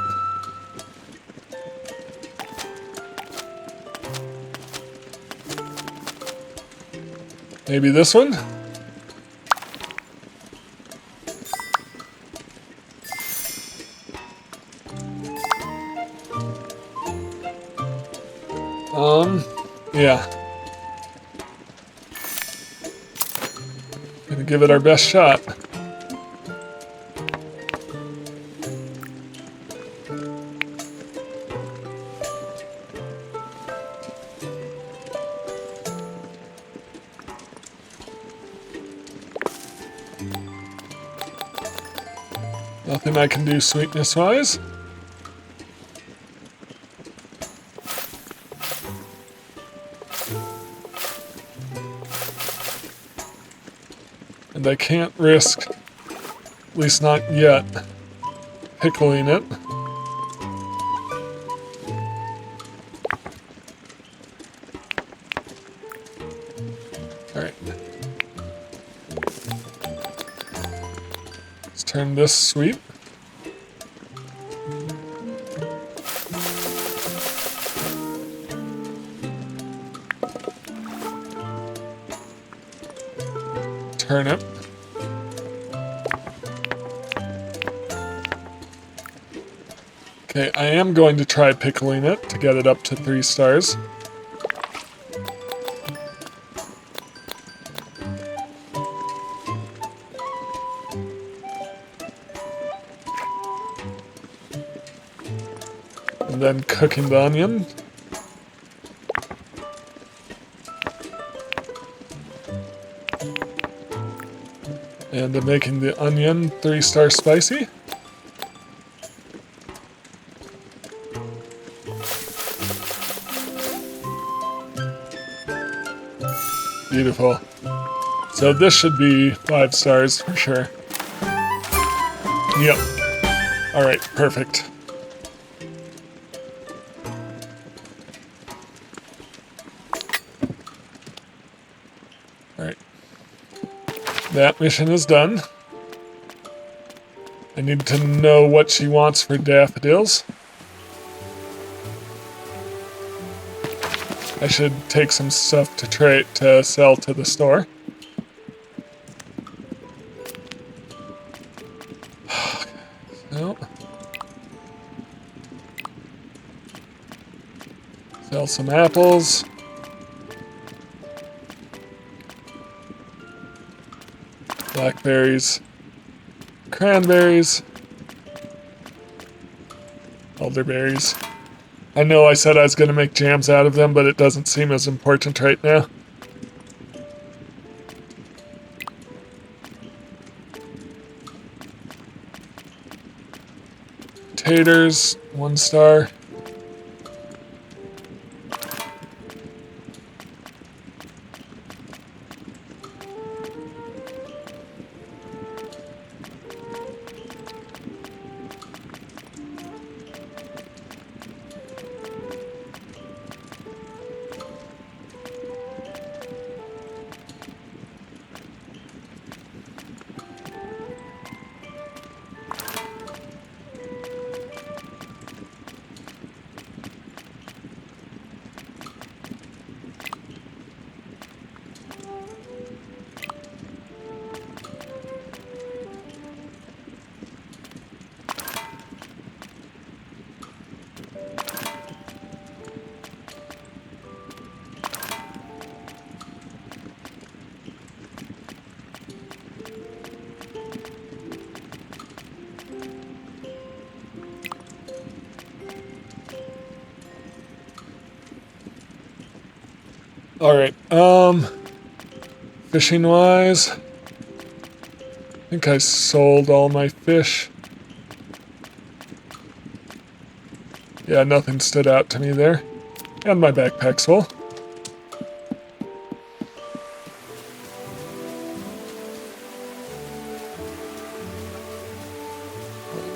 Maybe this one? Yeah. Gonna give it our best shot. Nothing I can do sweetness-wise. And I can't risk, at least not yet, pickling it. Alright. turn this sweet. Turnip. Okay, I am going to try pickling it to get it up to 3 stars. And then cooking the onion. And I'm making the onion 3-star spicy. Beautiful. So this should be 5 stars for sure. Yep. Alright, perfect. Alright. That mission is done. I need to know what she wants for daffodils. I should take some stuff to sell to the store. So, sell some apples. Blackberries. Cranberries. Elderberries. I know I said I was going to make jams out of them, but it doesn't seem as important right now. Taters, 1 star. Alright, fishing wise, I think I sold all my fish. Yeah, nothing stood out to me there. And my backpack's full.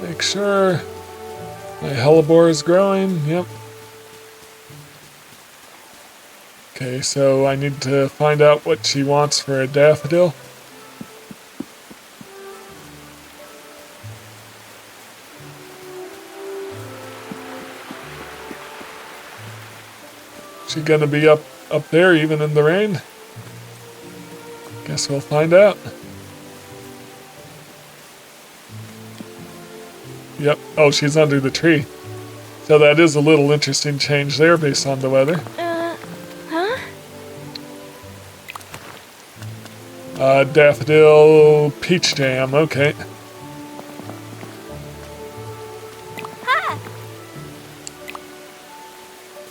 Make sure my hellebore is growing, yep. Okay, so I need to find out what she wants for a daffodil. She gonna be up there even in the rain? Guess we'll find out. Yep, oh, she's under the tree. So that is a little interesting change there based on the weather. Daffodil peach jam, okay.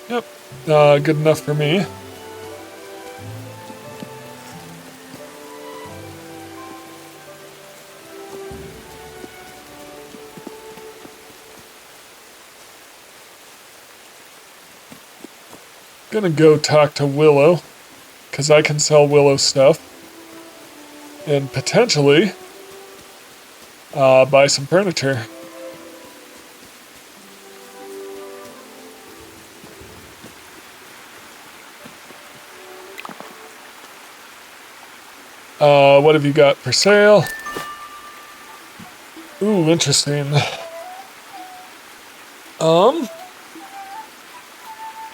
Yep, good enough for me. Gonna go talk to Willow, because I can sell Willow stuff. And potentially buy some furniture. What have you got for sale? Ooh, interesting.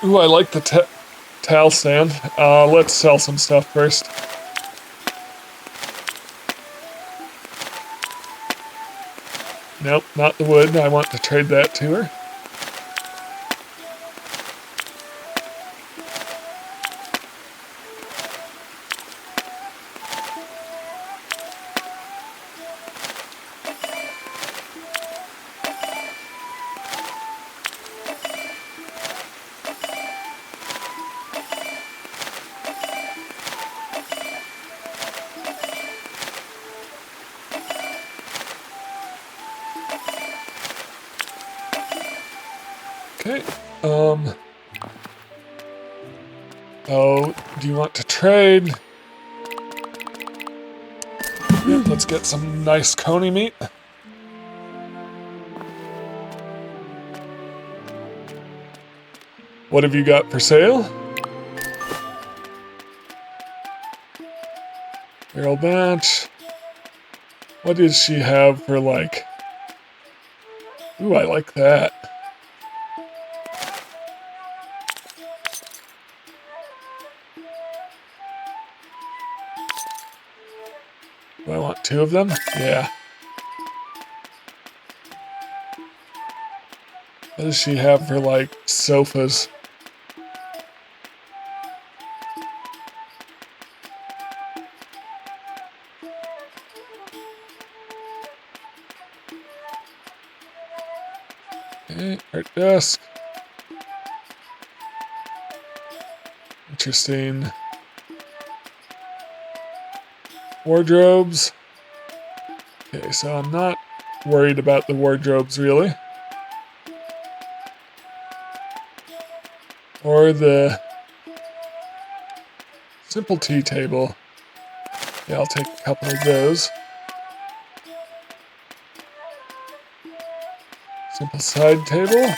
Ooh, I like the towel stand. Let's sell some stuff first. Nope, not the wood. I want to trade that to her. Okay, oh, do you want to trade? Yeah, let's get some nice coney meat. What have you got for sale? Barrel bench. What does she have for like... Ooh, I like that. Do I want 2 of them? Yeah. What does she have for like sofas? Okay, art desk. Interesting. Wardrobes. Okay, so I'm not worried about the wardrobes really. Or the simple tea table. Yeah, I'll take a couple of those. Simple side table.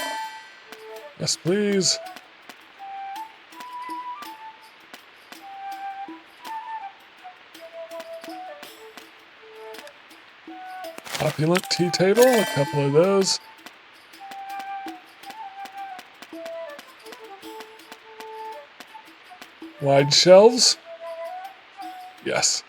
Yes, please. Opulent tea table, a couple of those. Wide shelves. Yes.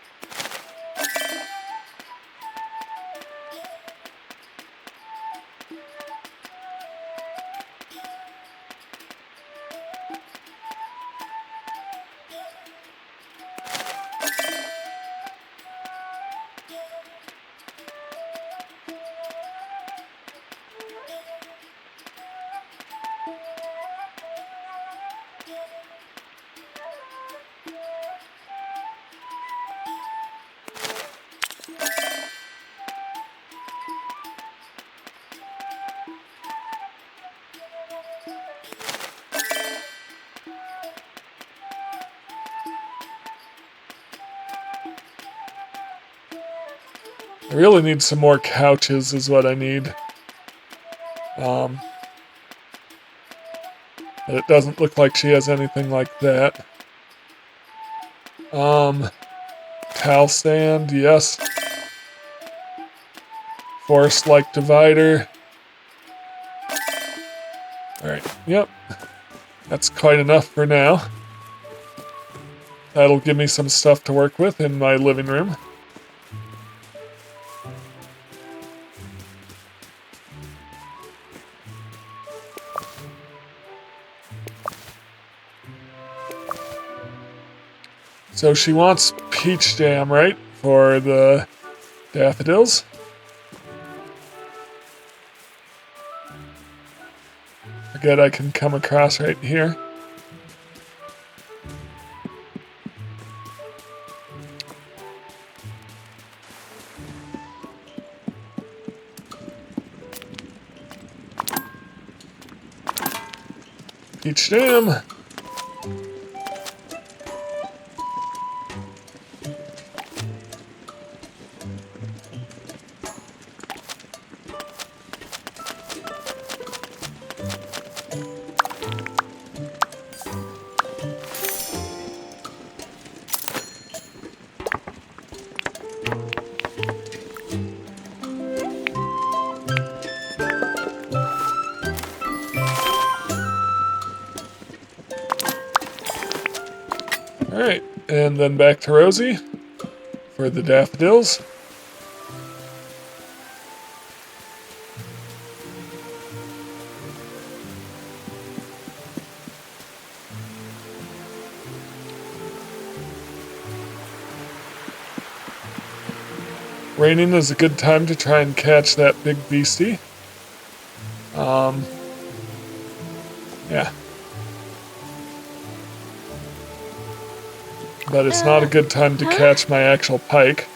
I really need some more couches is what I need. But it doesn't look like she has anything like that. Towel stand, yes. Forest-like divider. Alright, yep. That's quite enough for now. That'll give me some stuff to work with in my living room. So she wants peach jam, right? For the daffodils. Forget I can come across right here. Peach jam. And then back to Rosie for the daffodils. Raining is a good time to try and catch that big beastie. Yeah. But it's not a good time to catch my actual pike.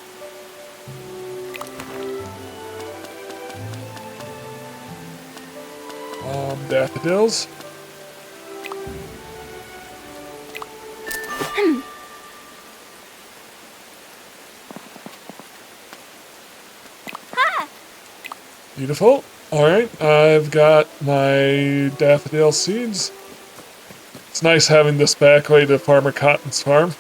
Daffodils. Beautiful. Alright, I've got my daffodil seeds. It's nice having this back way to Farmer Cotton's farm.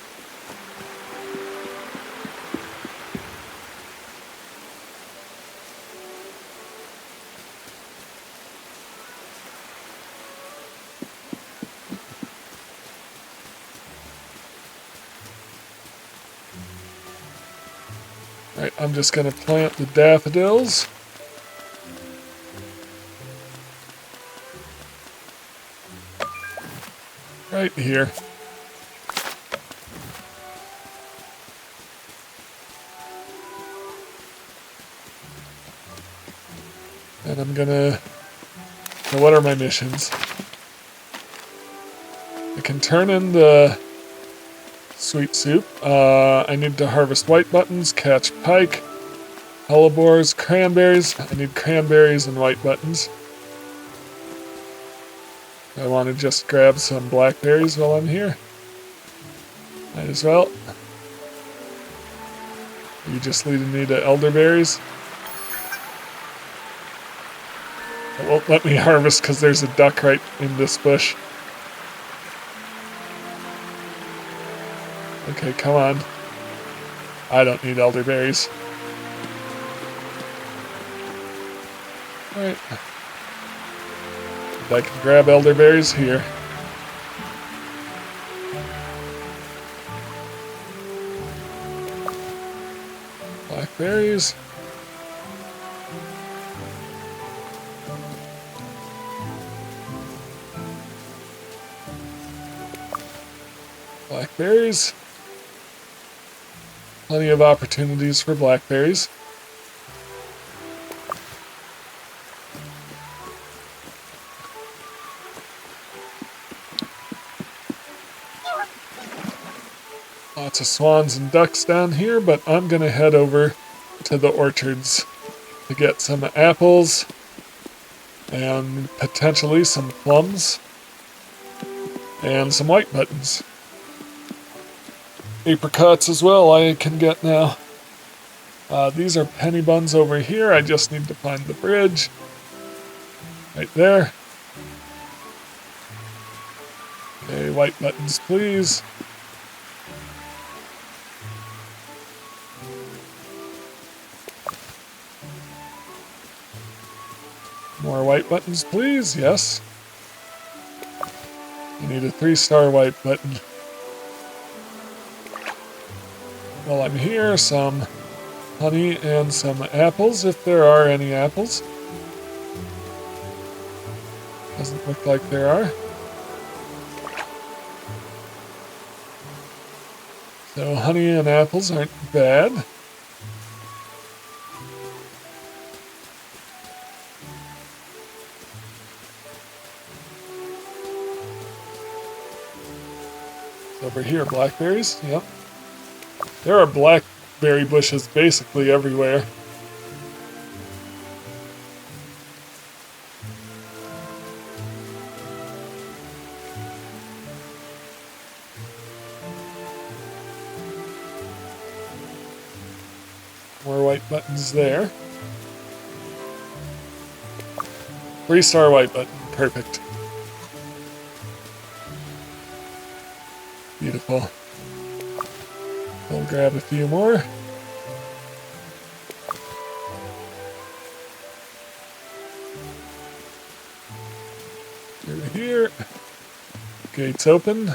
Alright, I'm just going to plant the daffodils. Right here. And I'm gonna... So what are my missions? I can turn in the sweet soup. I need to harvest white buttons, catch pike, hellebores, cranberries. I need cranberries and white buttons. I want to just grab some blackberries while I'm here. Might as well. You just leading me to elderberries. It won't let me harvest because there's a duck right in this bush. Okay, come on. I don't need elderberries. Alright. I can grab elderberries here. Blackberries. Blackberries. Plenty of opportunities for blackberries. Lots of swans and ducks down here, but I'm gonna head over to the orchards to get some apples and potentially some plums and some white buttons. Apricots as well I can get now. These are penny buns over here. I just need to find the bridge. Right there. Okay, white buttons please. More white buttons, please. Yes. I need a 3-star white button. While I'm here, some honey and some apples, if there are any apples. Doesn't look like there are. So honey and apples aren't bad. Over here, blackberries, yep. There are blackberry bushes basically everywhere. More white buttons there. 3-star white button, perfect. Beautiful. We'll grab a few more. Through here. Gates open.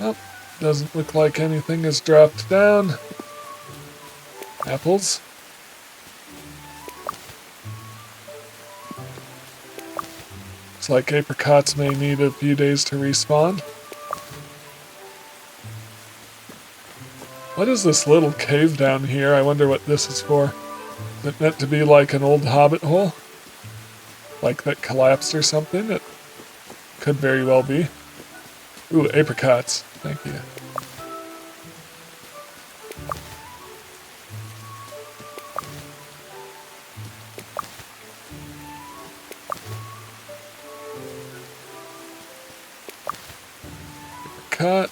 Oh, doesn't look like anything has dropped down. Apples. Looks like apricots may need a few days to respawn. What is this little cave down here? I wonder what this is for. Is it meant to be like an old hobbit hole? Like that collapsed or something? It could very well be. Ooh, apricots. Thank you. Apricot.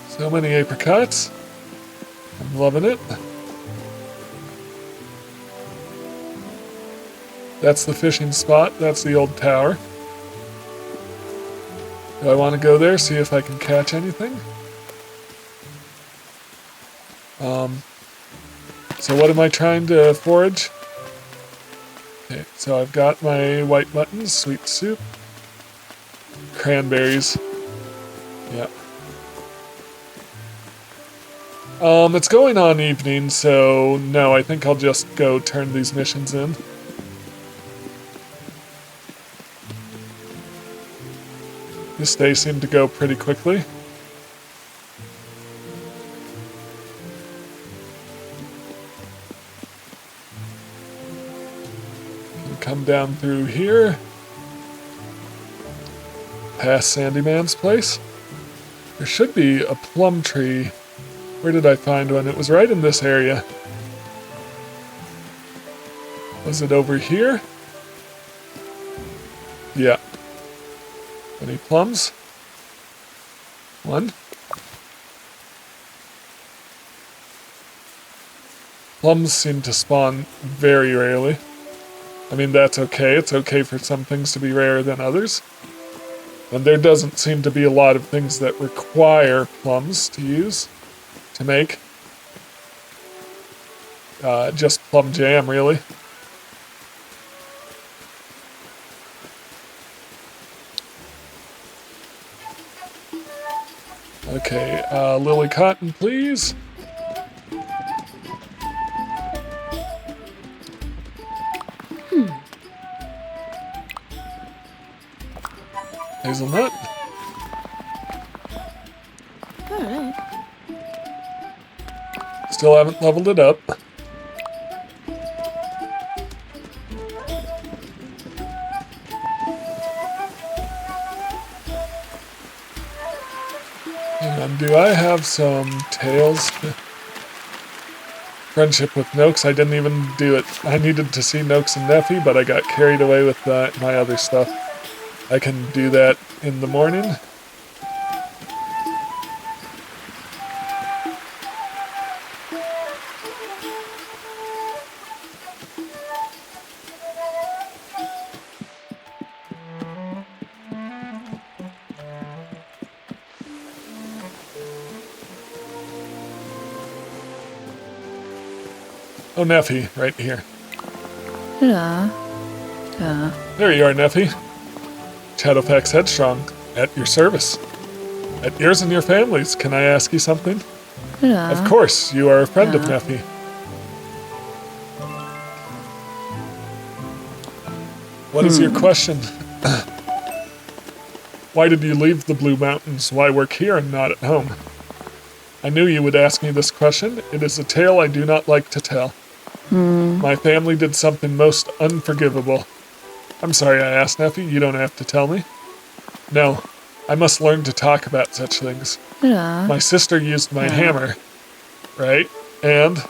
So many apricots. I'm loving it. That's the fishing spot. That's the old tower. Do I want to go there, see if I can catch anything? So what am I trying to forage? Okay, so I've got my white buttons, sweet soup, cranberries. Yeah. It's going on evening, so no, I think I'll just go turn these missions in. This day seemed to go pretty quickly. Can come down through here. Past Sandy Man's place. There should be a plum tree. Where did I find one? It was right in this area. Was it over here? Yeah. Any plums? One. Plums seem to spawn very rarely. I mean, that's okay. It's okay for some things to be rarer than others. And there doesn't seem to be a lot of things that require plums to use, to make. Just plum jam, really. Okay, Lily Cotton, please. Hazelnut. Alright. Still haven't leveled it up. Hang on, do I have some tails? Friendship with Noakes, I didn't even do it. I needed to see Noakes and Neffy, but I got carried away with my other stuff. I can do that in the morning. Oh, Neffy, right here. Yeah. There you are, Neffy. Chadowfax Headstrong, at your service. At yours and your family's. Can I ask you something? Yeah. Of course, you are a friend of Neffy. What is your question? Why did you leave the Blue Mountains? Why work here and not at home? I knew you would ask me this question. It is a tale I do not like to tell. My family did something most unforgivable. I'm sorry I asked, Neffy. You don't have to tell me. No, I must learn to talk about such things. Yeah. My sister used my hammer, right? And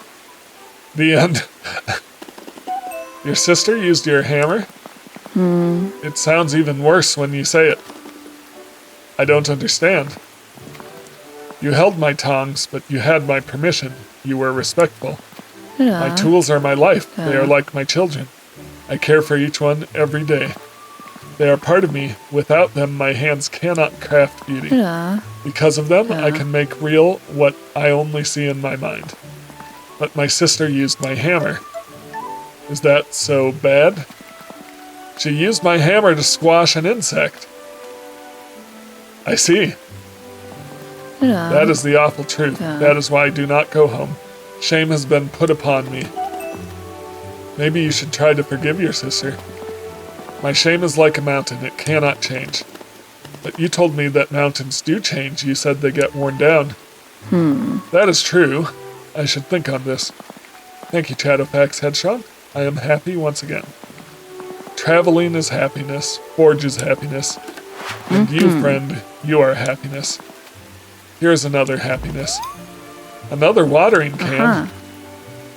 the end. Your sister used your hammer? It sounds even worse when you say it. I don't understand. You held my tongs, but you had my permission. You were respectful. Yeah. My tools are my life. They are like my children. I care for each one every day. They are part of me. Without them, my hands cannot craft beauty. Yeah. Because of them, I can make real what I only see in my mind. But my sister used my hammer. Is that so bad? She used my hammer to squash an insect. I see. That is the awful truth. That is why I do not go home. Shame has been put upon me. Maybe you should try to forgive your sister. My shame is like a mountain. It cannot change. But you told me that mountains do change. You said they get worn down. That is true. I should think on this. Thank you, Chadowfax Headstrong. I am happy once again. Traveling is happiness. Forge is happiness. And you, friend, you are happiness. Here's another happiness. Another watering can.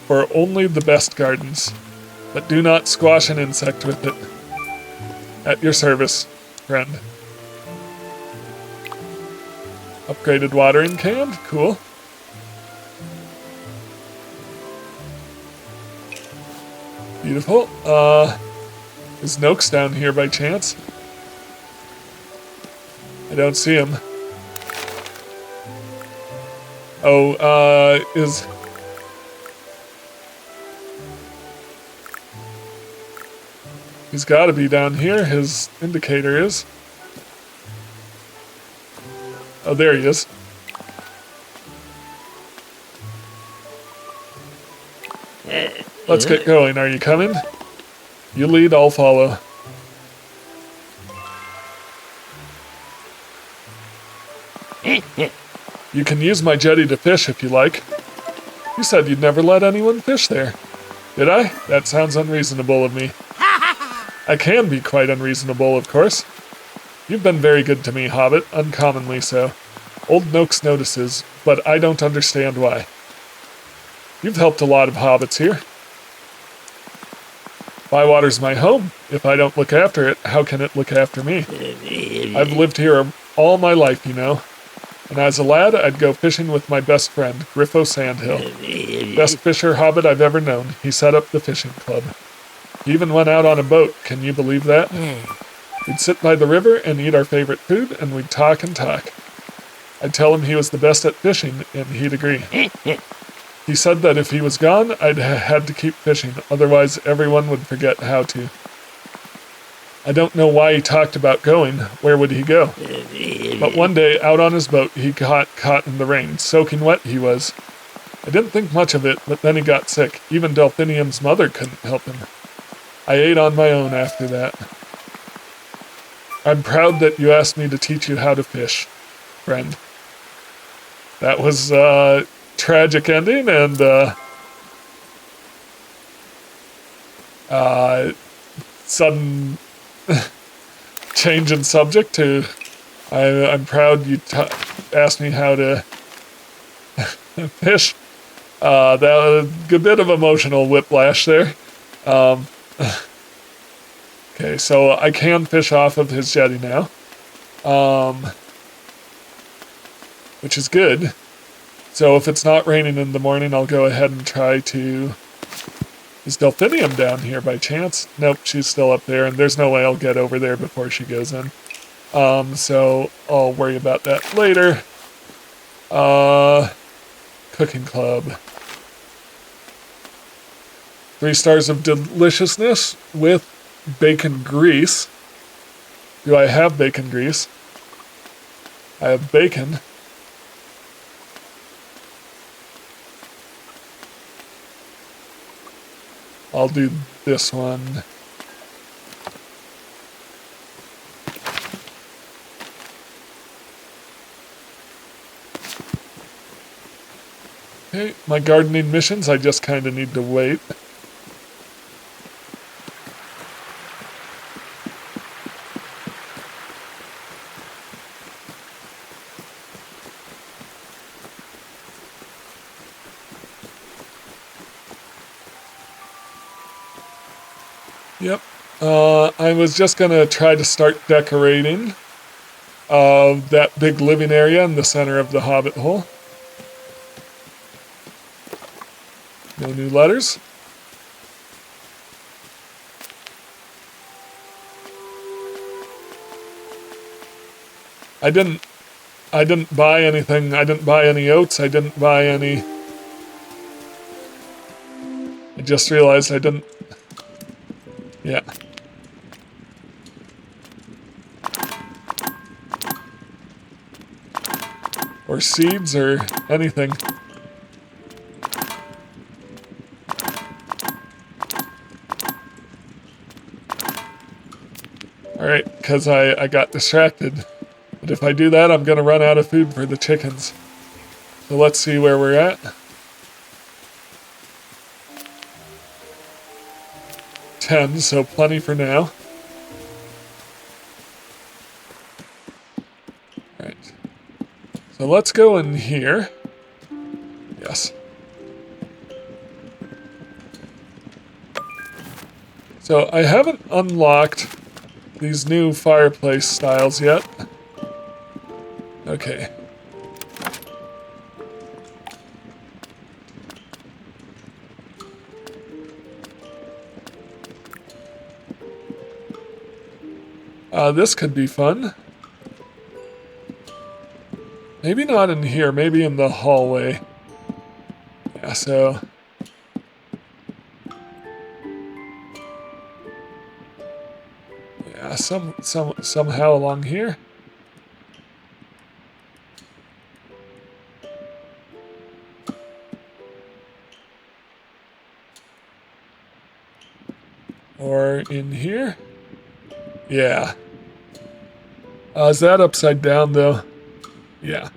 For only the best gardens. But do not squash an insect with it. At your service, friend. Upgraded watering can? Cool. Beautiful. Is Noakes down here by chance? I don't see him. Oh, he's gotta be down here, his indicator is. Oh, there he is. Let's get going. Are you coming? You lead, I'll follow. You can use my jetty to fish if you like. You said you'd never let anyone fish there. Did I? That sounds unreasonable of me. I can be quite unreasonable, of course. You've been very good to me, Hobbit, uncommonly so. Old Noakes notices, but I don't understand why. You've helped a lot of hobbits here. Bywater's my home. If I don't look after it, how can it look after me? I've lived here all my life, you know. And as a lad, I'd go fishing with my best friend, Griffo Sandhill. Best fisher hobbit I've ever known. He set up the fishing club. He even went out on a boat. Can you believe that? We'd sit by the river and eat our favorite food, and we'd talk and talk. I'd tell him he was the best at fishing, and he'd agree. He said that if he was gone, I'd had to keep fishing, otherwise everyone would forget how to. I don't know why he talked about going. Where would he go? But one day, out on his boat, he got caught in the rain. Soaking wet he was. I didn't think much of it, but then he got sick. Even Delphinium's mother couldn't help him. I ate on my own after that. I'm proud that you asked me to teach you how to fish, friend. That was a tragic ending, and sudden change in subject to I'm proud you asked me how to fish. That was a bit of emotional whiplash there. Okay, so I can fish off of his jetty now, which is good. So if it's not raining in the morning, I'll go ahead and try to... Is Delphinium down here by chance? Nope, she's still up there, and there's no way I'll get over there before she goes in. So I'll worry about that later. Cooking club. 3 stars of deliciousness with bacon grease. Do I have bacon grease? I have bacon. I'll do this one. Okay, my gardening missions, I just kind of need to wait. Yep. I was just going to try to start decorating that big living area in the center of the hobbit hole. No new letters. I didn't buy anything. I didn't buy any oats. I didn't buy any... I just realized I didn't... Yeah. or seeds or anything. Alright, because I got distracted. But if I do that, I'm going to run out of food for the chickens. So let's see where we're at. 10, so plenty for now. Alright. So let's go in here. Yes. So I haven't unlocked these new fireplace styles yet. Okay. This could be fun. Maybe not in here, maybe in the hallway. Yeah, so... yeah, somehow along here. Or in here? Yeah. Is that upside down, though? Yeah.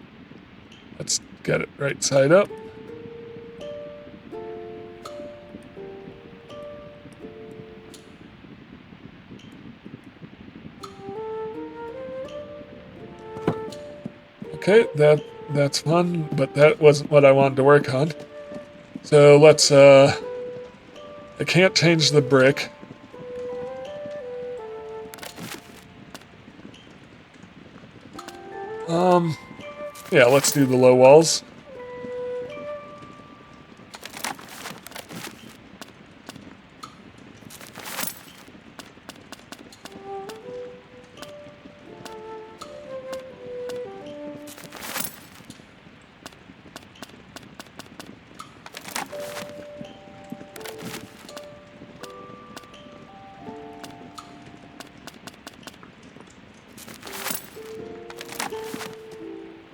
Let's get it right side up. Okay, that's fun, but that wasn't what I wanted to work on. So let's, I can't change the brick. Yeah, let's do the low walls.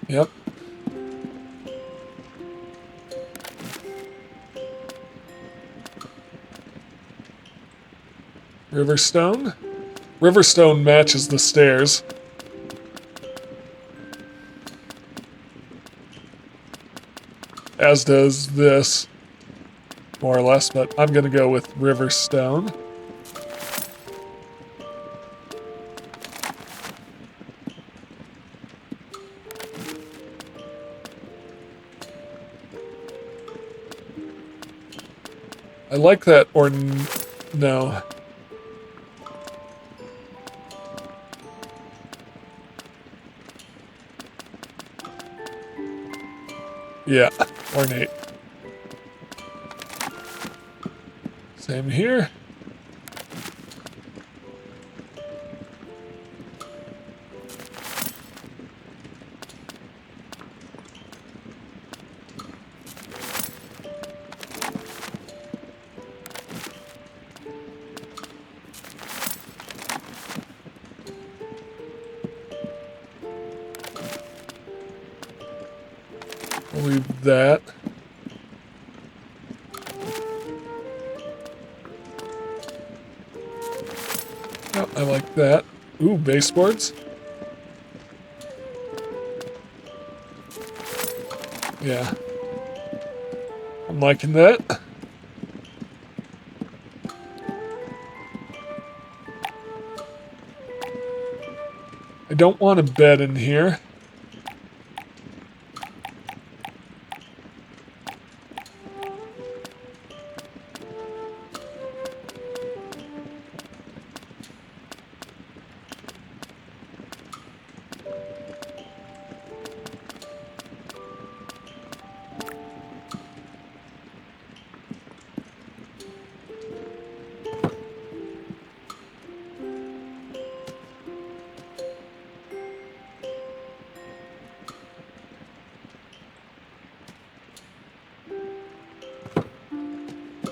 Yep. Riverstone? Riverstone matches the stairs. As does this, more or less, but I'm gonna go with Riverstone. I like that, or no. Yeah, ornate. Same here. We'll leave that. Oh, I like that. Ooh, baseboards. Yeah. I'm liking that. I don't want a bed in here.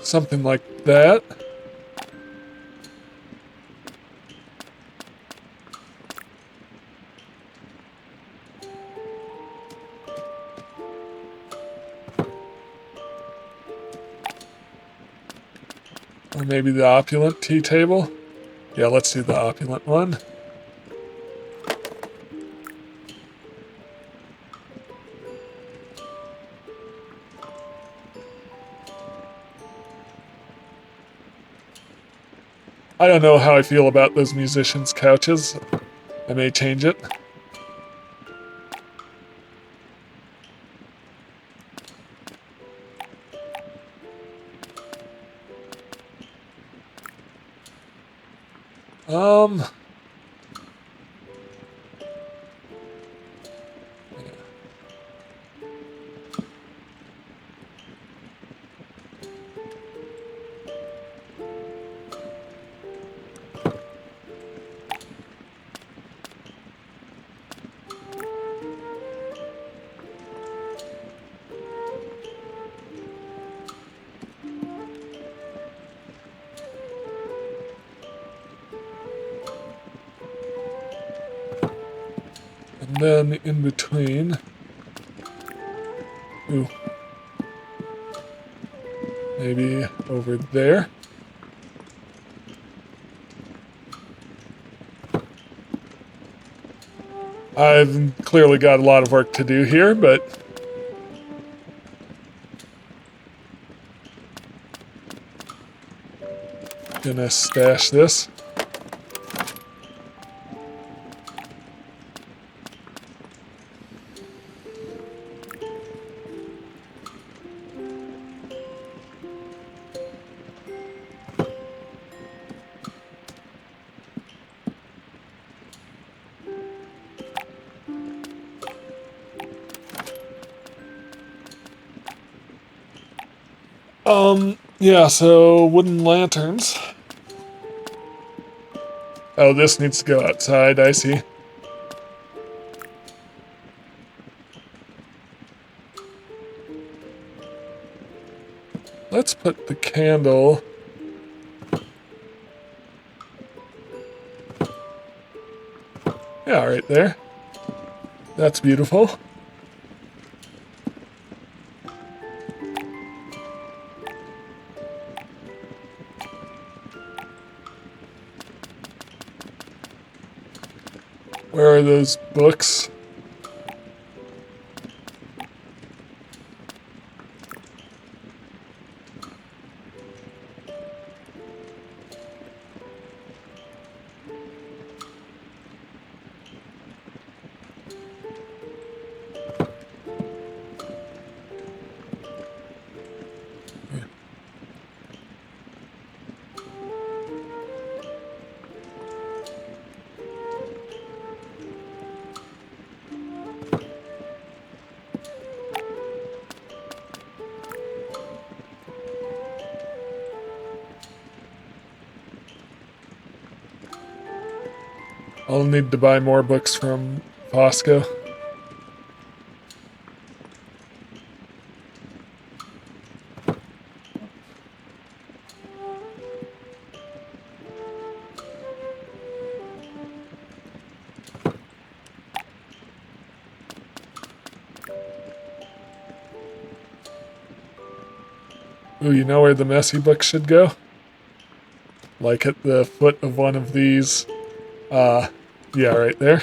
Something like that. Or maybe the opulent tea table? Yeah, let's do the opulent one. I don't know how I feel about those musicians' couches. I may change it. Um, and then in between, ooh, maybe over there. I've clearly got a lot of work to do here, but gonna stash this. Yeah, so wooden lanterns. Oh, this needs to go outside, I see. Let's put the candle... Yeah, right there. That's beautiful. Where are those books? I'll need to buy more books from Fosco. Ooh, you know where the messy books should go? Like at the foot of one of these. Yeah, right there.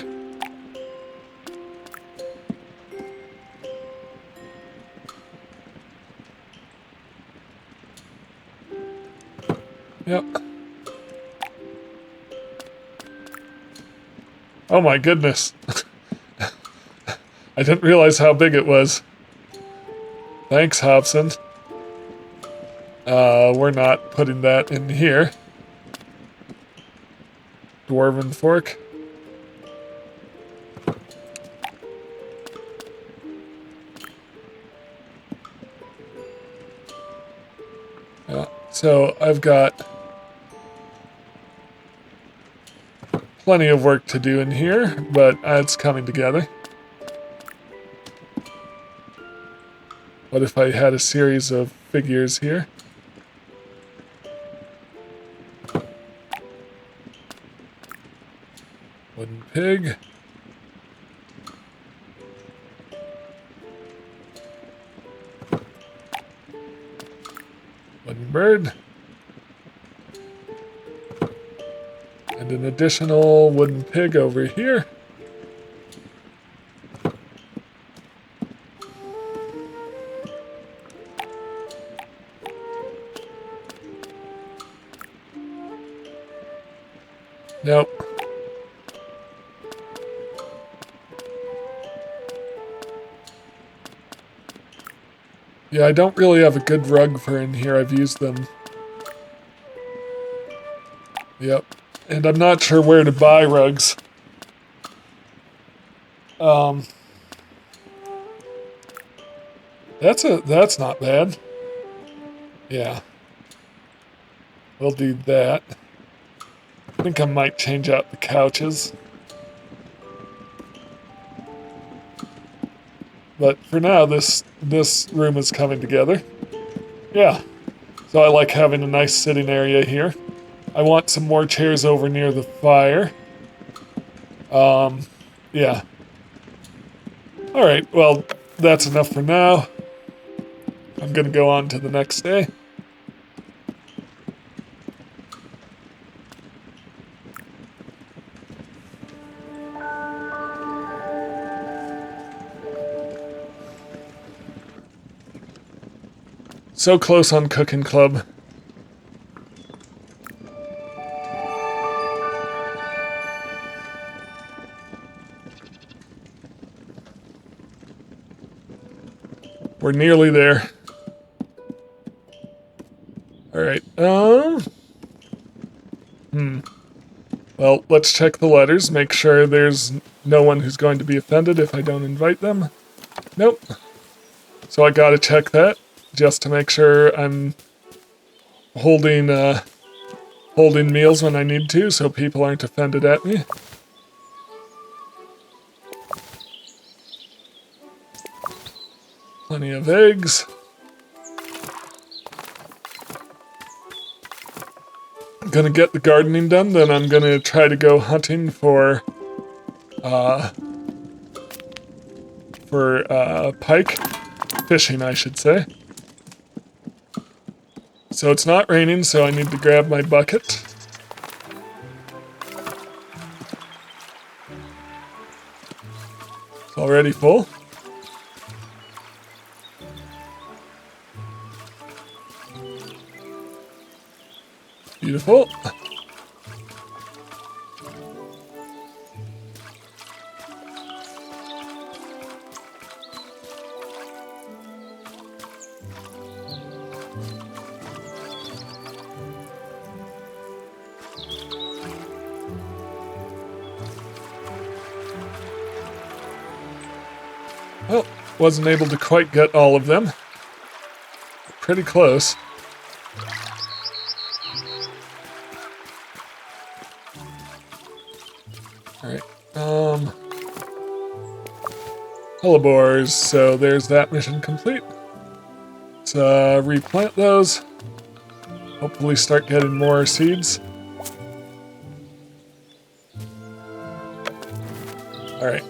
Yep. Oh my goodness. I didn't realize how big it was. Thanks, Hobson. We're not putting that in here. Dwarven fork. Yeah, so I've got plenty of work to do in here, but it's coming together. What if I had a series of figures here? Wooden pig. Wooden bird. And an additional wooden pig over here. Nope. Yeah, I don't really have a good rug for in here. I've used them. Yep. And I'm not sure where to buy rugs. That's not bad. Yeah. We'll do that. I think I might change out the couches. But for now, this room is coming together. Yeah. So I like having a nice sitting area here. I want some more chairs over near the fire. Yeah. Alright, well, that's enough for now. I'm gonna go on to the next day. So close on Cooking Club. We're nearly there. Alright, well, let's check the letters, make sure there's no one who's going to be offended if I don't invite them. Nope. So I gotta check that, just to make sure I'm holding meals when I need to, so people aren't offended at me. Plenty of eggs. I'm gonna get the gardening done, then I'm gonna try to go hunting for pike. Fishing, I should say. So it's not raining, so I need to grab my bucket. It's already full. Beautiful. Well, wasn't able to quite get all of them. Pretty close. Alright, hellebores, so there's that mission complete. Let's replant those. Hopefully start getting more seeds. Alright,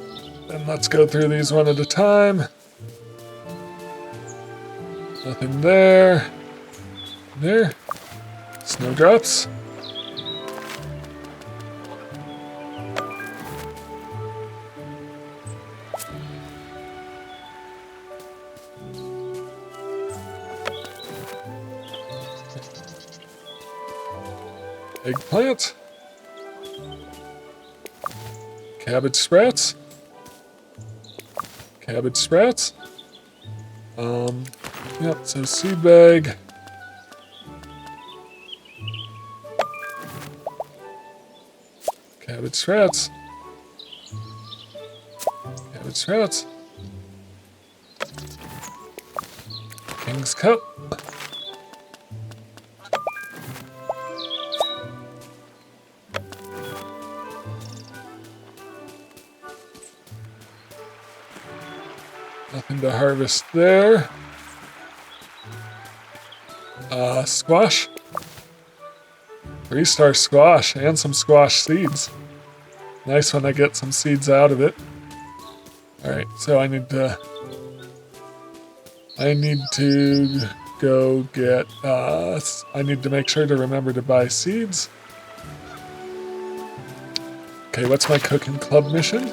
then let's go through these one at a time. Nothing there. There. Snowdrops. Eggplant. Cabbage sprouts. Cabbage sprouts. Yep, so seed bag. Cabbage sprouts. Cabbage sprouts. King's cup. Nothing to harvest there. Squash. 3-star squash and some squash seeds. Nice when I get some seeds out of it. Alright, so I need to go get, I need to make sure to remember to buy seeds. Okay, what's my cooking club mission?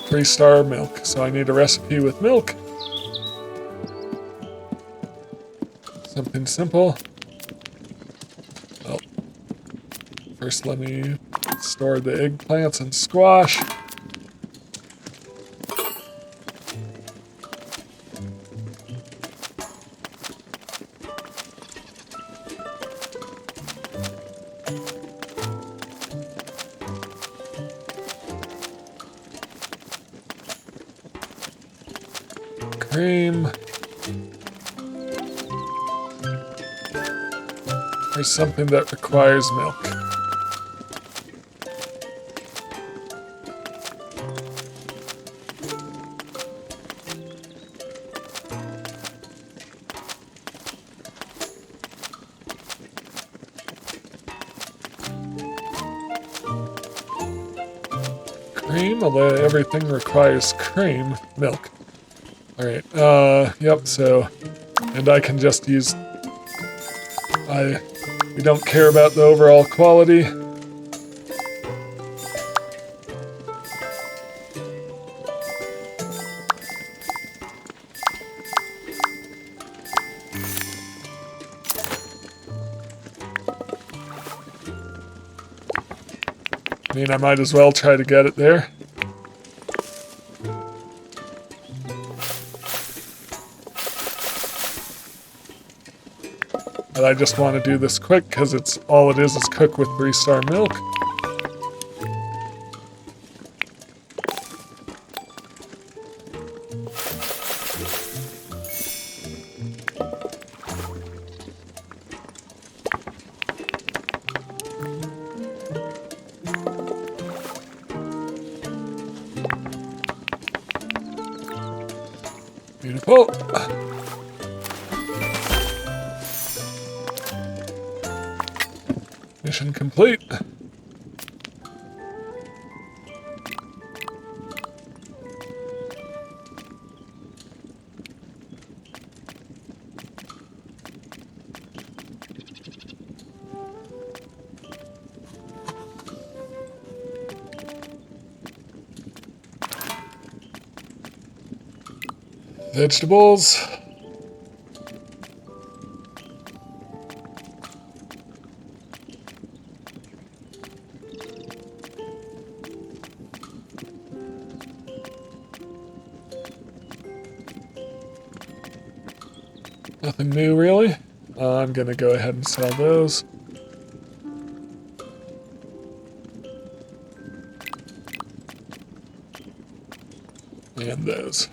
Three-star milk. So I need a recipe with milk. Something simple. Well, first let me store the eggplants and squash. Cream. There's something that requires milk. Cream, although everything requires cream, milk. Alright, yep, so, and I can just use, we don't care about the overall quality. I mean, I might as well try to get it there. But I just want to do this quick because it's all it is cook with 3-star milk. Beautiful. Mission complete. Vegetables. Nothing new, really. I'm going to go ahead and sell those. And those.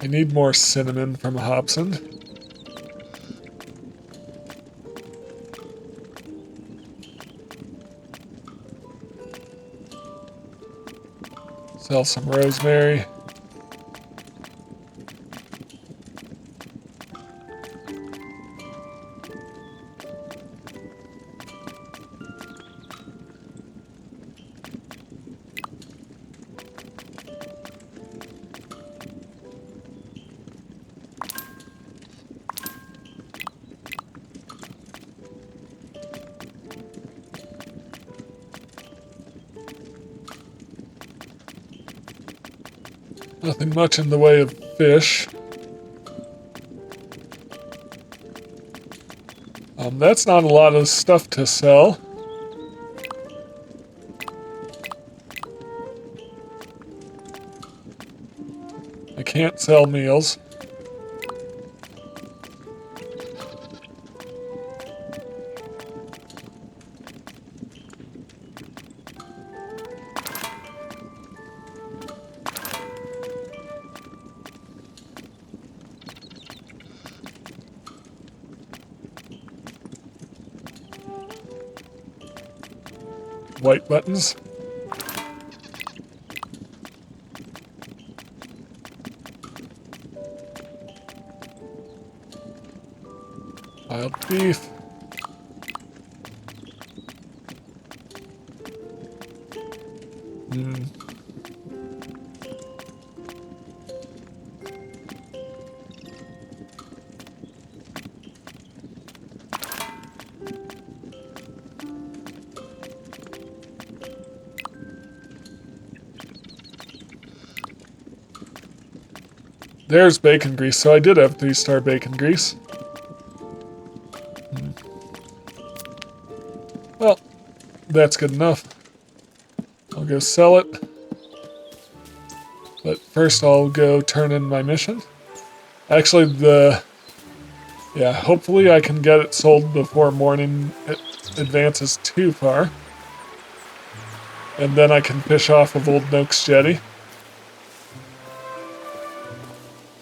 I need more cinnamon from Hobson. Sell some rosemary. Nothing much in the way of fish. That's not a lot of stuff to sell. I can't sell meals. White buttons. Wild beef. There's bacon grease, so I did have 3-star bacon grease. Well, that's good enough. I'll go sell it. But first I'll go turn in my mission. Actually, hopefully I can get it sold before morning advances too far. And then I can fish off of Old Noak's jetty.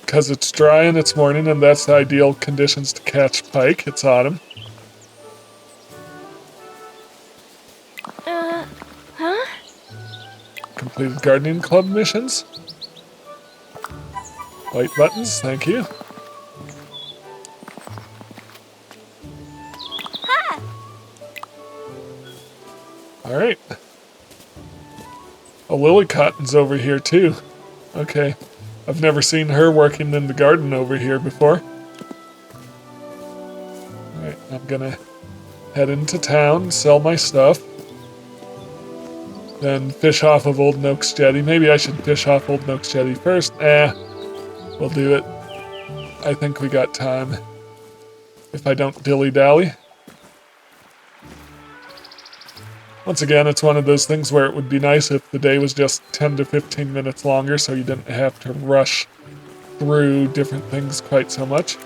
Because it's dry and it's morning, and that's the ideal conditions to catch pike. It's autumn. Huh? Completed gardening club missions. White buttons, thank you. Alright. Oh, Lily Cotton's over here too. Okay. I've never seen her working in the garden over here before. Alright, I'm gonna head into town, sell my stuff. Then fish off of Old Noak's jetty. Maybe I should fish off Old Noak's jetty first. We'll do it. I think we got time. If I don't dilly-dally. Once again, it's one of those things where it would be nice if the day was just 10 to 15 minutes longer so you didn't have to rush through different things quite so much.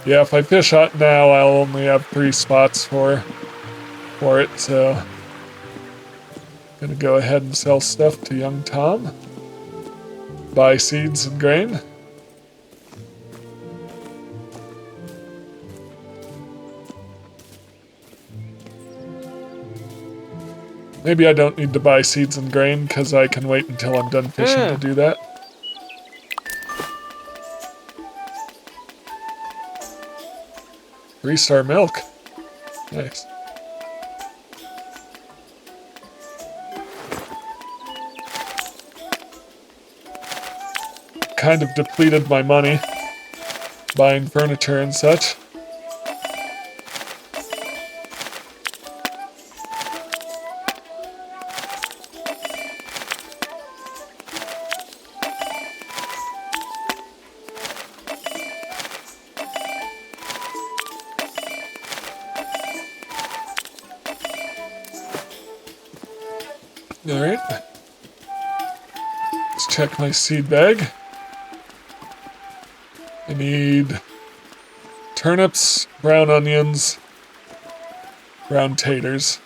Yeah, if I fish out now, I'll only have 3 spots for it, so I'm gonna go ahead and sell stuff to young Tom. Buy seeds and grain. Maybe I don't need to buy seeds and grain because I can wait until I'm done fishing to do that. Three-star milk. Nice. Kind of depleted my money buying furniture and such. Alright. Let's check my seed bag. I need turnips, brown onions, brown taters.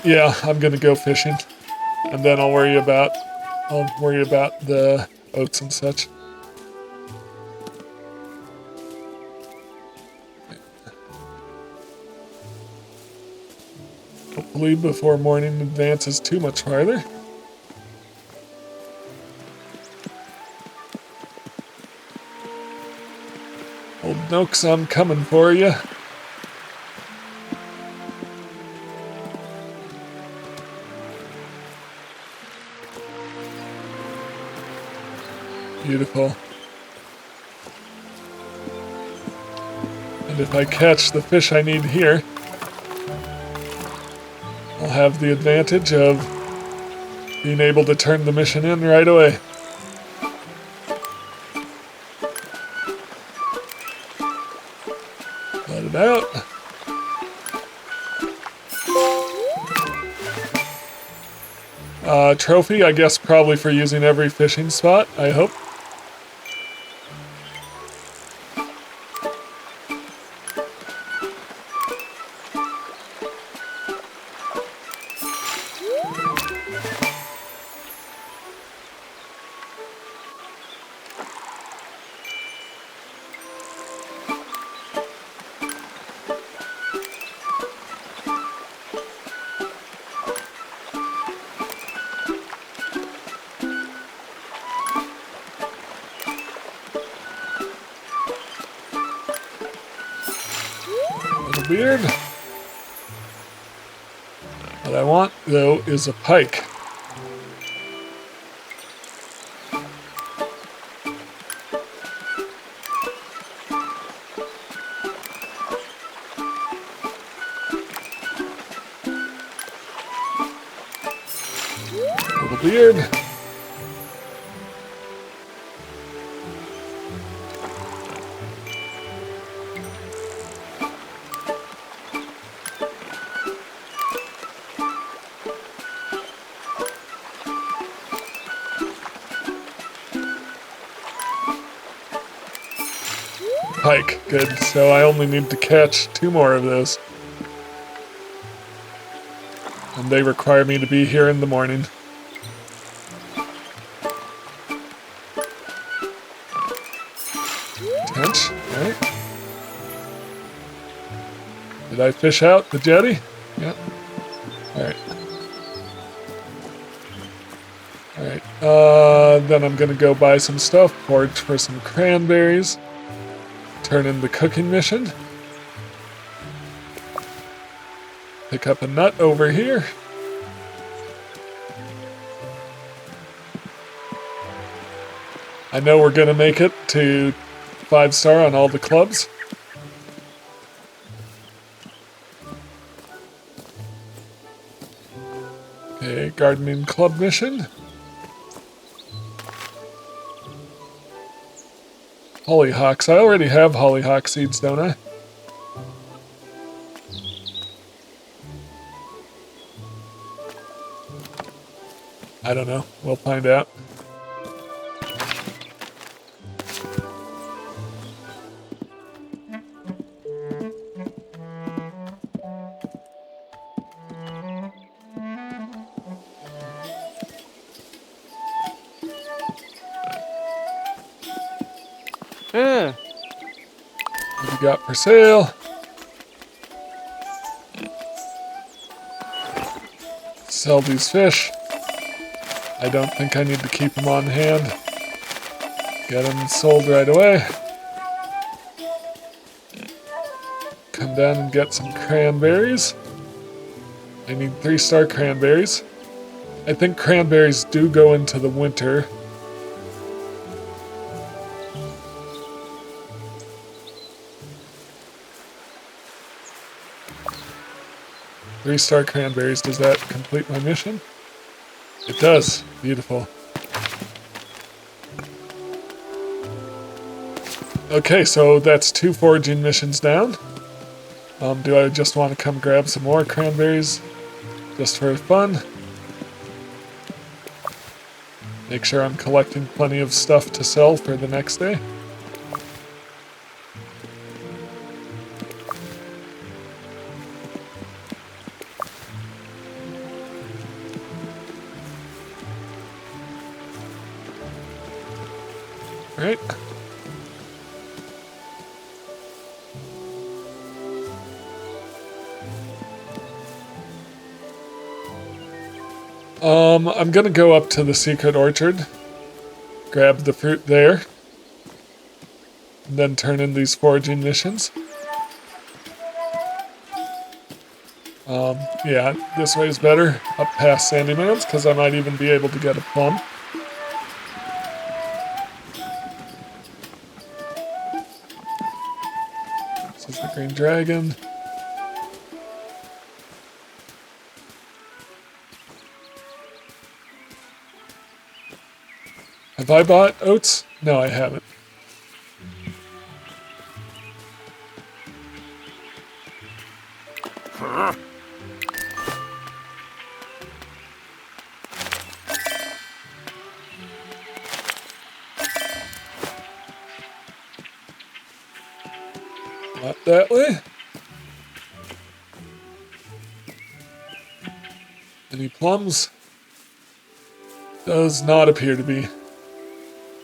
Yeah, I'm gonna go fishing, and then I'll worry about the oats and such. Hopefully before morning advances too much farther. Old Noakes, I'm coming for you. Beautiful. And if I catch the fish I need here, I'll have the advantage of being able to turn the mission in right away. Let it out. Trophy, I guess probably for using every fishing spot, I hope. beard. What I want, though, is a pike. Little beard. Pike, good. So I only need to catch 2 more of those. And they require me to be here in the morning. Tench, alright. Did I fish out the jetty? Yeah. Alright. Alright, then I'm gonna go buy some stuff, forage for some cranberries. Turn in the cooking mission. Pick up a nut over here. I know we're gonna make it to 5-star on all the clubs. Okay, gardening club mission. Hollyhocks. I already have hollyhock seeds, don't I? I don't know. We'll find out. What do you got for sale? Sell these fish. I don't think I need to keep them on hand. Get them sold right away. Come down and get some cranberries. I need 3-star cranberries. I think cranberries do go into the winter. Three-star cranberries. Does that complete my mission? It does. Beautiful. Okay, so that's 2 foraging missions down. Do I just want to come grab some more cranberries just for fun? Make sure I'm collecting plenty of stuff to sell for the next day. Right. I'm gonna go up to the secret orchard, grab the fruit there, and then turn in these foraging missions. Yeah, this way is better, up past Sandyman's, because I might even be able to get a plum. This is the green dragon. Have I bought oats? No, I haven't. Not that way. Any plums? Does not appear to be.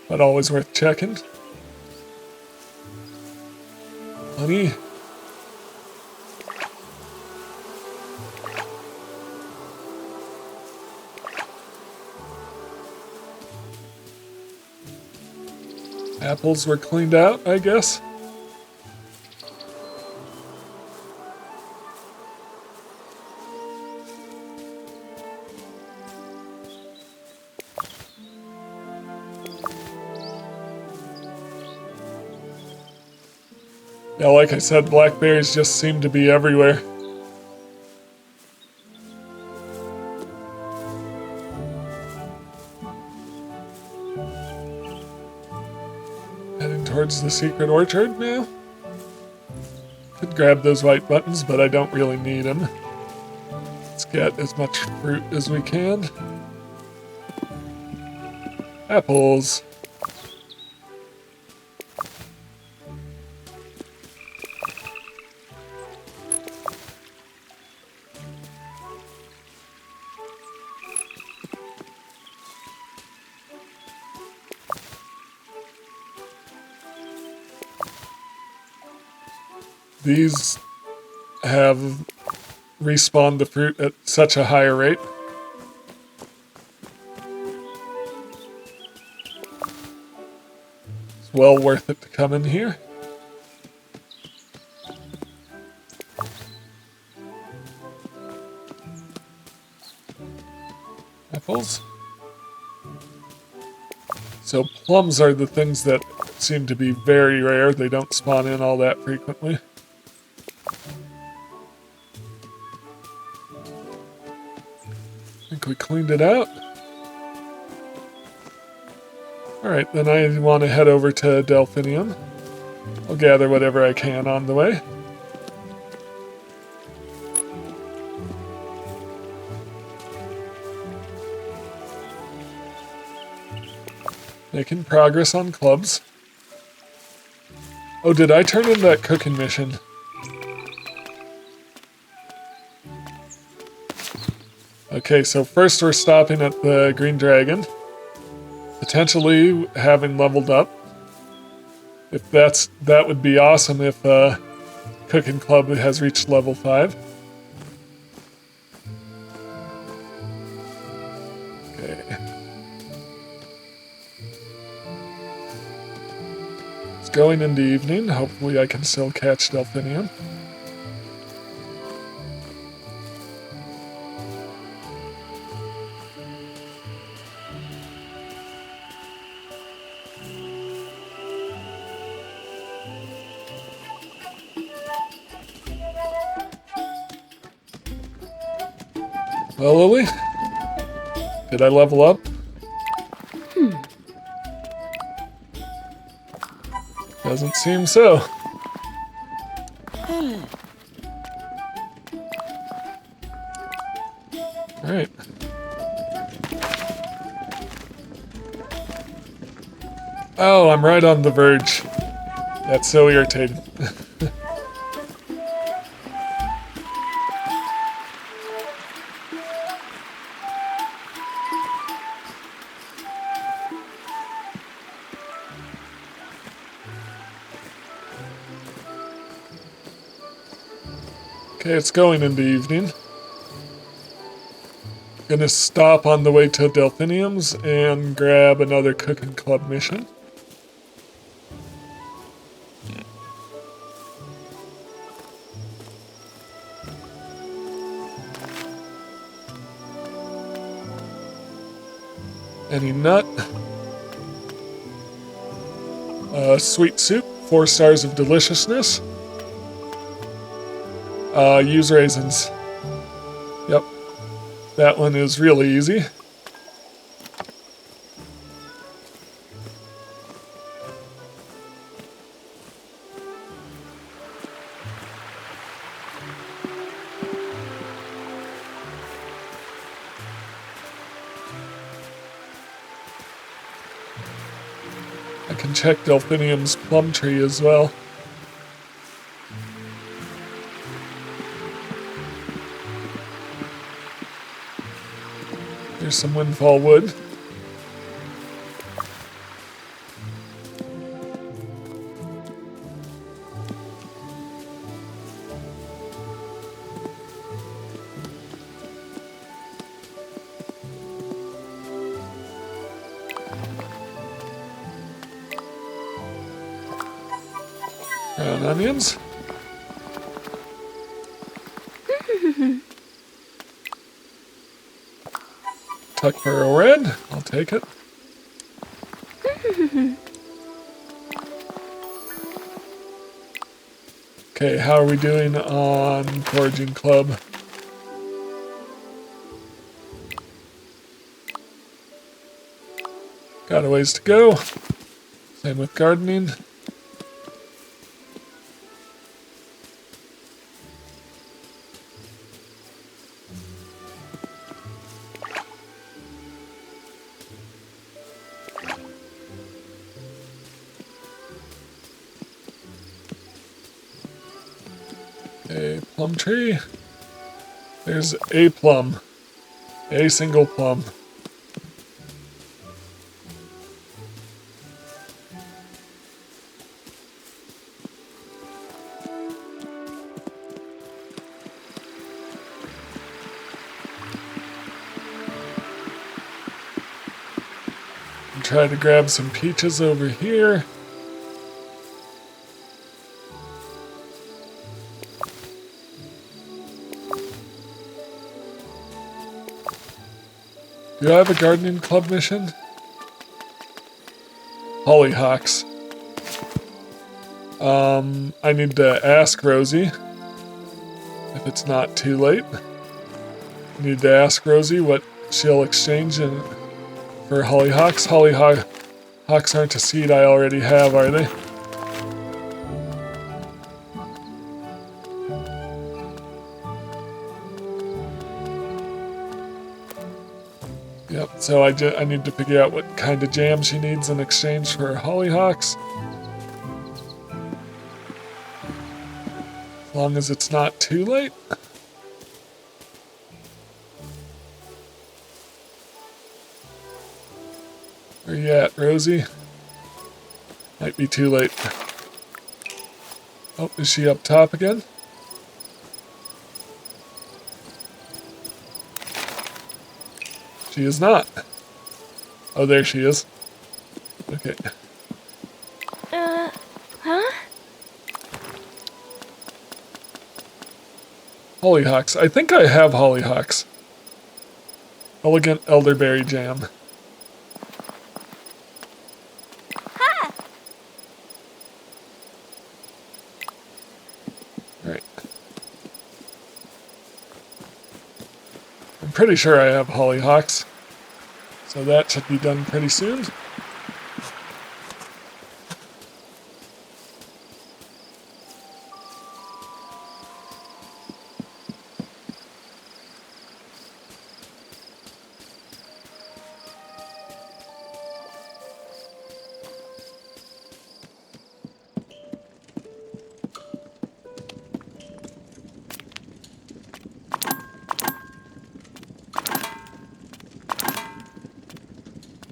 But always worth checking. Honey. Apples were cleaned out, I guess. Yeah, like I said, blackberries just seem to be everywhere. Heading towards the secret orchard now. Could grab those white buttons, but I don't really need them. Let's get as much fruit as we can. Apples. These have respawned the fruit at such a higher rate. It's well worth it to come in here. Apples. So plums are the things that seem to be very rare. They don't spawn in all that frequently. I think we cleaned it out. Alright, then I want to head over to Delphinium. I'll gather whatever I can on the way. Making progress on clubs. Oh, did I turn in that cooking mission? Okay, so first we're stopping at the Green Dragon. Potentially having leveled up. If that would be awesome if Cooking Club has reached level 5. Okay. It's going into evening. Hopefully I can still catch Delphinium. Well, Lily, did I level up? Doesn't seem so. Alright. Oh, I'm right on the verge. That's so irritating. Okay, it's going into evening. Gonna stop on the way to Delphinium's and grab another Cooking Club mission. Any nut. Sweet soup, 4 stars of deliciousness. Use raisins. Yep. That one is really easy. I can check Delphinium's plum tree as well. There's some windfall wood. Brown onions. Tuck barrel red. I'll take it. Okay, how are we doing on foraging club? Got a ways to go. Same with gardening. A plum tree. There's a plum. A single plum. Try to grab some peaches over here. Do I have a gardening club mission? Hollyhocks. I need to ask Rosie if it's not too late. I need to ask Rosie what she'll exchange for hollyhocks. Hollyhocks aren't a seed I already have, are they? Yep, so I need to figure out what kind of jam she needs in exchange for hollyhocks. As long as it's not too late. Where you at, Rosie? Might be too late. Oh, is she up top again? She is not. Oh, there she is. Okay. Huh? Hollyhocks. I think I have hollyhocks. Elegant elderberry jam. Right. I'm pretty sure I have hollyhocks. So that should be done pretty soon.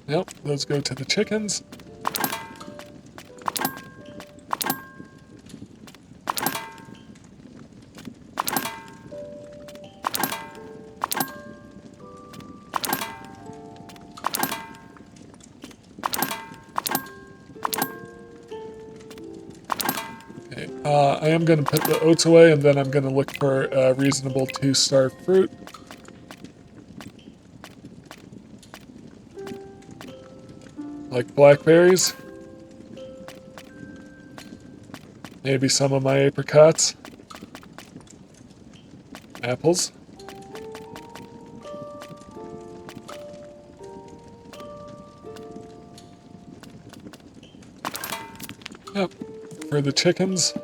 Nope, those go to the chickens. Okay, I am going to put the oats away, and then I'm going to look for a reasonable 2-star fruit. Like blackberries. Maybe some of my apricots. Apples. Yep, for the chickens.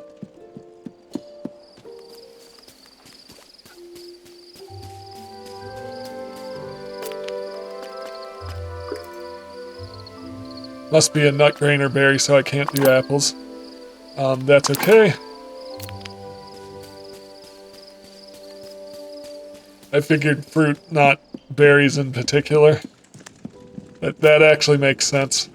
Must be a nut grainer berry, so I can't do apples. That's okay. I figured fruit, not berries in particular. That actually makes sense.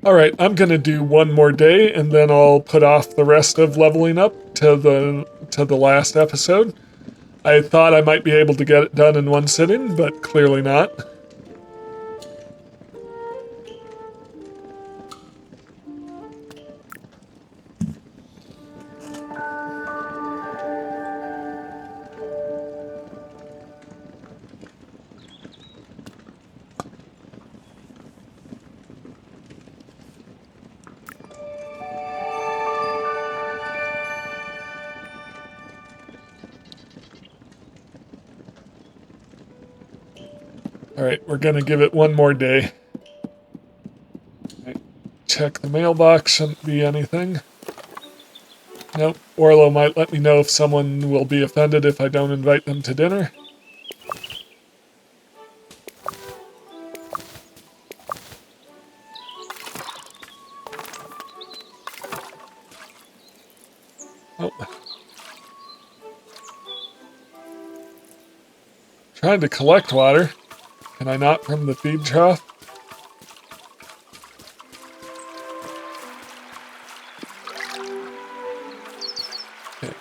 Alright, I'm gonna do one more day and then I'll put off the rest of leveling up to the last episode. I thought I might be able to get it done in one sitting, but clearly not. Alright, we're gonna give it one more day. Right. Check the mailbox, shouldn't be anything. Nope, Orlo might let me know if someone will be offended if I don't invite them to dinner. Oh. Trying to collect water. Can I not from the feed trough? Okay.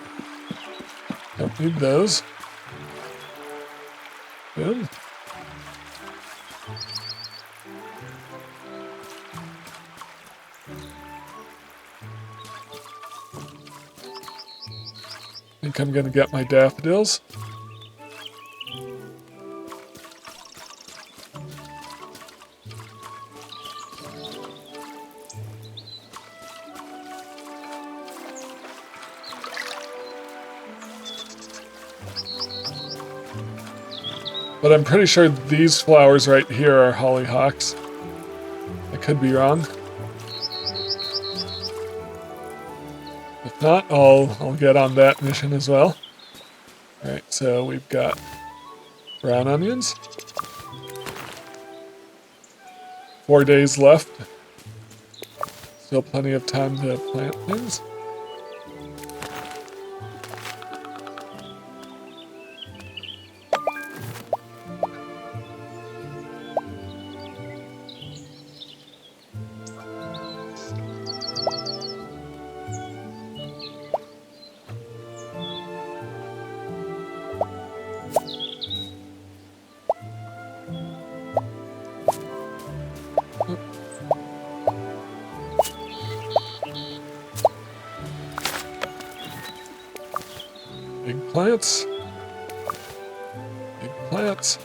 Don't need those. Boom. Think I'm gonna get my daffodils. But I'm pretty sure these flowers right here are hollyhocks. I could be wrong. If not, I'll get on that mission as well. Alright, so we've got brown onions. 4 days left. Still plenty of time to plant things. Big plants. Big plants.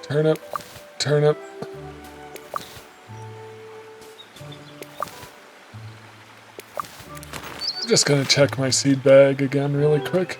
Turnip. Turnip. I'm just gonna check my seed bag again really quick.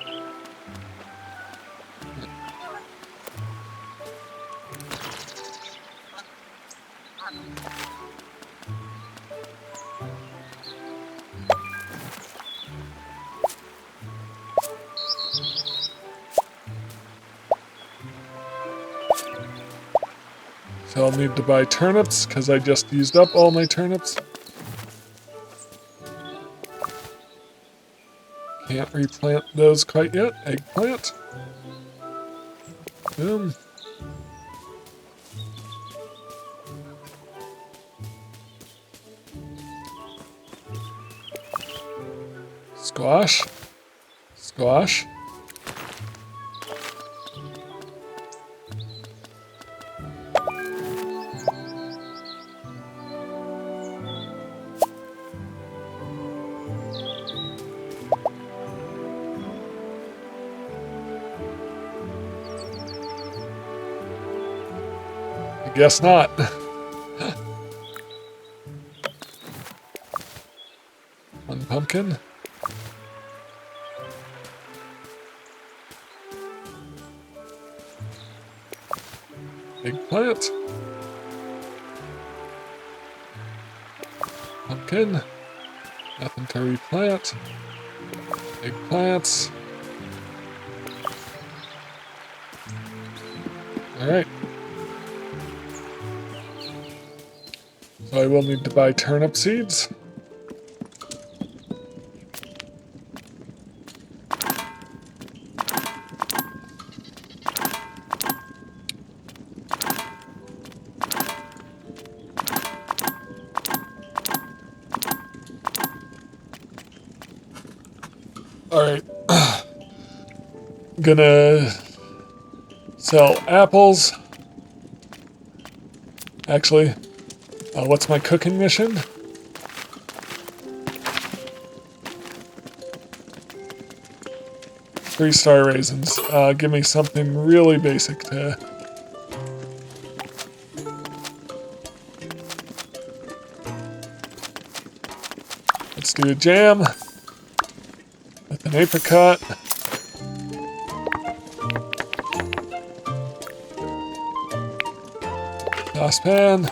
So I'll need to buy turnips, because I just used up all my turnips. Can't replant those quite yet. Eggplant. Boom. Squash. Squash. Guess not. One pumpkin. Big plant. Pumpkin. Nothing to replant. Big plants. Alright. So I will need to buy turnip seeds. Alright. Gonna sell apples. Actually, what's my cooking mission? 3-star raisins. Give me something really basic to... Let's do a jam with an apricot. Saucepan.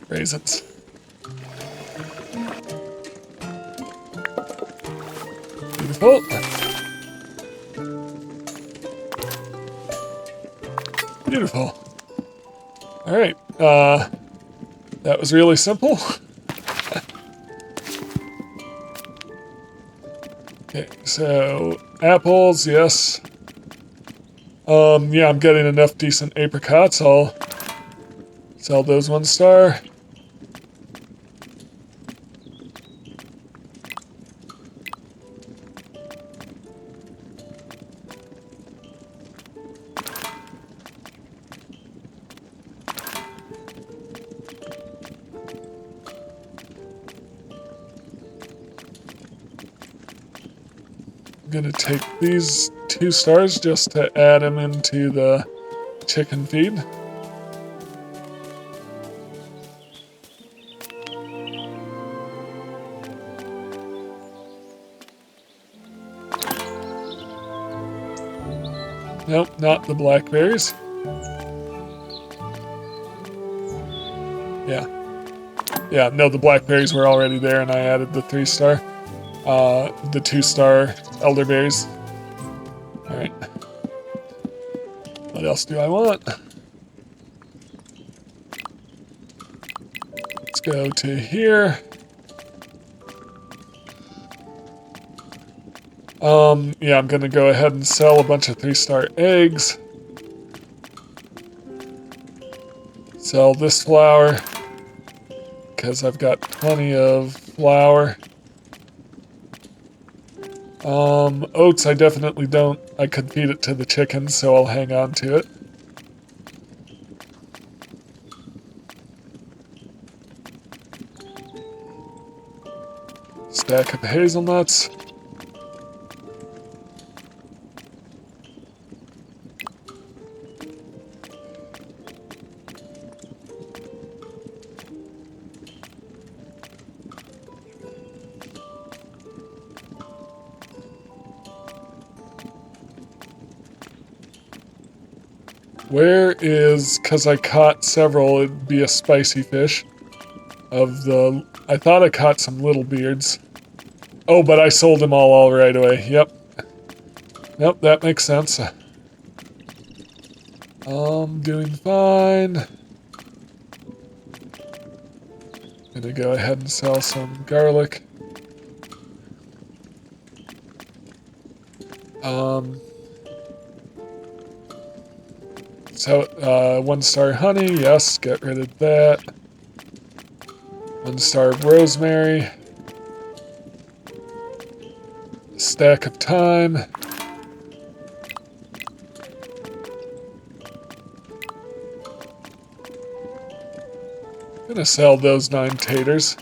Raisins. Beautiful. Beautiful. Alright, that was really simple. Okay, so apples, yes. Yeah, I'm getting enough decent apricots. I'll sell those 1 star. I'm gonna take these 2 stars just to add them into the chicken feed. Nope, not the blackberries. Yeah. Yeah, no, the blackberries were already there and I added the 3 star. The 2 star elderberries. Alright. What else do I want? Let's go to here. Yeah, I'm gonna go ahead and sell a bunch of 3 star eggs. Sell this flour, because I've got plenty of flour. Oats I definitely don't. I could feed it to the chickens, so I'll hang on to it. Stack of hazelnuts. Where is, because I caught several, it'd be a spicy fish. I thought I caught some little beards. Oh, but I sold them all right away. Yep. Yep, that makes sense. Doing fine. Gonna go ahead and sell some garlic. So, 1 star honey, yes, get rid of that. 1 star rosemary. Stack of thyme. Gonna sell those 9 taters.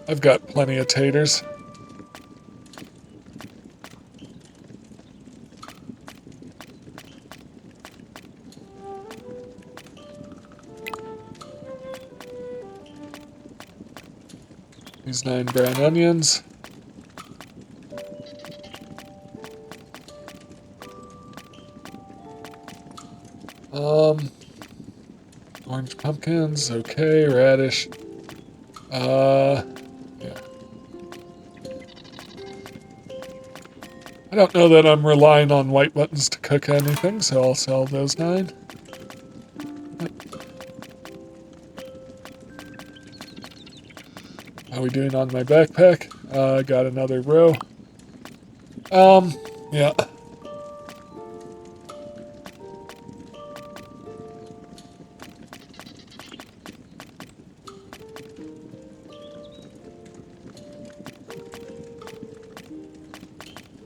I've got plenty of taters. These 9 brown onions. Orange pumpkins, okay, radish. Yeah. I don't know that I'm relying on white buttons to cook anything, so I'll sell those 9. How are we doing on my backpack? I got another row. Yeah.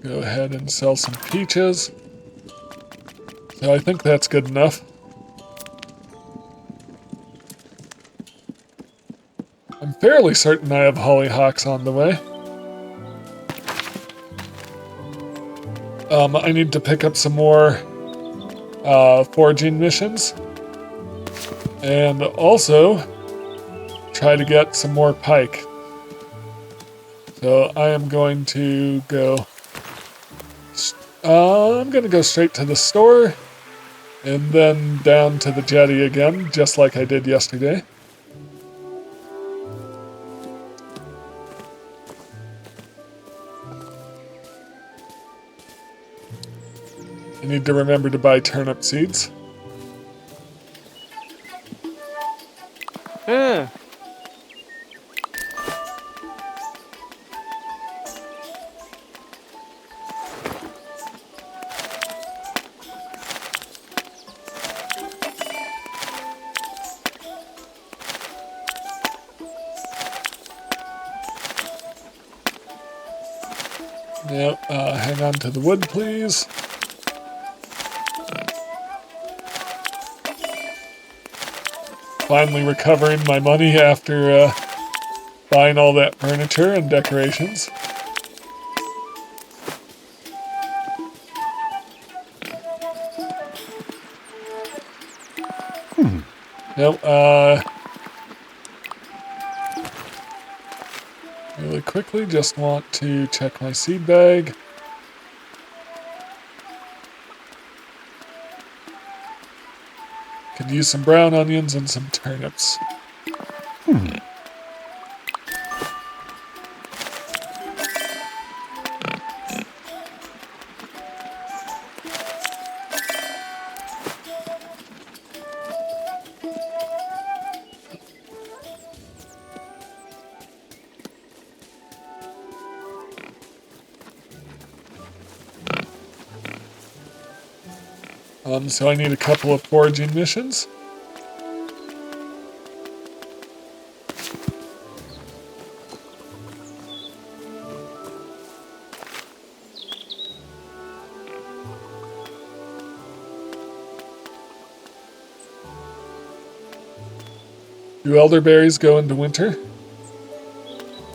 Go ahead and sell some peaches. So I think that's good enough. I'm fairly certain I have hollyhocks on the way. I need to pick up some more foraging missions. And also try to get some more pike. So I am going to go... I'm going to go straight to the store And then down to the jetty again, just like I did yesterday. I need to remember to buy turnip seeds. Yep, hang on to the wood, please. Finally recovering my money after buying all that furniture and decorations. Nope, really quickly, just want to check my seed bag. Could use some brown onions and some turnips. So I need a couple of foraging missions. Do elderberries go into winter?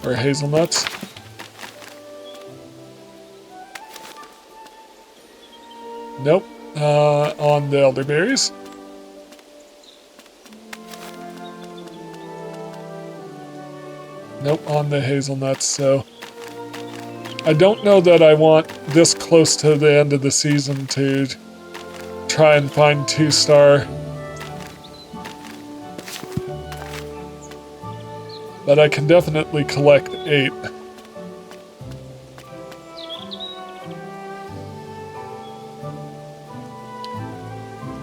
Or hazelnuts? Nope. On the elderberries. Nope, on the hazelnuts, so I don't know that I want this close to the end of the season to try and find 2-star. But I can definitely collect 8.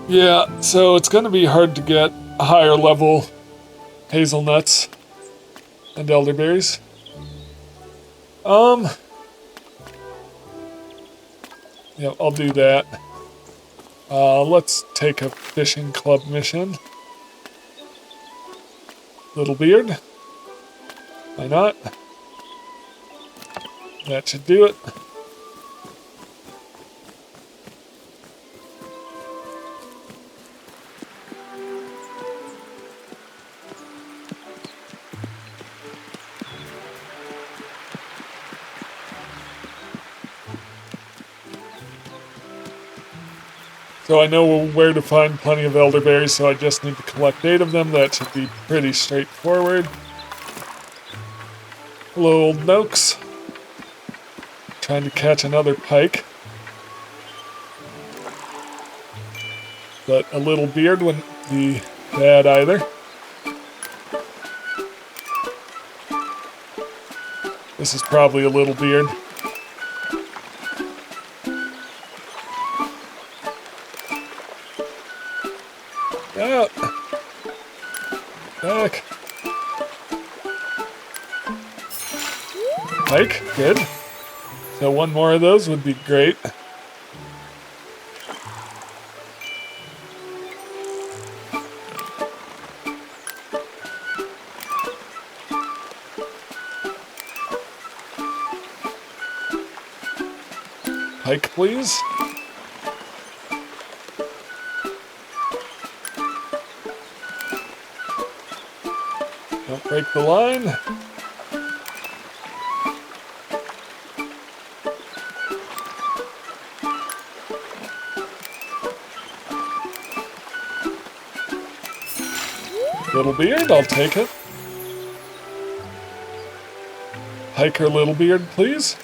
Yeah, so it's going to be hard to get higher level hazelnuts and elderberries. Yeah, I'll do that. Let's take a fishing club mission. Little beard. Why not? That should do it. So I know where to find plenty of elderberries, so I just need to collect 8 of them. That should be pretty straightforward. Hello, old Noakes. Trying to catch another pike. But a little beard wouldn't be bad either. This is probably a little beard. Out. Back. Pike, good. So one more of those would be great. Pike, please. Don't break the line. Little beard, I'll take it. Hiker little beard, please.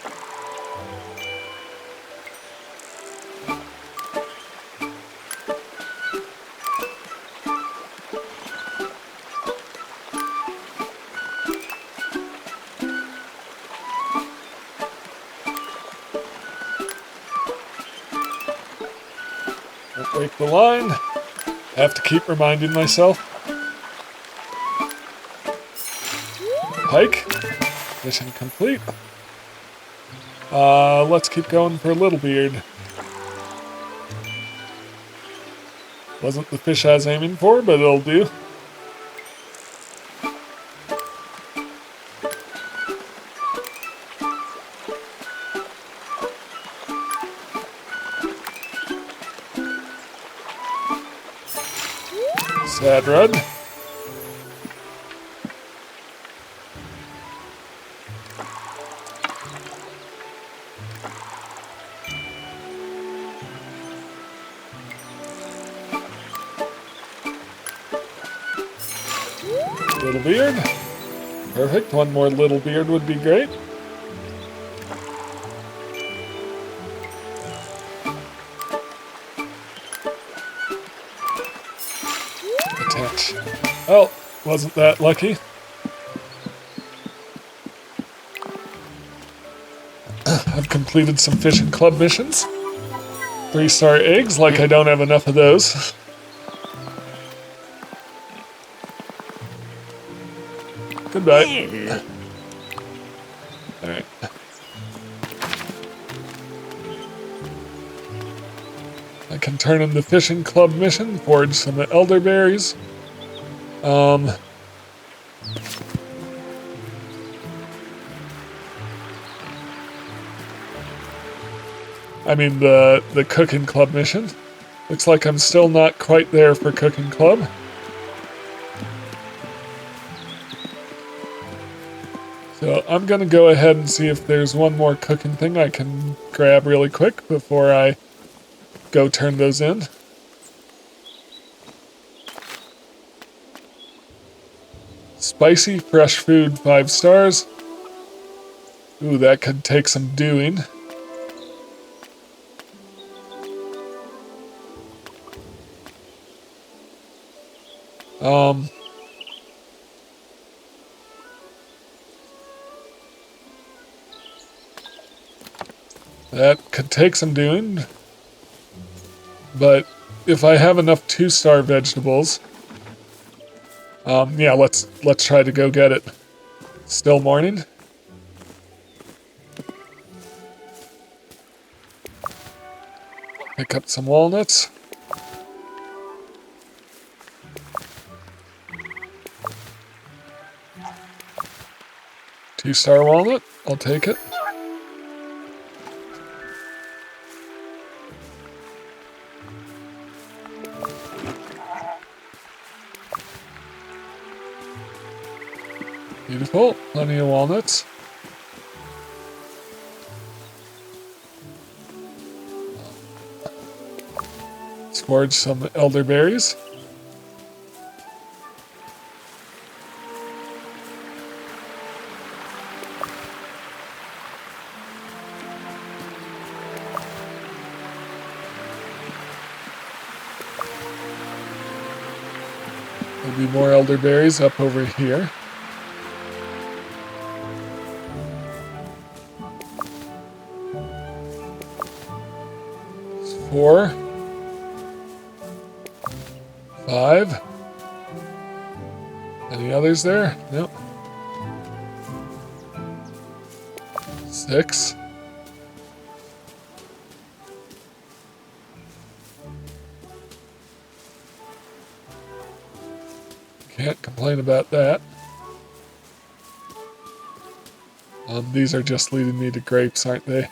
Break the line. Have to keep reminding myself. Pike. Mission complete. Let's keep going for Littlebeard. Wasn't the fish I was aiming for, but it'll do. Sad Rud. Littlebeard. Perfect. One more Littlebeard would be great. Attach. Oh, wasn't that lucky? I've completed some fishing club missions. 3-star eggs, like I don't have enough of those. Goodbye. Alright. I can turn in the fishing club mission, forage some elderberries. I mean the cooking club mission. Looks like I'm still not quite there for cooking club. So I'm gonna go ahead and see if there's one more cooking thing I can grab really quick before I go turn those in. Spicy fresh food, 5 stars. Ooh, that could take some doing. That could take some doing, but if I have enough 2-star vegetables, yeah, let's try to go get it. Still morning. Pick up some walnuts. Two-star walnut, I'll take it. Beautiful, plenty of walnuts. Let's forage some elderberries. There'll be more elderberries up over here. It's 4, 5. Any others there? Nope. 6. Can't complain about that. These are just leading me to grapes, aren't they?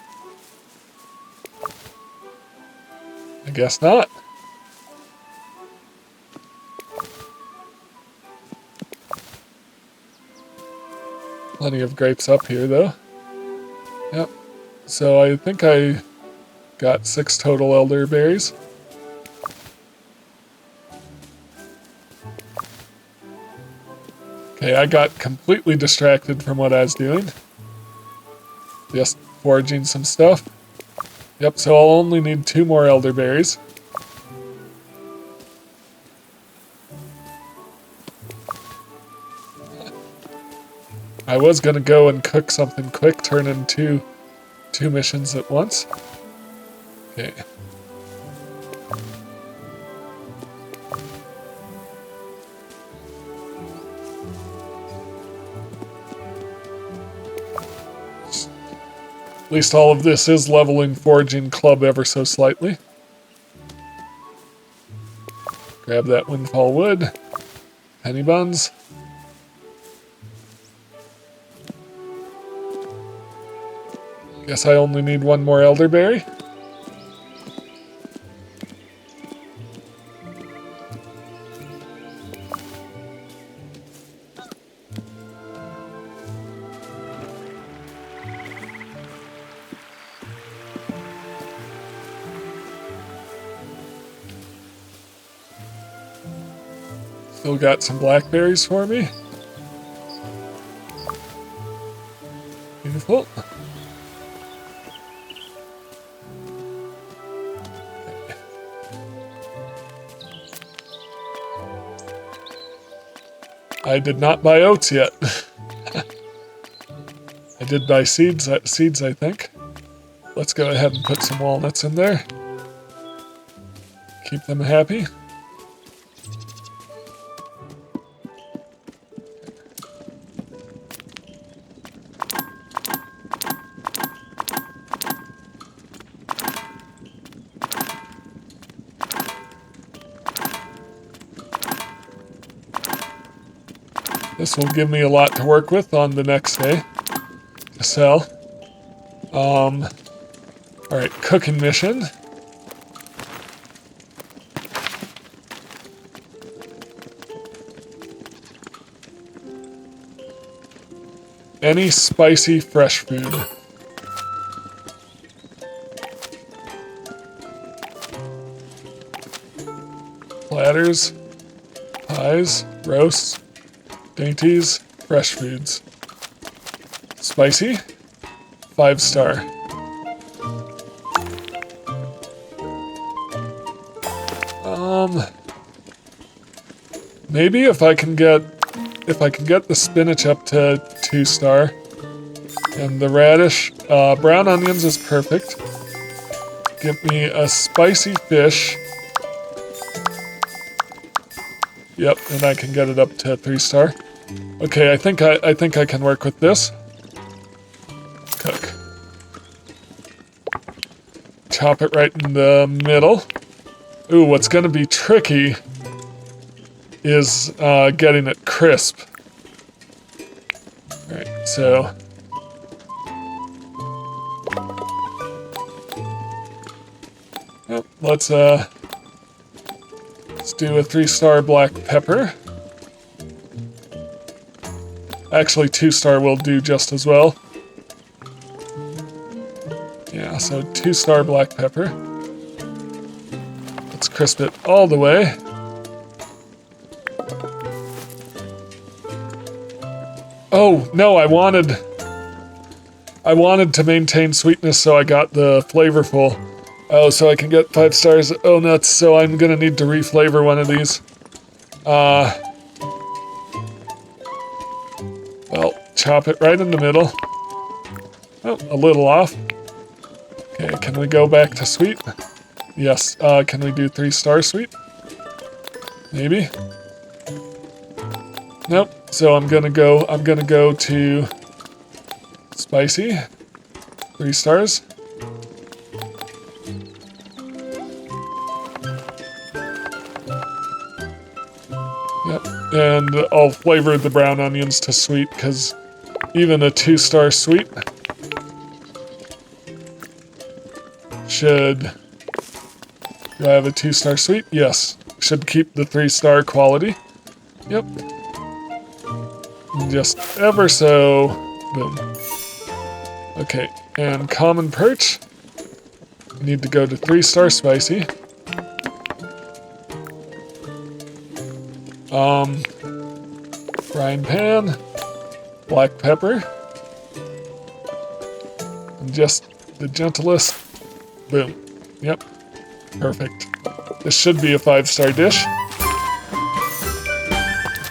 I guess not. Plenty of grapes up here, though. Yep. So I think I got 6 total elderberries. Okay, I got completely distracted from what I was doing. Just foraging some stuff. Yep, so I'll only need 2 more elderberries. I was gonna go and cook something quick, turn in two missions at once. Okay. At least all of this is leveling foraging club ever so slightly. Grab that windfall wood. Penny buns. Guess I only need one more elderberry. Still got some blackberries for me. Beautiful. I did not buy oats yet. I did buy seeds, I think. Let's go ahead and put some walnuts in there. Keep them happy. This will give me a lot to work with on the next day to sell. Alright, cooking mission. Any spicy fresh food. Platters, pies, roasts, dainties, fresh foods. Spicy, 5-star. Maybe if I can get the spinach up to 2-star, and the radish, brown onions is perfect. Give me a spicy fish. Yep, and I can get it up to 3-star. Okay, I think I can work with this. Cook. Chop it right in the middle. Ooh, what's gonna be tricky is getting it crisp. Alright, so yep, let's do a 3-star black pepper. Actually, 2-star will do just as well. Yeah, so 2-star black pepper. Let's crisp it all the way. Oh, no, I wanted to maintain sweetness, so I got the flavorful. Oh, so I can get 5 stars. Oh, nuts, so I'm gonna need to reflavor one of these. Well, chop it right in the middle. Oh, a little off. Okay, can we go back to sweet? Yes, can we do 3-star sweet? Maybe? Nope, so I'm gonna go to spicy, 3 stars. Yep, and I'll flavor the brown onions to sweet, because even a 2-star sweet should... Do I have a 2-star sweet? Yes. Should keep the 3-star quality. Yep. Just ever so... Boom. Okay, and common perch. Need to go to 3-star spicy. Frying pan. Black pepper. And just the gentlest. Boom. Yep. Perfect. This should be a 5-star dish.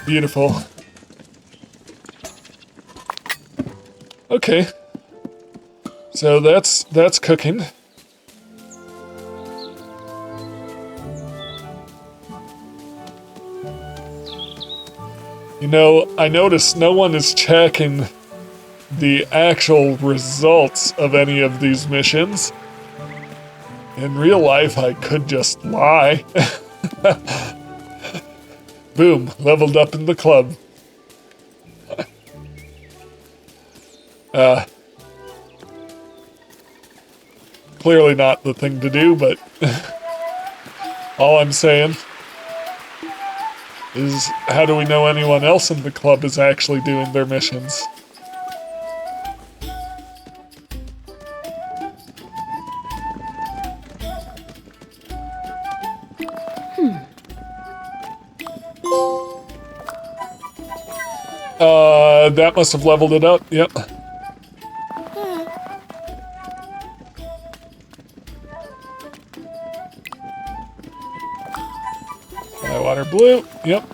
Beautiful. Okay. So that's cooking. You know, I noticed no one is checking the actual results of any of these missions. In real life, I could just lie. Boom, leveled up in the club. Clearly not the thing to do, but all I'm saying is, how do we know anyone else in the club is actually doing their missions? That must have leveled it up, yep. Water blue, yep.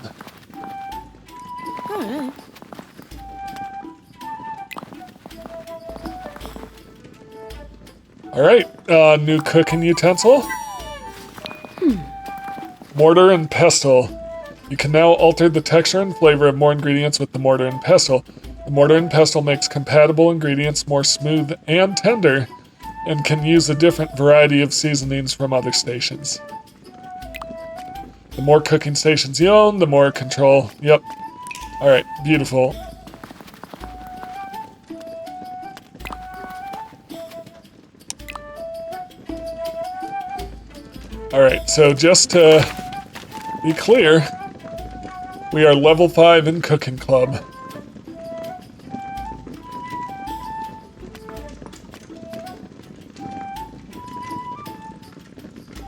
Alright, new cooking utensil. Mortar and pestle. You can now alter the texture and flavor of more ingredients with the mortar and pestle. The mortar and pestle makes compatible ingredients more smooth and tender, and can use a different variety of seasonings from other stations. The more cooking stations you own, the more control. Yep. Alright, beautiful. Alright, so just to be clear, we are level 5 in Cooking Club.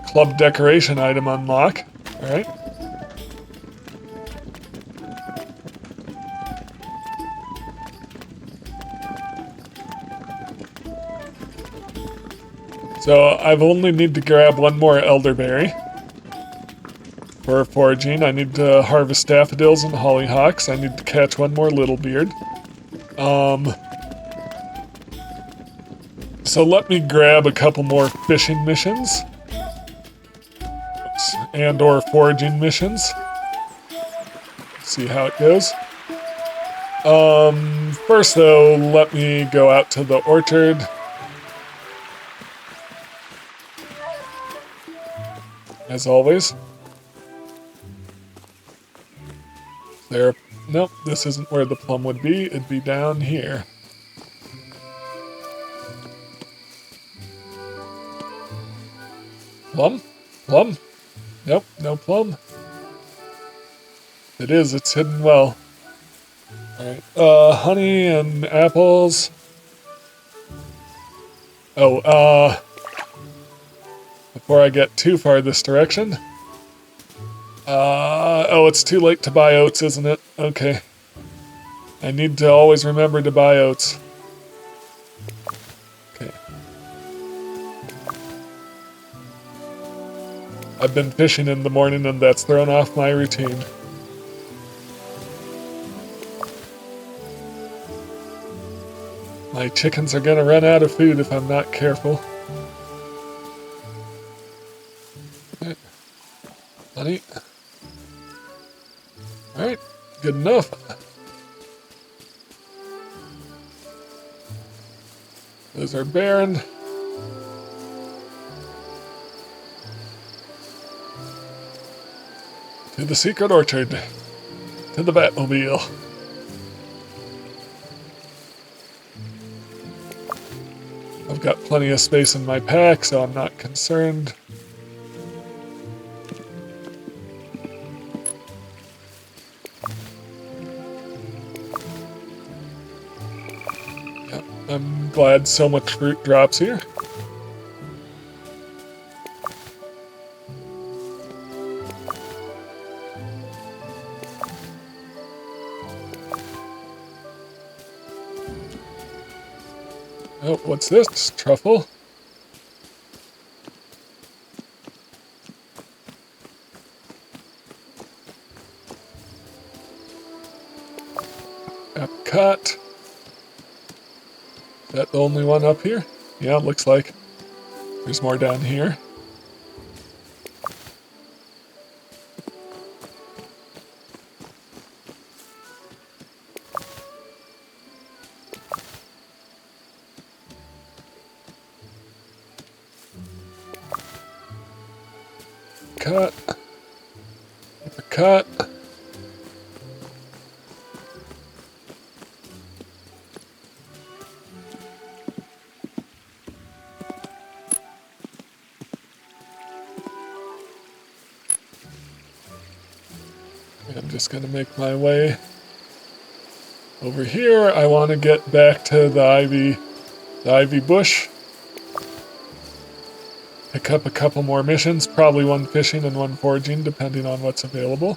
Club decoration item unlock. Alright. So I've only need to grab one more elderberry. For foraging, I need to harvest daffodils and hollyhocks. I need to catch one more little beard. So let me grab a couple more fishing missions. And or foraging missions. See how it goes. First though, let me go out to the orchard. As always. There. Nope, this isn't where the plum would be. It'd be down here. Plum? Plum? Nope, no plum. It is, it's hidden well. Alright, honey and apples. Oh, before I get too far this direction. Oh, it's too late to buy oats, isn't it? Okay. I need to always remember to buy oats. Okay. I've been fishing in the morning and that's thrown off my routine. My chickens are gonna run out of food if I'm not careful. Alright. Honey. Alright, good enough. Those are barren. To the secret orchard. To the Batmobile. I've got plenty of space in my pack, so I'm not concerned. Yep, I'm glad so much fruit drops here. Oh, what's this? Truffle? Apricot. Is that the only one up here? Yeah, looks like. There's more down here. cut. Keep a cut. I'm just gonna make my way over here. I want to get back to the ivy bush. Pick up a couple more missions, probably one fishing and one foraging, depending on what's available.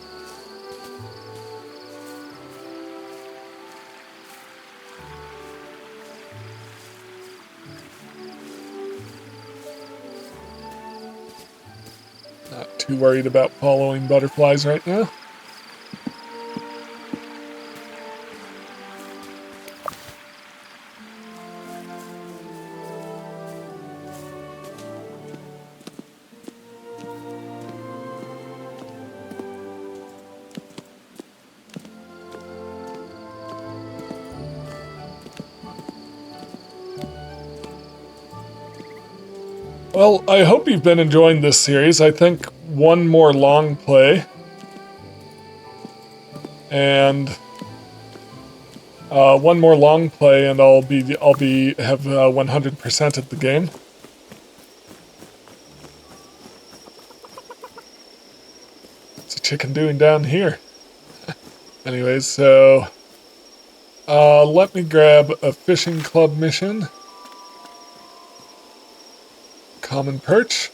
Not too worried about following butterflies right now. Well, I hope you've been enjoying this series. I think one more long play, and I'll have 100% of the game. What's a chicken doing down here? Anyways, so let me grab a fishing club mission. Common perch.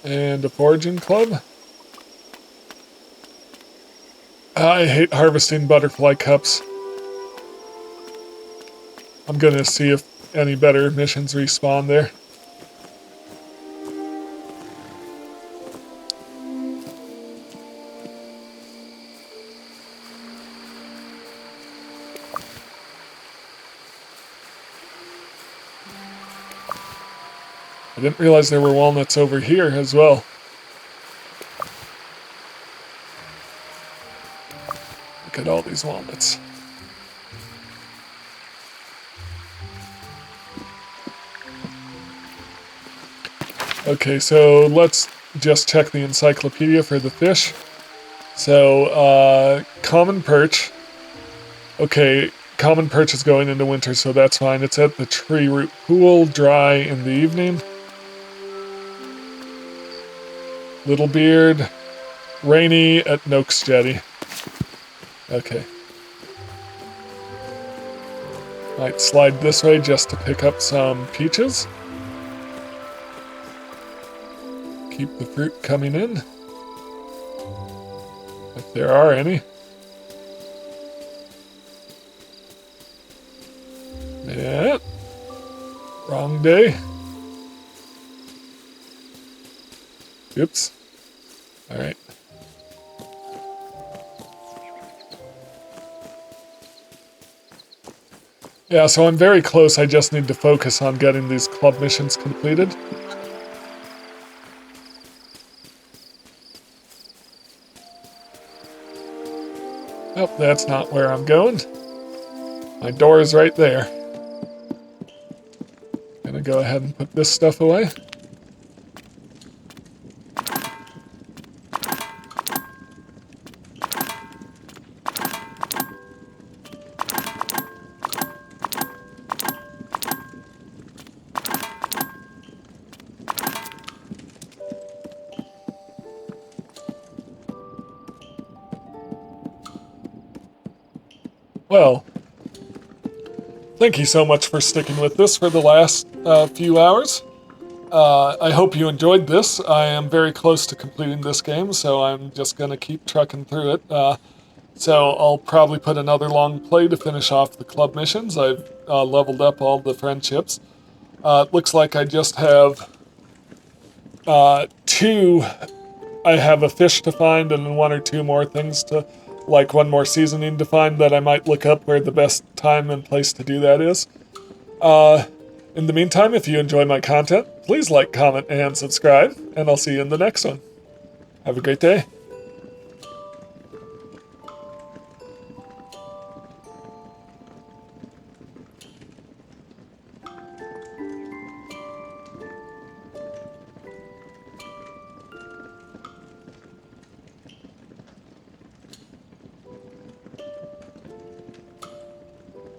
And a foraging club. I hate harvesting butterfly cups. I'm gonna see if any better missions respawn there. I didn't realize there were walnuts over here as well. Look at all these walnuts. Okay, so let's just check the encyclopedia for the fish. So, common perch. Okay, common perch is going into winter, so that's fine. It's at the tree root pool, dry in the evening. Little beard, rainy at Noakes Jetty. Okay. Might slide this way just to pick up some peaches. Keep the fruit coming in, if there are any. Yeah. Wrong day. Oops. All right. Yeah, so I'm very close. I just need to focus on getting these club missions completed. Oh, that's not where I'm going. My door is right there. Gonna go ahead and put this stuff away. Well, thank you so much for sticking with this for the last few hours. I hope you enjoyed this. I am very close to completing this game, so I'm just going to keep trucking through it. So I'll probably put another long play to finish off the club missions. I've leveled up all the friendships. It looks like I just have two. I have a fish to find and one or two more things to, like one more seasoning to find that I might look up where the best time and place to do that is. In the meantime, if you enjoy my content, please like, comment, and subscribe, and I'll see you in the next one. Have a great day.